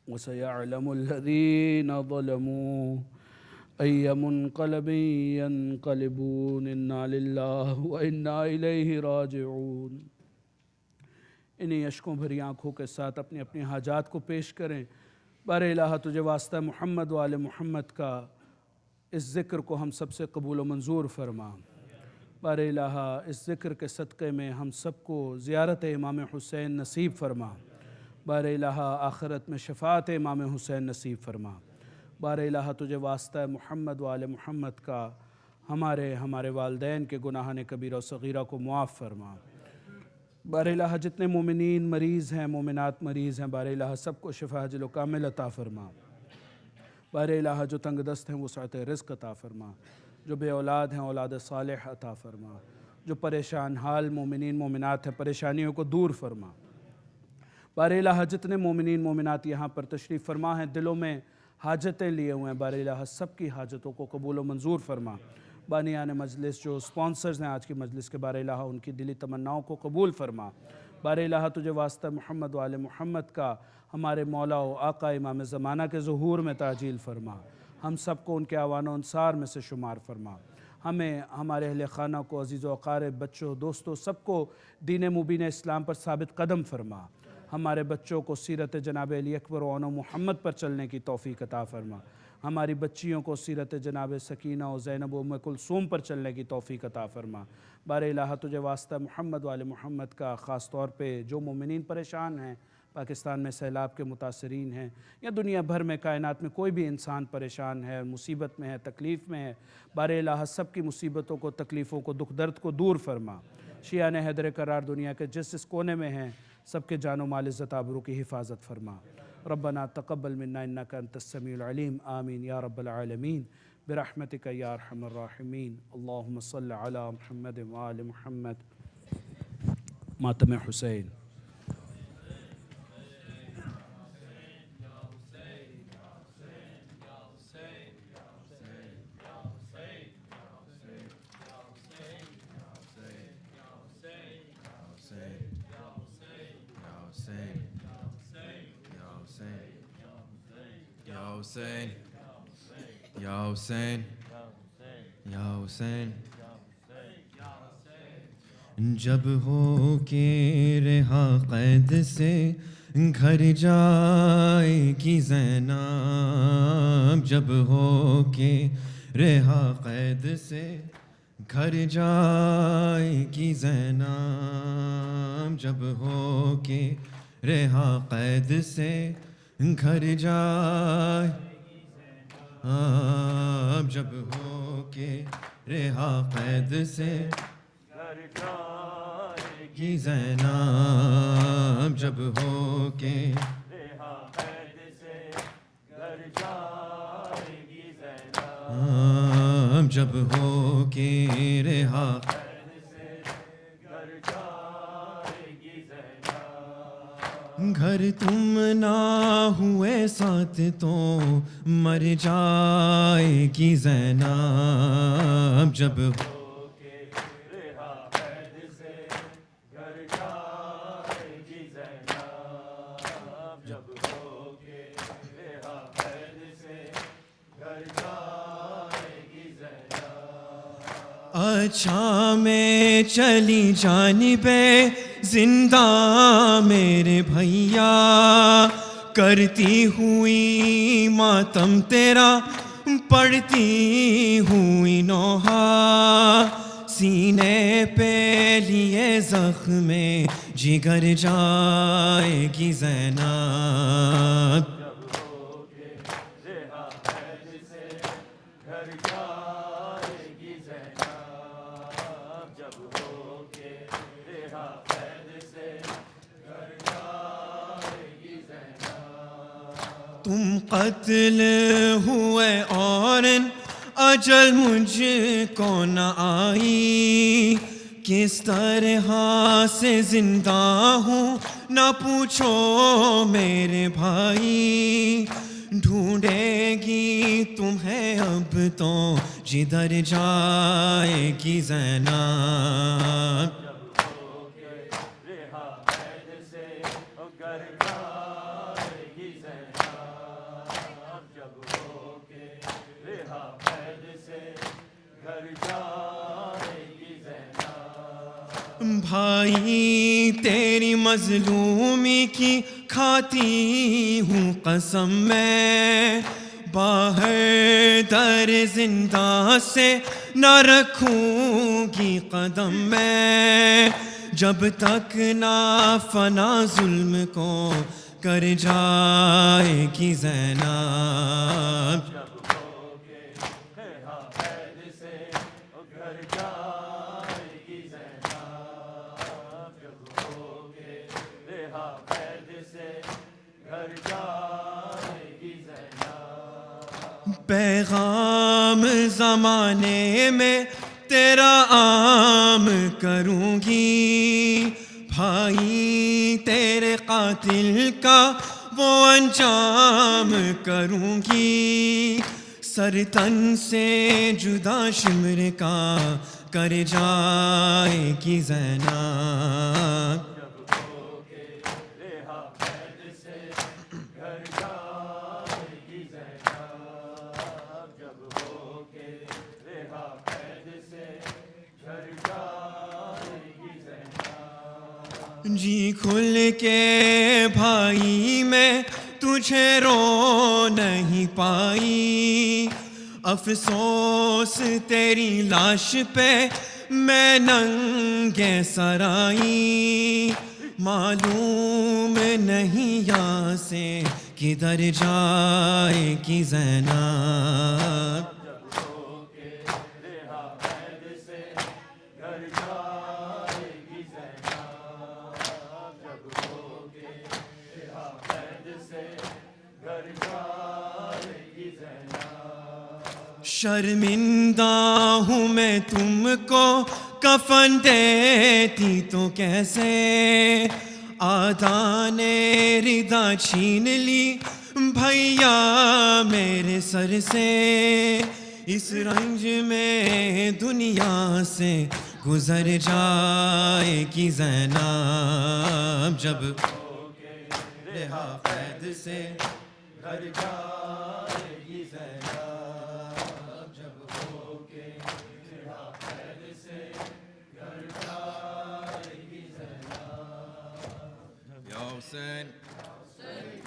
وسيعلم الذين ظلموا أي منقلب ينقلبون إنا لله وإنا إليه راجعون۔ انہیں اشکوں بھری آنکھوں کے ساتھ اپنی اپنی حاجات کو پیش کریں۔ بار الہ تجھے واسطہ محمد و آل محمد کا اس ذکر کو ہم سب سے قبول و منظور فرما۔ بار الہ اس ذکر کے صدقے میں ہم سب کو زیارت امام حسین نصیب فرما۔ بار الہ آخرت میں شفاعت امام حسین نصیب فرما۔ بار الہ تجھے واسطہ محمد و آل محمد کا ہمارے والدین کے گناہان کبیرہ و صغیرہ کو معاف فرما۔ بار الہ جتنے مومنین مریض ہیں مومنات مریض ہیں بار الہ سب کو شفا عاجل و کامل عطا فرما. بار الہ جو تنگ دست ہیں وسعت رزق عطا فرما. جو بے اولاد ہیں اولاد صالح عطا فرما. جو پریشان حال مومنین مومنات ہیں پریشانیوں کو دور فرما. بار الہ جتنے مومنین مومنات یہاں پر تشریف فرما ہیں دلوں میں حاجتیں لیے ہوئے ہیں بار الہ سب کی حاجتوں کو قبول و منظور فرما. بانیان مجلس جو سپانسرز ہیں آج کی مجلس کے بار الہ ان کی دلی تمناؤں کو قبول فرما. بار الہ تجھے واسطہ محمد و آل محمد کا ہمارے مولا و آقا امام زمانہ کے ظہور میں تعجیل فرما. ہم سب کو ان کے اعوان و انصار میں سے شمار فرما. ہمیں ہمارے اہل خانہ کو عزیز و اقارب بچوں دوستوں سب کو دین مبین اسلام پر ثابت قدم فرما. ہمارے بچوں کو سیرت جناب علی اکبر و عنو محمد پر چلنے کی توفیق عطا فرما. ہماری بچیوں کو سیرت جناب سکینہ و زینب و ام کلثوم پر چلنے کی توفیق عطا فرما. بار الہ تجھے واسطہ محمد و آل محمد کا خاص طور پہ جو مومنین پریشان ہیں پاکستان میں سیلاب کے متاثرین ہیں یا دنیا بھر میں کائنات میں کوئی بھی انسان پریشان ہے مصیبت میں ہے تکلیف میں ہے بار الہ سب کی مصیبتوں کو تکلیفوں کو دکھ درد کو دور فرما. شیعان حیدر کرار دنیا کے جس کونے میں ہیں سب کے جان و مال عزت آبرو کی حفاظت فرما. ربنا تقبل منا انك انت السميع العليم آمين يا رب العالمين برحمتك يا ارحم الراحمين. اللهم صل على محمد وآل محمد. ماتم حسین. Hussein, Ya Hussein, Ya Hussein. جب ہو کے رہا قید سے گھر جائے گی زینب. جب ہو کے رہا قید سے گھر جائے گی زینب. جب ہو کے رہا قید سے گھر جائے اب جب ہو کے رہا قید سے گھر جائے گی زینب. جب ہو کے رہا قید سے گھر جائے گی زینب. جب ہو کے رہا گھر تم نہ ہوئے ساتھ تو مر جائے گی زینب. جب ہو کے رہا قید سے گھر جائے گی زینب. جب ہو کے رہا قید سے گھر جائے گی زینب. اچھا میں چلی جانب زندہ میرے بھیا کرتی ہوئی ماتم تیرا پڑتی ہوئی نوحہ. سینے پہ لیے زخم جگر جائے گی زینب. تم قتل ہوئے اور اجل مجھ کو نہ آئی. کس طرح سے زندہ ہوں نہ پوچھو میرے بھائی. ڈھونڈے گی تمہیں اب تو جدھر جائے گی زینب. بھائی تیری مظلومی کی کھاتی ہوں قسم میں. باہر در زندہ سے نہ رکھوں گی قدم میں. جب تک نہ فنا ظلم کو کر جائے گی زینب. پیغام زمانے میں تیرا عام کروں گی، بھائی تیرے قاتل کا وہ انجام کروں گی، سر تن سے جدا شمر کا کر جائے گی زینب، جی کھل کے بھائی میں تجھے رو نہیں پائی، افسوس تیری لاش پہ میں ننگے سر آئی، معلوم نہیں یہاں سے کدھر جائے گی زینب، شرمندہ ہوں میں تم کو کفن دیتی تو کیسے، آدھا نے ردا چھین لی بھیا میرے سر سے، اس رنج میں دنیا سے گزر جائے گی زینب، جب رہا قید سے گھر جائے گی زینب، جب ہو کے رہا قید سے گھر جائے گی زینب، یا حسین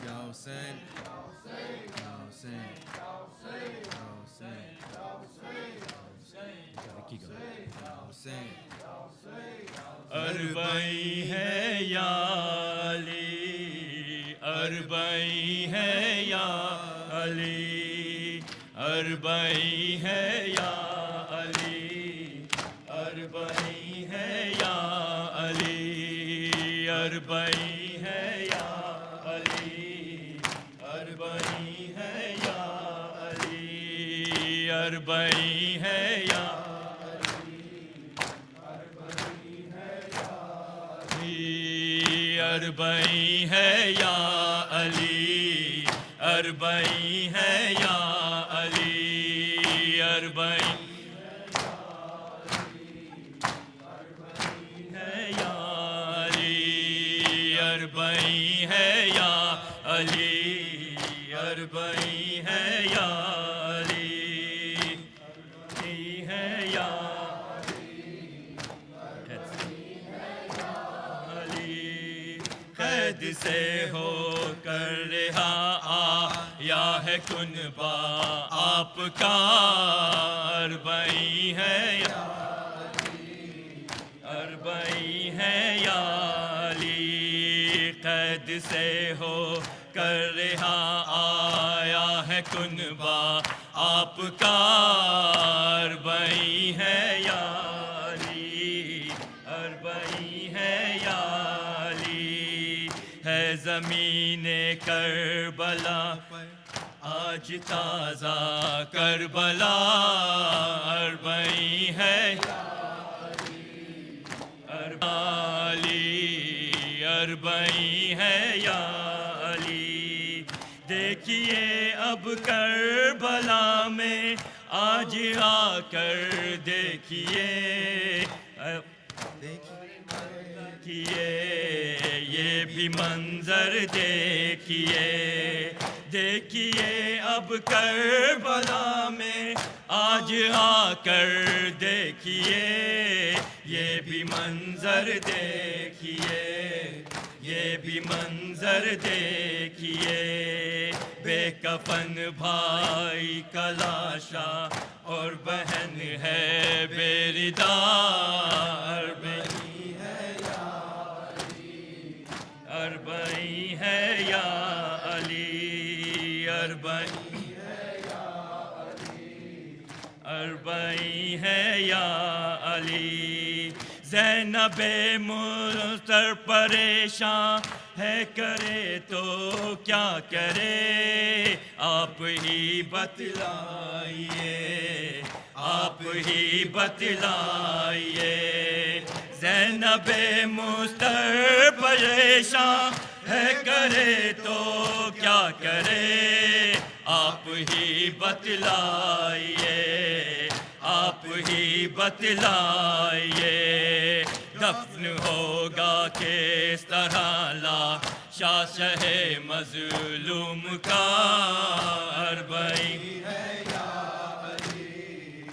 یا حسین یا حسین یا حسین، اربعین ہے یا علی، اربعین ہے یا علی، اربعین ہے یا علی، اربعین ہے یا علی، اربعین ہے یا علی، اربعین ہے یا علی، اربعین ہے یا اربعین ہے یا علی، اربعین ہے یا علی، اربعین ہے یا علی، اربعین ہے یا علی، اربعین ہے یا علی، ہے یا قید سے ہو کر رہا آیا ہے کنبہ آپ کا، اربعین ہے یا اربعین ہے یا علی، قید سے ہو کر رہا آیا ہے کنبہ آپ کا، اربعین ہے یا علی، اربعین ہے یا علی، ہے زمین کربلا آج تازہ کربلا، اربعین ہے علی، اربعین ہے یا علی، دیکھیے اب کربلا میں آج آ کر دیکھیے، دیکھیے یہ بھی منظر دیکھیے، دیکھیے اب کربلا میں آج آ کر دیکھیے، یہ بھی منظر دیکھیے، یہ بھی منظر دیکھیے، بے کفن بھائی کا لاشا اور بہن ہے بے ردا، اربعین ہے یا علی، اربعین ہے یا علی، اربعین ہے یا علی، اربعین ہے یا علی، زینب مستر پریشان ہے کرے تو کیا کرے آپ ہی بتلائیے آپ ہی بتلائیے زینب مستر پریشان ہے کرے تو کیا کرے آپ ہی بتلائیے آپ ہی بتلائیے دفن ہوگا کس طرح لاشا شہ مظلوم کا اربعین ہے یا علی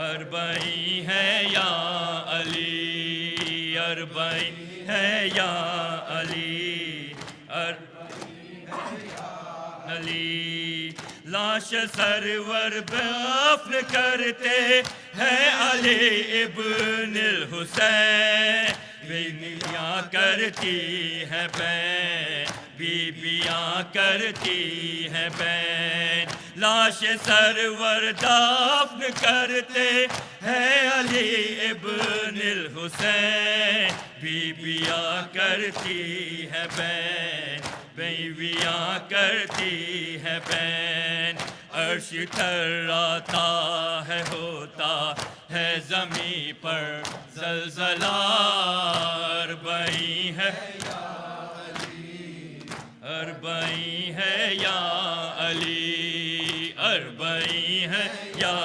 اربعین ہے یا علی اربعین ہے یا علی اربعین ہے یا علی لاش سرور دفن کرتے ہیں علی ابن الحسین بیویاں کرتی ہیں بین بیویاں کرتی ہیں بین لاش سرور دفن کرتے ہیں علی ابن الحسین بیویاں کرتی ہیں بین بیویاں کرتی ہے بین عرش تھراتا ہے ہوتا ہے زمین پر زلزلہ اربعین ہے یا علی اربعین ہے یا علی اربعین ہے یا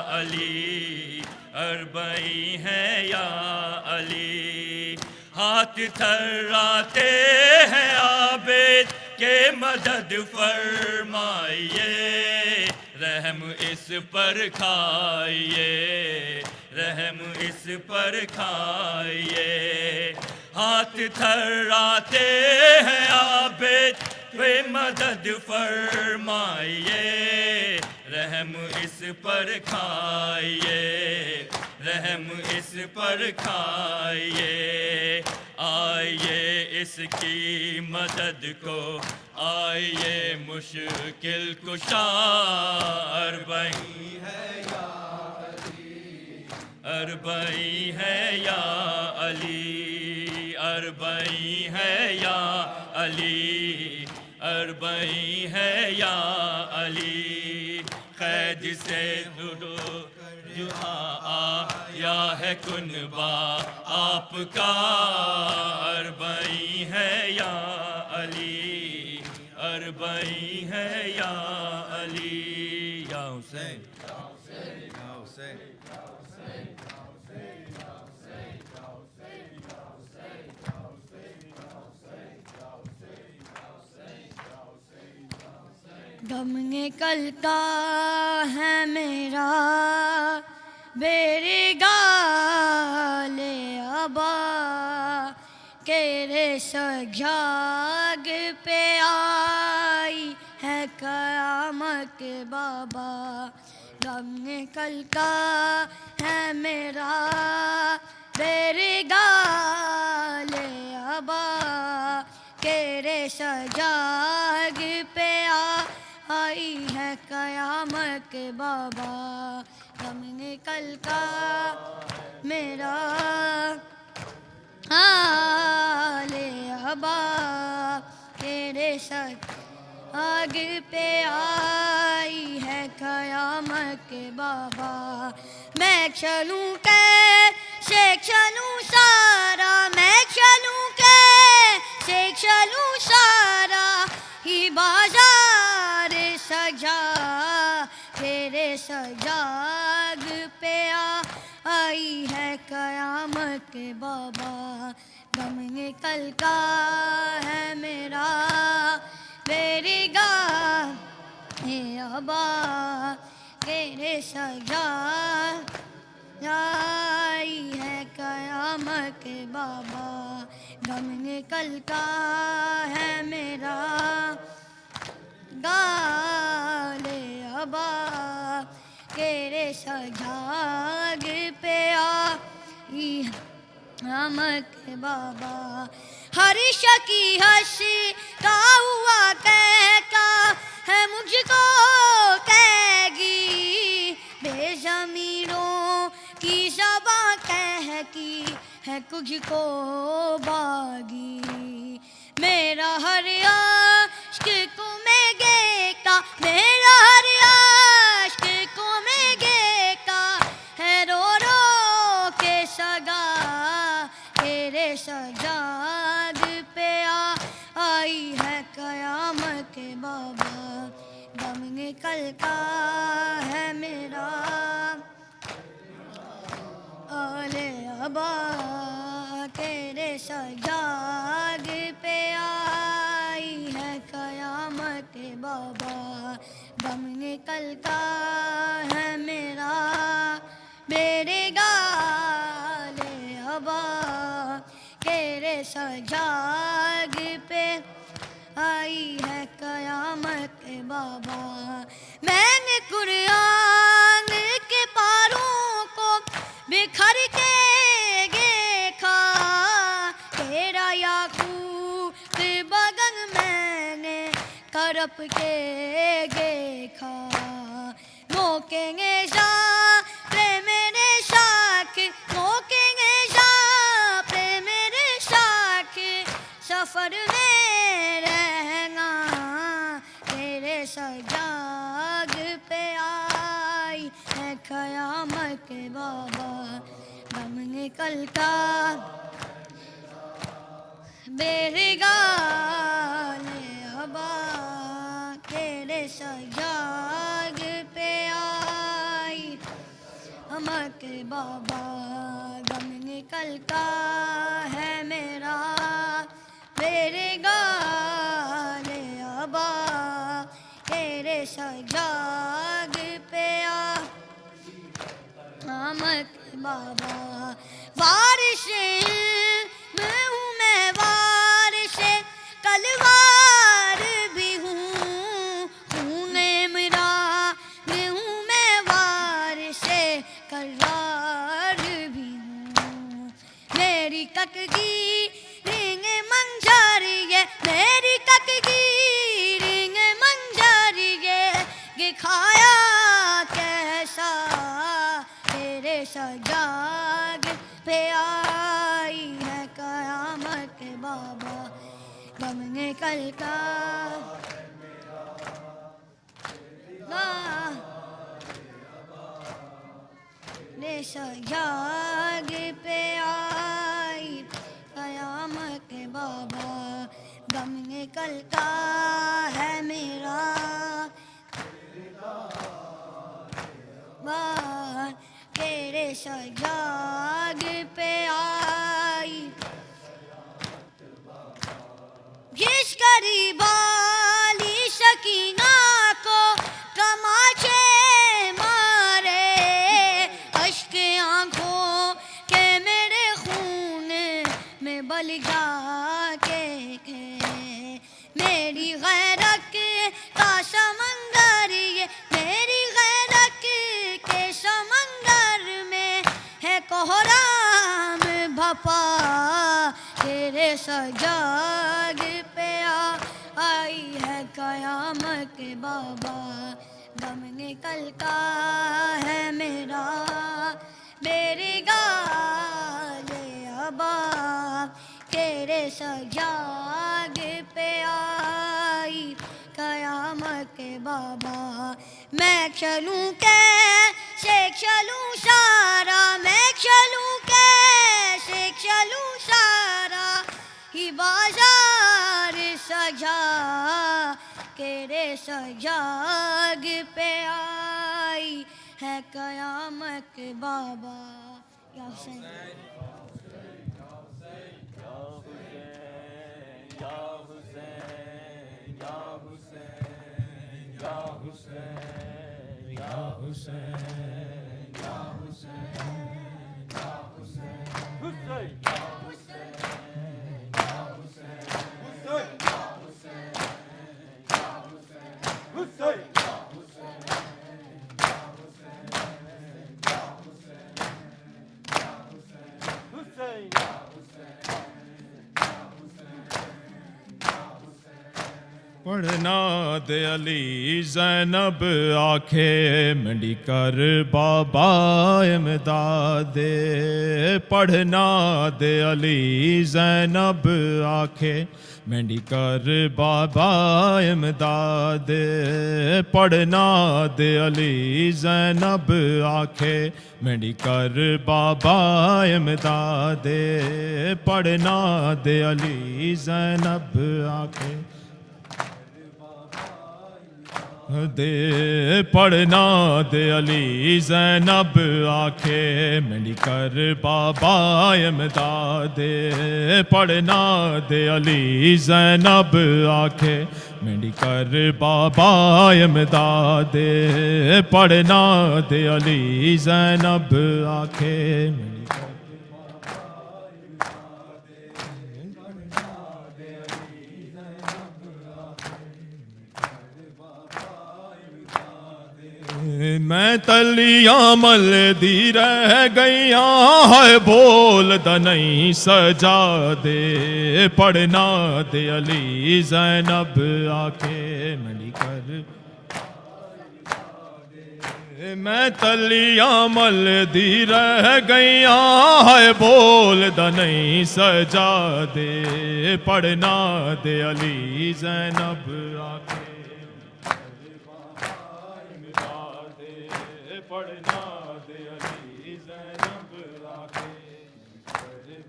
علی اربعین ہے یا علی ہاتھ تھراتے ہیں عابد کہ مدد فرمائیے رحم اس پر کھائیے رحم اس پر کھائیے ہاتھ تھراتے ہیں عابد کہ مدد فرمائیے رحم اس پر کھائیے رحم اس پر کھائیے آئیے اس کی مدد کو آئیے مشکل کشا اربعین ہے یا علی اربعین ہے یا علی اربعین ہے یا علی اربعین ہے یا علی قید سے جہاں آیا ہے کنبہ آپ کا اربعین ہے یا علی اربعین ہے یا علی یا حسین یا حسین غم نکلتا ہے میرا میرے گالے ابا تیرے سجاگ پہ آئی ہے قیامت بابا غم نکلتا ہے میرا میرے گالے ابا تیرے سجاگ پہ آئی ہے قیامت بابا غم نکلتا میرا آلے ابا تیرے ساتھ آگ پہ آئی ہے قیامت بابا میں چلوں کیسے چلوں سارا میں چلوں کیسے چلوں سارا ہی بازار سجا تیرے سجاگ پہ آئی ہے قیامت بابا غم نکلتا ہے میرا میری گاہ ابا تیرے سجاگ آئی ہے قیامت بابا غم نکلتا ہے میرا گالے ابا تیرے سجاگ پہ آئی قیامت بابا ہر شکی ہنسی کا ہوا کہتا ہے مجھ کو کہے گی بے ضمیروں کی زباں کہتی ہے تجھ کو باغی میرا ہر عشق کو میں گیتا میرا ہر عشق کو میں گیتا ہے رو رو کے سگا تیرے سجاد پہ آئی ہے قیامت بابا دم نکلتا ہے میرا آلے ابا تیرے سجاد پہ آئی ہے قیامت بابا دم نکلتا ہے میرا میرے گالے ابا تیرے سجاد پہ آئی ہے قیامت بابا میں نے قرآن کے پاروں کو بکھر کے دیکھا تیرا یاقوت بگن میں نے کرپ کے دیکھا موقع پہ میرے شاخ موقع پہ میرے شاخ سفر میں رہنا تیرے سجاد پہ آئی ہے قیامت بابا دم نکلتا میرے گالے ابا تیرے سجاد پہ آئی قیامت بابا دم نکلتا ہے میرا میرے گالے ابا تیرے سجاد پہ قیامت بابا وارث میں ہوں میں وارث تلوار بھی ہوں خون عمران ہوں میں وارث کرار بھی ہوں میری تقدیر منظریے میری تقدیر منظریے دکھایا کیسا تیرے سجاد پہ آئی ہے قیامت بابا دم نکلتا تیرے سجاد پہ آئی قیامت بابا دم نکلتا ہے میرا تیرے سجاد پہ آئی جس قریب والی سکینہ کو تماچے مارے اشک آنکھوں کے میرے خون میں بل جا کے میری غیرت کا سمندر یہ میری غیرت کے سمندر میں ہے کوہرام بھپا تیرے سجاد پہ آئی ہے قیامت بابا دم نکلتا ہے میرا میرے گالے ابا تیرے سجاد پہ آئی قیامت بابا میں چلوں کیسے چلوں سارا میں چلوں کیسے چلوں سارا ہی بازار سجا تیرے سجاد پہ آئی ہے قیامت بابا یا حسین پڑھنا دے علی زینب آکھے منڈی کر بابا امداد دے، پڑھنا دے علی زینب آکھے منڈی کر بابا امداد دے، پڑھنا دے علی زینب آکھے منڈی کر بابا امداد دے، پڑھنا دے علی زینب آکھے دے، پڑھنا دے علی زینب آکھے منڈی کر بابا امداد دے، پڑھنا دے علی زینب آکھے منڈی کر بابا امداد دے، پڑھنا دے علی زینب آکھے منڈی کر میں تلیاں مل دی رہ گئیاں ہے بول دا نہیں سجا دے، پڑھنا دے علی زینب آکھے منڈی کر میں تلیاں مل دی رہ گئیاں ہے بول دا نہیں سجا دے، پڑھنا دے علی زینب آکھے پڑھنا دے علی زینب آکھے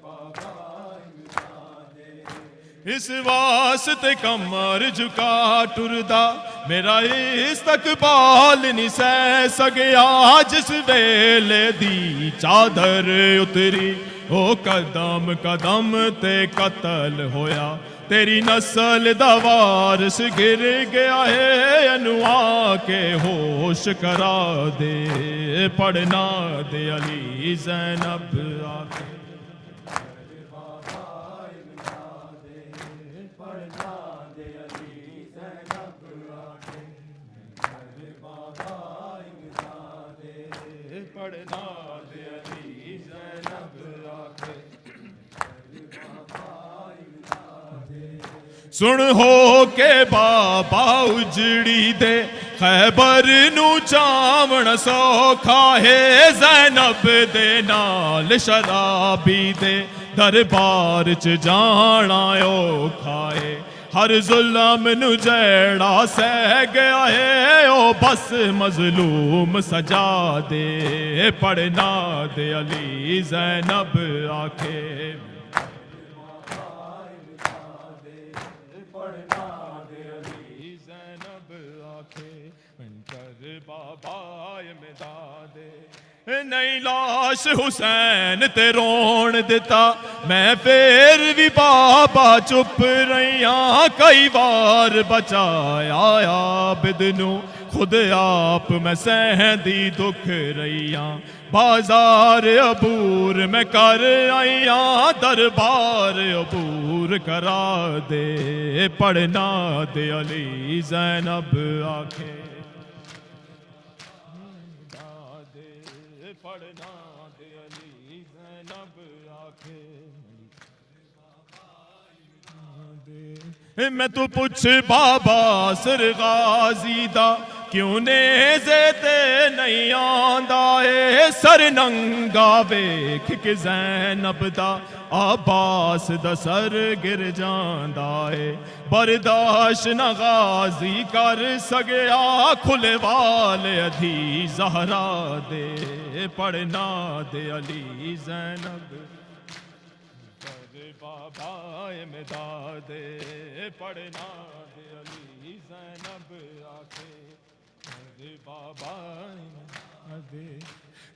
بابا امداد دے، اس واسطے کمر جھکا ٹردا میرا استقبال نہیں سہ سگیا، جس ویلے دی چادر اتری او قدم قدم تے قتل ہویا، تیری نسل دا وارث گر گیا ہے انواع کے ہوش کرا دے، پڑھنا دے علی زینب آکھے پڑھنا دے علی زینب آکھے بابا امداد دے، پڑھنا دے علی زینب آکھے سن ہو کے بابا اجڑی دے خیبر نو چاون سوکھا ہے، زینب دے نال شرابی دے دربار چ جانا اوکھا ہے، ہر ظلم نو جیڑا سہ گیا ہے او بس مظلوم سجا دے، پڑھنا دے علی زینب آکھے بابا امداد دے، نہیں لاش حسین تے رون دیتا میں پھر بھی بابا چپ رہیاں، کئی بار بچایا عابد نو خود آپ میں سہندی دکھ رہیاں، بازار عبور میں کر آئیاں، دربار عبور کرا دے، پڑھنا دے علی زینب آکھے پڑھنا دے علی زینب آکھے میں تو پوچھ بابا سر غازی دا کیوں نیزے تے نہیں آندا اے، سر ننگا ویکھ کے زینب دا عباس دا سر گر جاندا اے، برداشت نہ غازی کر سگیا، کھلے والے ادھی زہرا دے، پڑھنا دے علی زینب بابا امداد دے، پڑھنا دے علی زینب آکھے بابا امداد دے،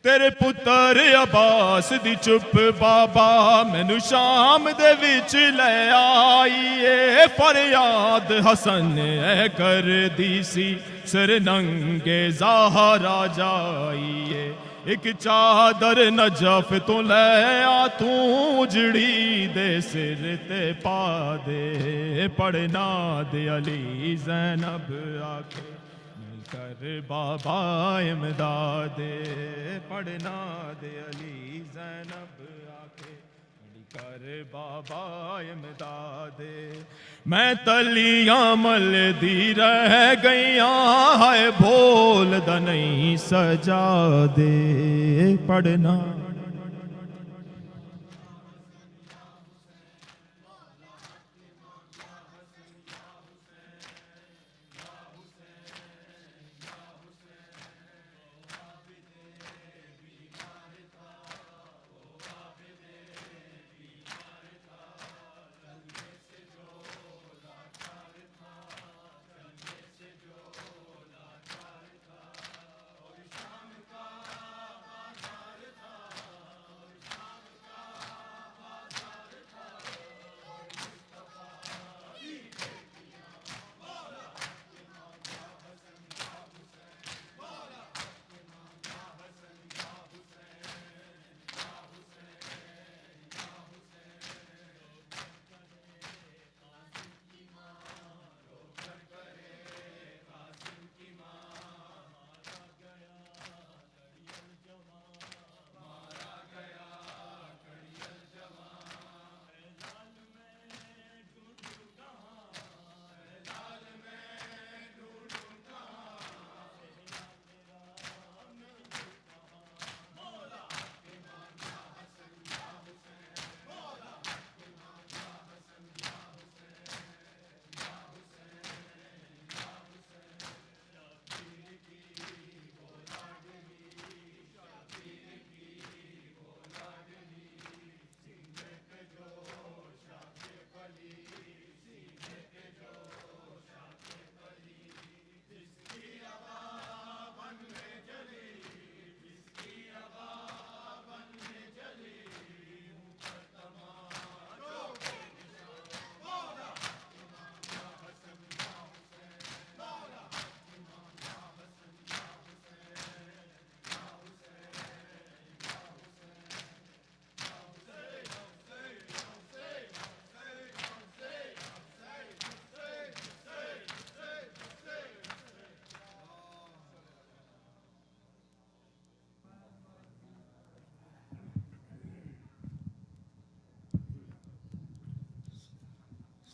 تیرے پتر عباس دی چپ بابا مینو شام دے وچ لے آئیے، فریاد حسن اے کر دی سی سر ننگے زہرا جائیے، ایک چادر نجف تو لے آ تو اجڑی دے سر تے پا دے، پڑھنا دے علی زینب آکھے کر بابا امداد دے، پڑھنا دے علی زینب آکھے کر بابا امدادے میں تلیاں مل دی رہ گئیاں ہائے بھول دا نہیں سجا دے پڑھنا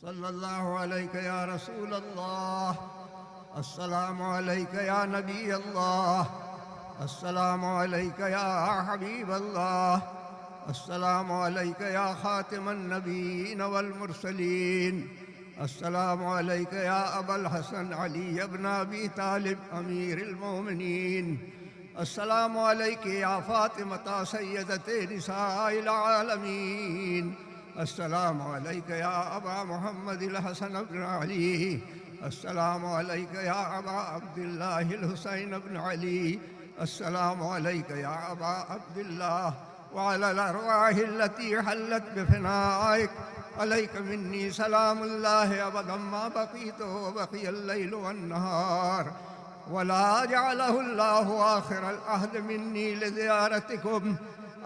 صلی اللہ علیہ یا رسول اللہ، السلام علیک یا نبی اللہ، السلام علیک یا حبیب اللہ، السلام علیک یا خاتم النبیین والمرسلین، السلام علیک یا ابا الحسن علی ابن ابی طالب امیر المومنین، السلام علیک یا فاطمہ سیدۃ نساء العالمین، السلام علیک یا ابا محمد الحسن بن علی، السلام علیک یا ابا عبداللہ الحسین بن علی، السلام علیک یا ابا عبداللہ وعلى الارواح التي حلت بفنائك عليك مني سلام الله ابدا ما بقيت وبقي الليل والنهار ولا جعله الله آخر العهد مني لزيارتكم.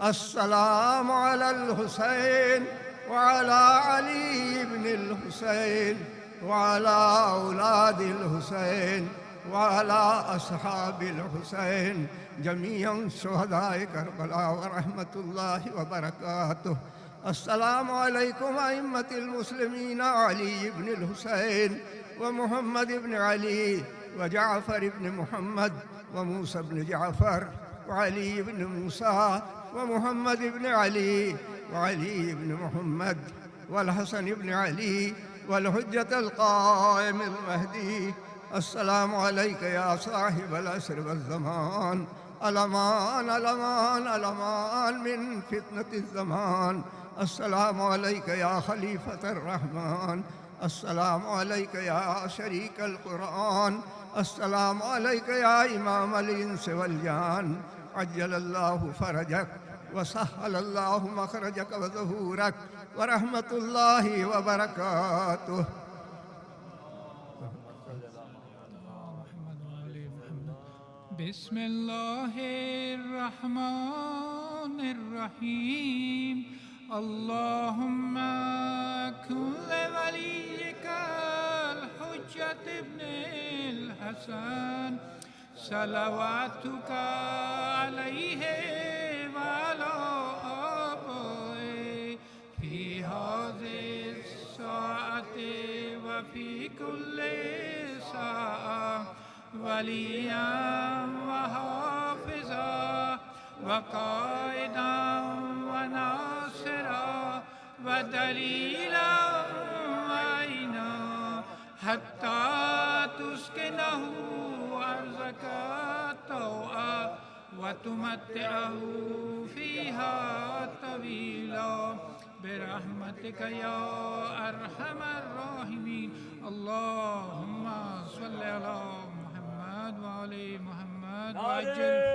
السلام على الحسين وعلى علي بن الحسين وعلى أولاد الحسين وعلى أصحاب الحسين جميعا شهداء كربلاء ورحمة الله وبركاته. السلام عليكم أئمة المسلمين علي بن الحسين ومحمد بن علي وجعفر بن محمد وموسى بن جعفر وعلي بن موسى ومحمد بن علي وعلي بن محمد والحسن بن علي والحجة القائم المهدي. السلام عليك يا صاحب العصر والزمان، الأمان الأمان الأمان من فتنة الزمان. السلام عليك يا خليفة الرحمن، السلام عليك يا شريك القرآن، السلام عليك يا إمام الإنس والجان. عجل الله فرجك وسهل الله مخرجك وظهورك ورحمة الله وبركاته. بسم الله الرحمن الرحيم. اللهم كن لوليك الحجة ابن الحسن صلواتك عليه وعلى آبائه في في كل ساعة وليا وحافظا وقائدا وناصرا ودليلا وعينا حتى تسكنه أرضك طوعا وتمتعه فيها طويلا برحمتك يا أرحم الراحمين. اللهم صل على محمد وعلى محمد وعجل